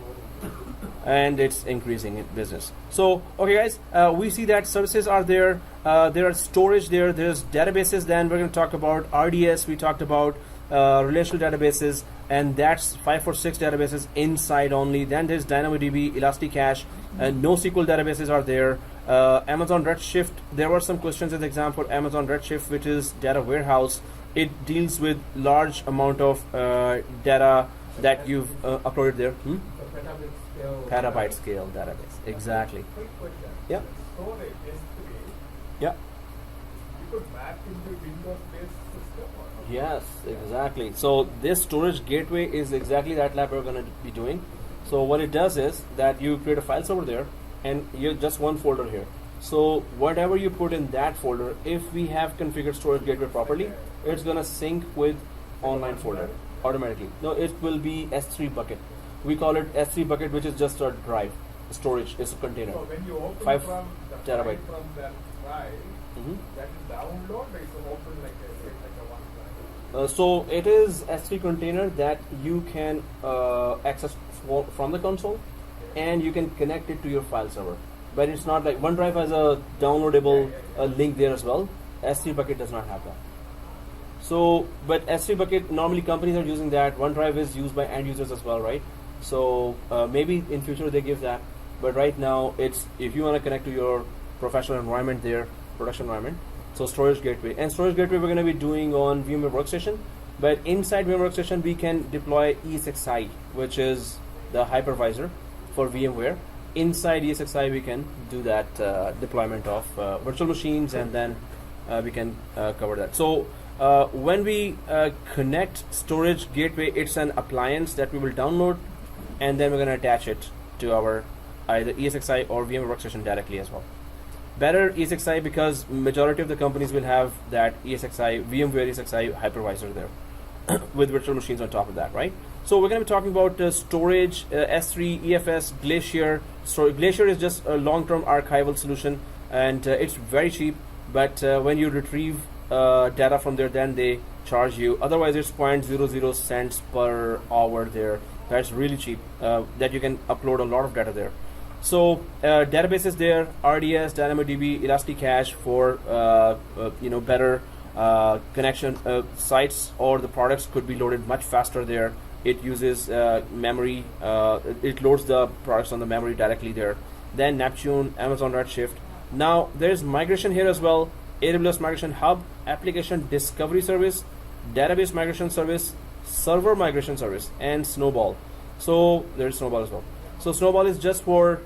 And it's increasing in business. So, okay guys, we see that services are there. There are storage there. There's databases. Then we're going to talk about RDS. We talked about relational databases, and that's 546 databases inside only. Then there's DynamoDB, Elasticache, and NoSQL databases are there. Amazon Redshift. There were some questions in the exam for Amazon Redshift, which is data warehouse. It deals with large amount of data that you've uploaded there. Petabyte scale database. Exactly. Quick question. Yeah. Storage S3. Yeah. You could map into Windows-based system. Or Yes, exactly. So this storage gateway is exactly that lab we're going to be doing. So what it does is that you create a file server there, and you just one folder here. So whatever you put in that folder, if we have configured storage gateway properly, it's going to sync with online folder automatically. No, it will be S3 bucket. We call it S3 bucket, which is just a drive. Storage is a container. so when you open 5 from the terabyte. file from that drive, that is download, or it's open like a one drive? So it is S3 container that you can access from the console, and you can connect it to your file server. But it's not like OneDrive has a downloadable link there as well. S3 bucket does not have that. So, but S3 bucket, normally companies are using that. OneDrive is used by end users as well, right? So maybe in future they give that. But right now, it's if you want to connect to your professional environment there, production environment. So storage gateway. And storage gateway we're going to be doing on VMware Workstation. But inside VMware Workstation, we can deploy ESXi, which is the hypervisor for VMware. Inside ESXi, we can do that deployment of virtual machines, and then we can cover that. So when we connect storage gateway, it's an appliance that we will download, and then we're going to attach it to our either ESXi or VMware Workstation directly as well. Better ESXi, because majority of the companies will have that ESXi, VMware ESXi hypervisor there with virtual machines on top of that, right? So we're going to be talking about storage, S3, EFS, Glacier. So Glacier is just a long-term archival solution, and it's very cheap, but when you retrieve data from there, then they charge you. Otherwise, it's 0.00 cents per hour there. That's really cheap, that you can upload a lot of data there. So databases there, RDS, DynamoDB, Elasticache for better connection. Sites or the products could be loaded much faster there. It uses memory. It loads the products on the memory directly there. Then Neptune, Amazon Redshift. Now there's migration here as well. AWS Migration Hub, Application Discovery Service, Database Migration Service, Server Migration Service, and Snowball. So there's Snowball as well. So Snowball is just for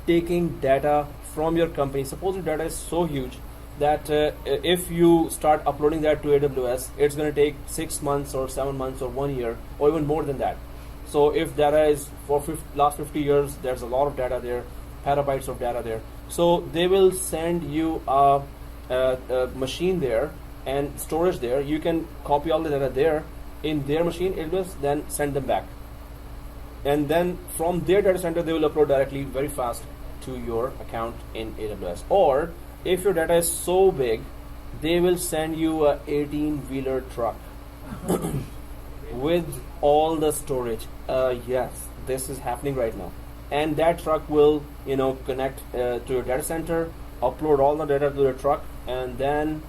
taking data from your company. Suppose your data is so huge that if you start uploading that to AWS, it's going to take 6 months or 7 months or 1 year or even more than that. So if data is for last 50 years, there's a lot of data there, petabytes of data there. So they will send you a machine there and storage there. You can copy all the data there in their machine, AWS, then send them back. And then from their data center, they will upload directly very fast to your account in AWS. Or if your data is so big, they will send you a 18-wheeler truck with all the storage. Yes, this is happening right now. And that truck will, connect to your data center, upload all the data to the truck, and then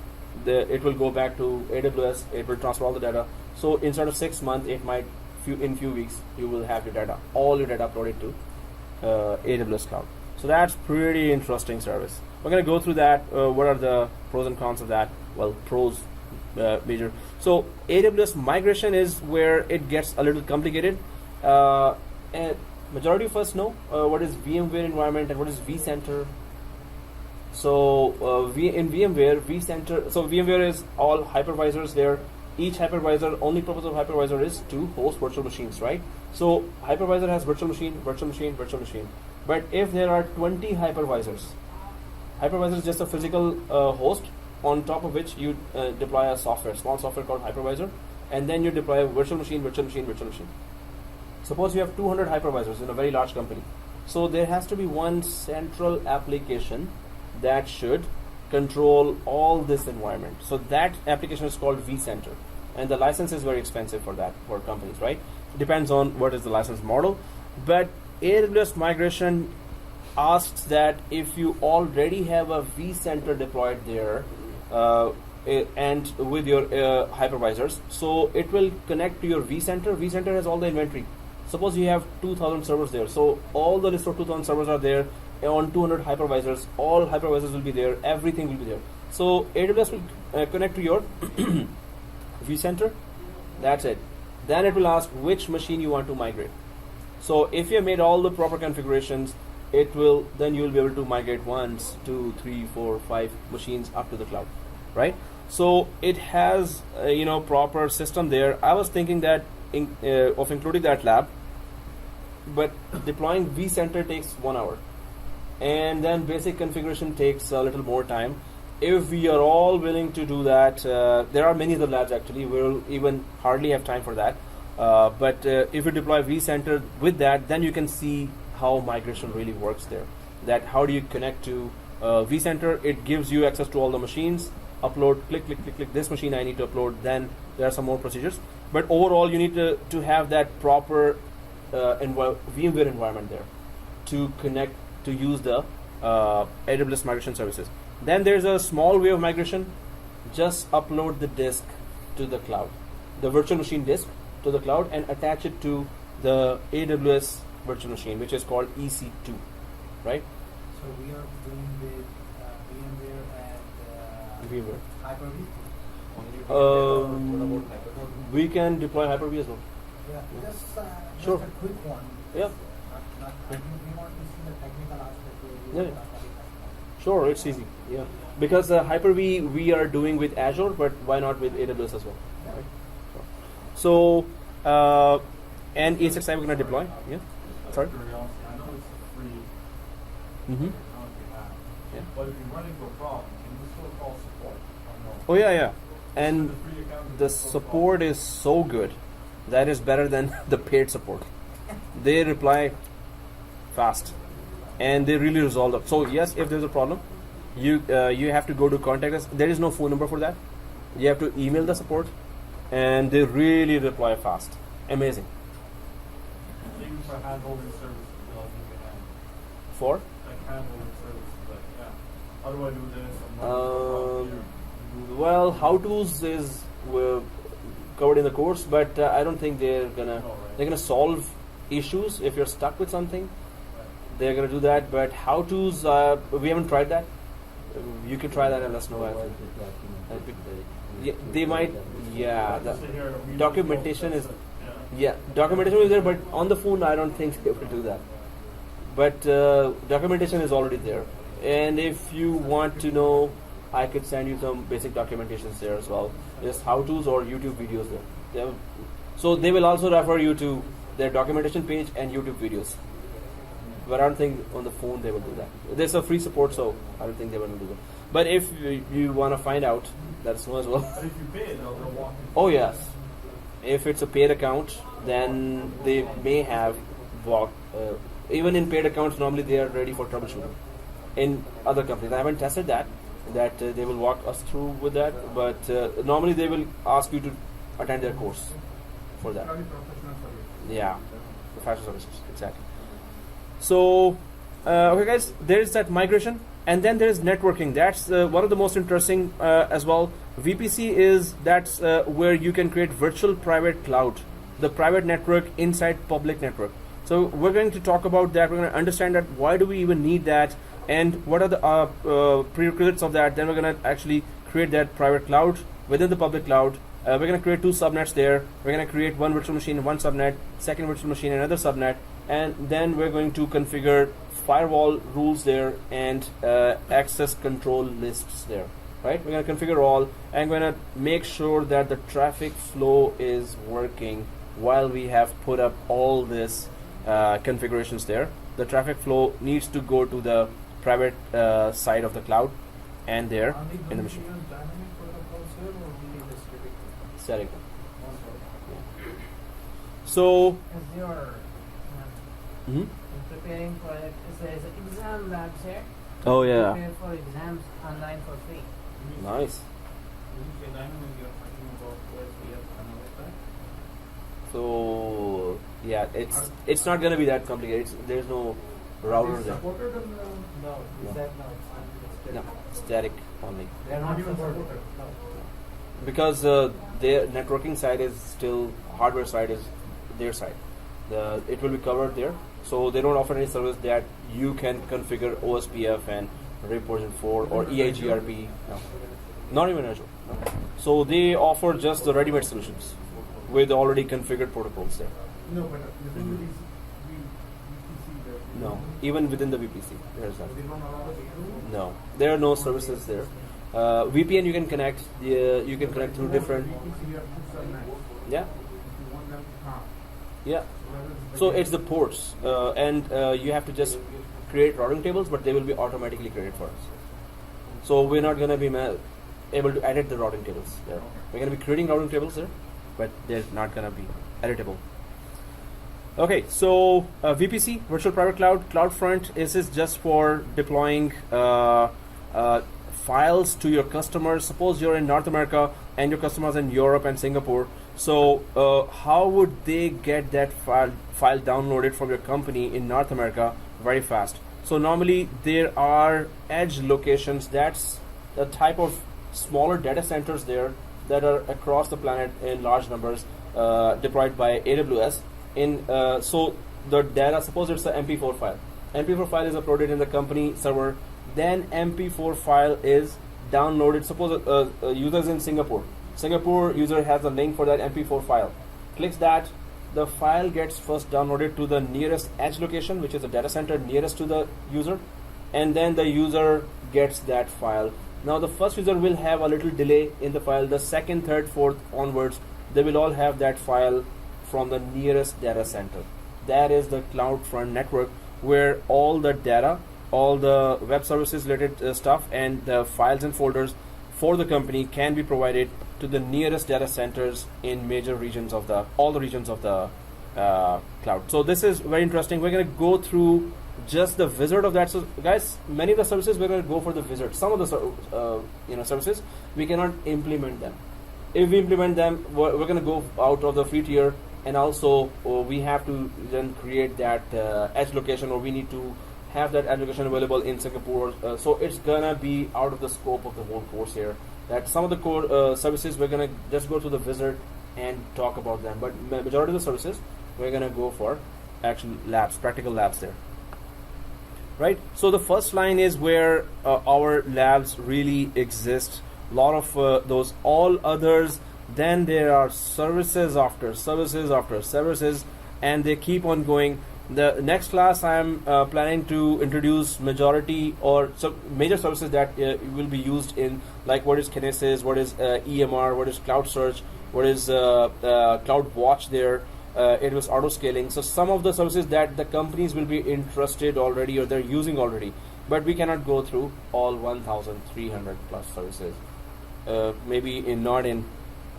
it will go back to AWS. It will transfer all the data. So instead of 6 months, it might in few weeks you will have your data, all your data uploaded to AWS Cloud. So that's pretty interesting service. We're going to go through that. What are the pros and cons of that? Well, pros major. So AWS migration is where it gets a little complicated. And majority of us know what is VMware environment and what is vCenter. So in VMware, vCenter. So VMware is all hypervisors there. Each hypervisor, only purpose of hypervisor is to host virtual machines, right? So hypervisor has virtual machine, virtual machine, virtual machine. But if there are 20 hypervisor is just a physical host on top of which you deploy a small software called hypervisor, and then you deploy a virtual machine, virtual machine, virtual machine. Suppose you have 200 hypervisors in a very large company. So there has to be one central application that should control all this environment. So that application is called vCenter, and the license is very expensive for that for companies, right? Depends on what is the license model. But AWS migration asks that if you already have a vCenter deployed there and with your hypervisors, so it will connect to your vCenter. vCenter has all the inventory. Suppose you have 2,000 servers there, so all the list of 2,000 servers are there on 200 hypervisors. All hypervisors will be there, everything will be there. So AWS will connect to your vCenter. That's it. Then it will ask which machine you want to migrate. So if you have made all the proper configurations, it will, then you will be able to migrate 1, 2, 3, 4, 5 machines up to the cloud, right? So it has proper system there. I was thinking that of including that lab, but deploying vCenter takes 1 hour, and then basic configuration takes a little more time. If we are all willing to do that, there are many other labs actually. We'll even hardly have time for that. But if you deploy vCenter with that, then you can see how migration really works there. That how do you connect to vCenter? It gives you access to all the machines. Upload, click, click, click, click. This machine I need to upload. Then there are some more procedures. But overall, you need to have that proper VMware environment there to connect, to use the AWS migration services. Then there's a small way of migration. Just upload the disk to the cloud, the virtual machine disk to the cloud, and attach it to the AWS virtual machine, which is called EC2, right? So we are doing with VMware and VMware. Hyper-V? We can deploy Hyper-V as well. Yeah, just Sure. a quick one. Yeah. we want to see the technical aspect. Yeah. Sure, it's easy. Yeah, because Hyper-V we are doing with Azure, but why not with AWS as well? Right? So, and ESXi we're gonna deploy. Yeah. Sorry. I know it's free. Mm-hmm. Yeah. But if you run into a problem, can you still call support? Oh yeah. And the support is so good that is better than the paid support. They reply fast, and they really resolve it. So yes, if there's a problem, you have to go to contact us. There is no phone number for that. You have to email the support, and they really reply fast. Amazing. Even for hand-holding services, For? like hand-holding services, like how do I do this? Well, how-tos is covered in the course, but I don't think they're gonna solve issues if you're stuck with something. They're gonna do that, but how-tos we haven't tried that. You can try that and let us know. Yeah, they might. Yeah, the documentation is. Yeah, documentation is there, but on the phone I don't think they will do that. But documentation is already there, and if you want to know, I could send you some basic documentations there as well. Just how-tos or YouTube videos there. So they will also refer you to their documentation page and YouTube videos. But I don't think on the phone they will do that. There's a free support, so I don't think they will do that. But if you want to find out, let us know as well. But if you pay it, they'll walk in. Oh yes. If it's a paid account, then they may have walked. Even in paid accounts, normally they are ready for troubleshooting. In other companies, I haven't tested that they will walk us through with that. But normally they will ask you to attend their course for that. Purely professional service. Yeah, professional services, exactly. So, okay, guys, there is that migration, and then there is networking. That's one of the most interesting as well. VPC is where you can create virtual private cloud, the private network inside public network. So we're going to talk about that. We're going to understand that why do we even need that, and what are the prerequisites of that. Then we're going to actually create that private cloud within the public cloud. We're going to create two subnets there. We're going to create one virtual machine, one subnet, second virtual machine, another subnet, and then we're going to configure firewall rules there and access control lists there. Right? We're going to configure all, and we're going to make sure that the traffic flow is working while we have put up all this configurations there. The traffic flow needs to go to the private side of the cloud and there in the machine. Static. So, As you're preparing for it, there's an exam labs here. oh yeah, Prepare for exams online for free. nice. So yeah, it's not gonna be that complicated. There's no router there. Supported in No, No. is that no? It's No, static only. They are not supported. No. Because their networking side is still, hardware side is their side. It will be covered there. So they don't offer any service that you can configure OSPF and RIP version 4 or EIGRP. No. Not even Azure. No. So they offer just the ready-made solutions with already configured protocols there. No, but within the VPC there. No, even within the VPC, there's that. They don't allow us to. No, there are no services there. VPN you can connect. You can connect through different. VPC, you have two subnets. Yeah, If you want them to come. yeah. whether it's So the- it's the ports, and you have to just create routing tables, but they will be automatically created for us. So we're not gonna be able to edit the routing tables there. We're gonna be creating routing tables there, but they're not gonna be editable. Okay, so VPC, Virtual Private Cloud, CloudFront is just for deploying files to your customers. Suppose you're in North America and your customers in Europe and Singapore. So how would they get that file downloaded from your company in North America very fast? So normally there are edge locations. That's the type of smaller data centers there that are across the planet in large numbers, deployed by AWS. So the data, suppose it's an MP4 file. MP4 file is uploaded in the company server. Then MP4 file is downloaded. Suppose a user is in Singapore. Singapore user has a link for that MP4 file. Clicks that, the file gets first downloaded to the nearest edge location, which is the data center nearest to the user, and then the user gets that file. Now the first user will have a little delay in the file. The second, third, fourth onwards, they will all have that file from the nearest data center. That is the CloudFront network, where all the data, all the web services related stuff, and the files and folders for the company can be provided to the nearest data centers in major regions of all the regions of the cloud. So this is very interesting. We're going to go through just the wizard of that. So guys, many of the services we're going to go for the wizard. Some of the services we cannot implement them. If we implement them, we're going to go out of the free tier, and also we have to then create that edge location, or we need to have that edge location available in Singapore. So it's gonna be out of the scope of the whole course here. That some of the core services we're gonna just go to the wizard and talk about them, but majority of the services we're gonna go for actual labs, practical labs there. Right. So the first line is where our labs really exist. A lot of those. All others. Then there are services after services after services, and they keep on going. The next class I am planning to introduce majority or major services that will be used in, like what is Kinesis, what is EMR, what is Cloud Search, what is Cloud Watch there, AWS Auto Scaling. So some of the services that the companies will be interested already or they're using already, but we cannot go through all 1,300 plus services, maybe not in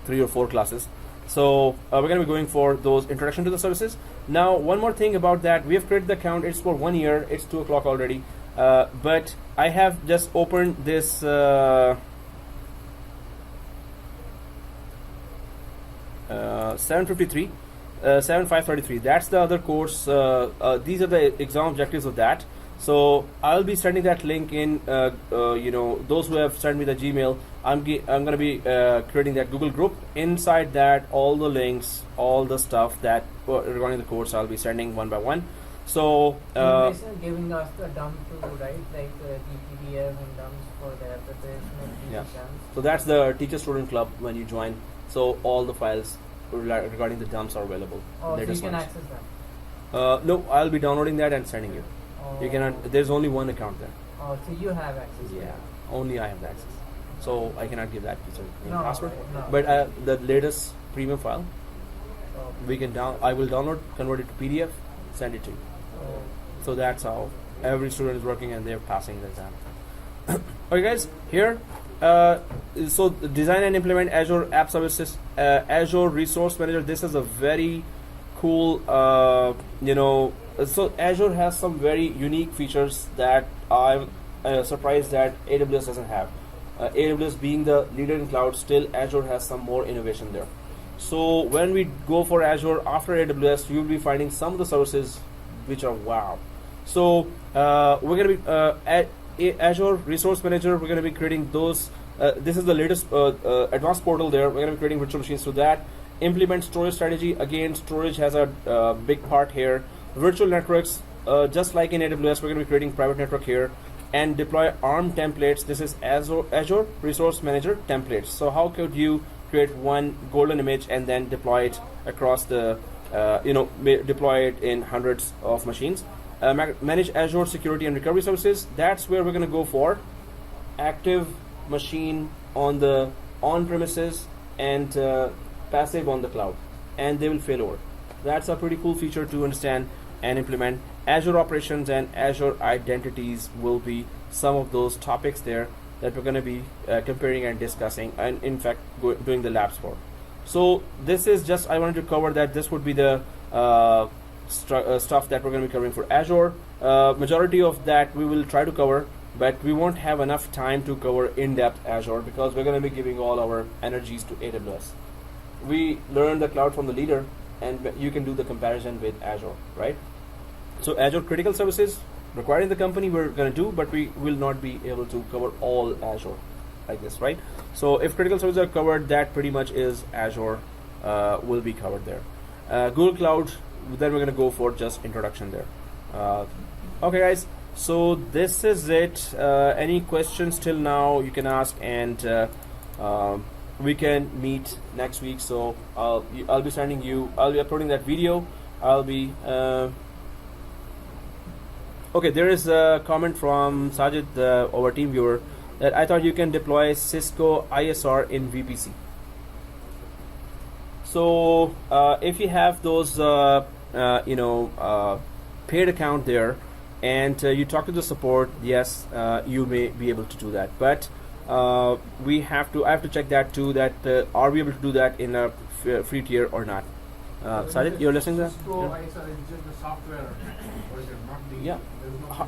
3 or 4 classes. So we're going to be going for those introduction to the services. Now, one more thing about that, we have created the account. It's for 1 year. It's 2 o'clock already. But I have just opened this 753, 7533. That's the other course. These are the exam objectives of that. So I'll be sending that link in. Those who have sent me the Gmail, I'm going to be creating that Google group. Inside that, all the links, all the stuff that regarding the course, I'll be sending one by one. So you're giving us the dump too, right? Like DPDF and dumps for the preparation. Yeah. So that's the teacher-student club when you join. So all the files regarding the dumps are available. Oh, so you can access them. No, I'll be downloading that and sending you. Oh. You cannot. There's only one account there. Oh, so you have access. Yeah, only I have the access. So I cannot give that password. No. But the latest premium file, Oh. we can I will download, convert it to PDF, send it to you. Oh. So that's how every student is working, and they're passing the exam. Okay, guys. Here, so design and implement Azure App Services, Azure Resource Manager. This is a very cool, So Azure has some very unique features that I'm surprised that AWS doesn't have. AWS being the leader in cloud, still Azure has some more innovation there. So when we go for Azure after AWS, you'll be finding some of the services which are wow. So we're going to be Azure Resource Manager. We're going to be creating those. This is the latest advanced portal there. We're going to be creating virtual machines to that. Implement storage strategy. Again, storage has a big part here. Virtual networks, just like in AWS, we're going to be creating private network here, and deploy ARM templates. This is Azure Resource Manager templates. So how could you create one golden image and then deploy it across the, deploy it in hundreds of machines? Manage Azure security and recovery services. That's where we're going to go for active machine on the on-premises and passive on the cloud, and they will fail over. That's a pretty cool feature to understand and implement. Azure operations and Azure identities will be some of those topics there that we're going to be comparing and discussing, and in fact doing the labs for. So this is just, I wanted to cover that this would be the stuff that we're going to be covering for Azure. Majority of that we will try to cover, but we won't have enough time to cover in-depth Azure because we're going to be giving all our energies to AWS. We learned the cloud from the leader, and you can do the comparison with Azure, right? So Azure critical services requiring the company we're going to do, but we will not be able to cover all Azure like this, right? So if critical services are covered, that pretty much is Azure will be covered there. Google Cloud, then we're going to go for just introduction there. Okay, guys. So this is it. Any questions till now you can ask, and we can meet next week. So I'll be uploading that video. I'll be okay. There is a comment from Sajid, our team viewer, that I thought you can deploy Cisco ISR in VPC. So if you have those paid account there, and you talk to the support, yes, you may be able to do that. But I have to check that too. That are we able to do that in a free tier or not? Sajid, you're listening to that? Cisco ISR is just the software, or is it not the? Yeah.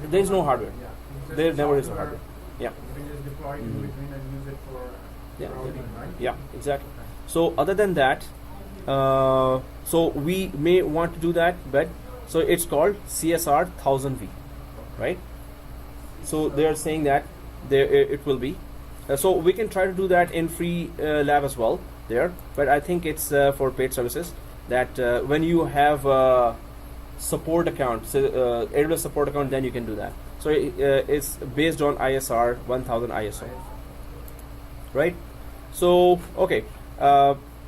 There's no hardware. Yeah. There never is a hardware. Yeah. You can just deploy it in between and use it for routing, right? Yeah, exactly. So other than that, so we may want to do that, but so it's called CSR 1000V, right? So they are saying that it will be. So we can try to do that in free lab as well there, but I think it's for paid services. That when you have a support account, so AWS support account, then you can do that. So it's based on ISR 1000 ISO, right? So okay,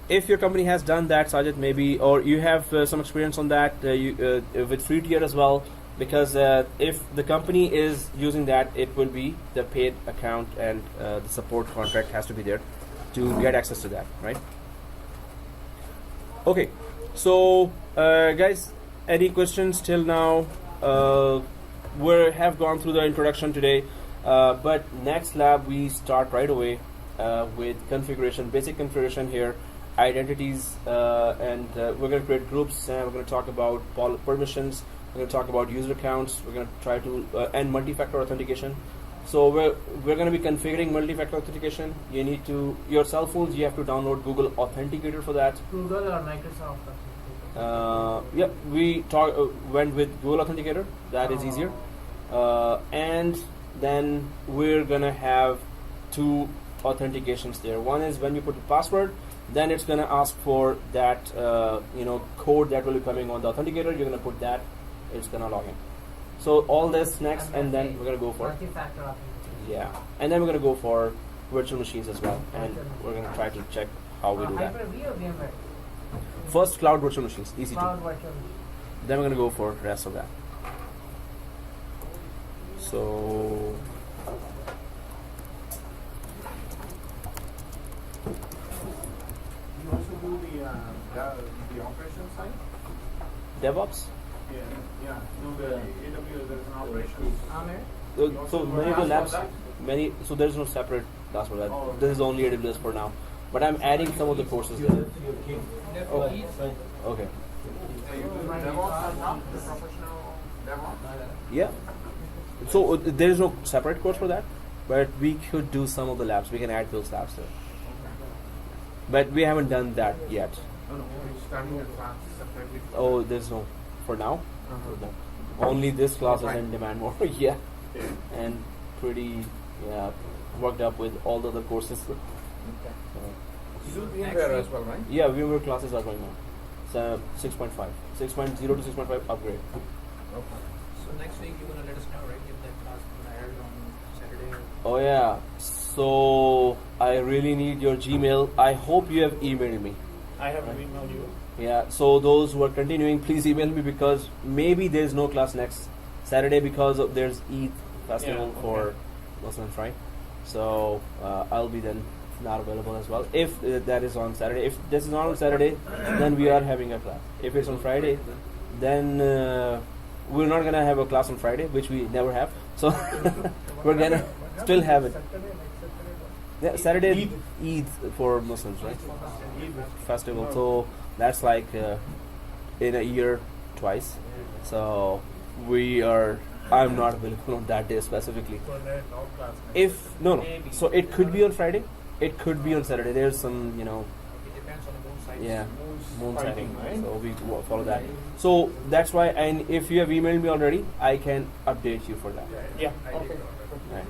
if your company has done that, Sajid, maybe, or you have some experience on that with free tier as well, because if the company is using that, it will be the paid account, and the support contract has to be there to get access to that, right? Okay, so guys, any questions till now? We have gone through the introduction today, but next lab we start right away with configuration, basic configuration here, identities, and we're going to create groups, and we're going to talk about permissions, we're going to talk about user accounts, we're going to try to and multi-factor authentication. So we're going to be configuring multi-factor authentication. You need to, your cell phones, you have to download Google Authenticator for that. Google or Microsoft Authenticator? Yeah, we went with Google Authenticator. That is easier. And then we're gonna have two authentications there. One is when you put the password, then it's gonna ask for that code that will be coming on the authenticator. You're gonna put that. It's gonna log in. So all this next, and then we're gonna go for multi-factor authentication. Yeah, and then we're gonna go for virtual machines as well, and we're gonna try to check how we do that. Hyper-V or VMware? First, cloud virtual machines, easy Cloud to. virtual machine. Then we're gonna go for the rest of that. So You also do the operation side? DevOps. Yeah. No, the AWS, there is an operations. Amir? So many of the labs, so there's no separate class for that. Oh, This is only AWS for now. But I'm adding some of the courses there. Okay. You do DevOps on top, the professional DevOps? Yeah. So there is no separate course for that, but we could do some of the labs. We can add those labs there. But we haven't done that yet. No, we're starting a class separately. Oh, there's no for now. No. Only this class is in demand more. Yeah. And pretty worked up with all the other courses. You do VMware as well, right? Yeah, VMware classes are going on. So 6.5, 6.0 to 6.5 upgrade. Okay. So next week you're gonna let us know, right? If that class is gonna add on Saturday. Oh yeah. So I really need your Gmail. I hope you have emailed me. I have emailed you. Yeah. So those who are continuing, please email me, because maybe there's no class next Saturday because there's Eid festival for Muslims, right? So I'll be then not available as well. If that is on Saturday, if this is not on Saturday, then we are having a class. If it's on Friday, then we're not gonna have a class on Friday, which we never have. So we're gonna still have it. Yeah, Saturday Eid for Muslims, right? Festival. So that's like in a year twice. So I'm not available on that day specifically. If no, so it could be on Friday. It could be on Saturday. There's some, It depends on the moon size. yeah, moon sighting, right? so we follow that. So that's why, and if you have emailed me already, I can update you for that. Yeah. Okay. Right.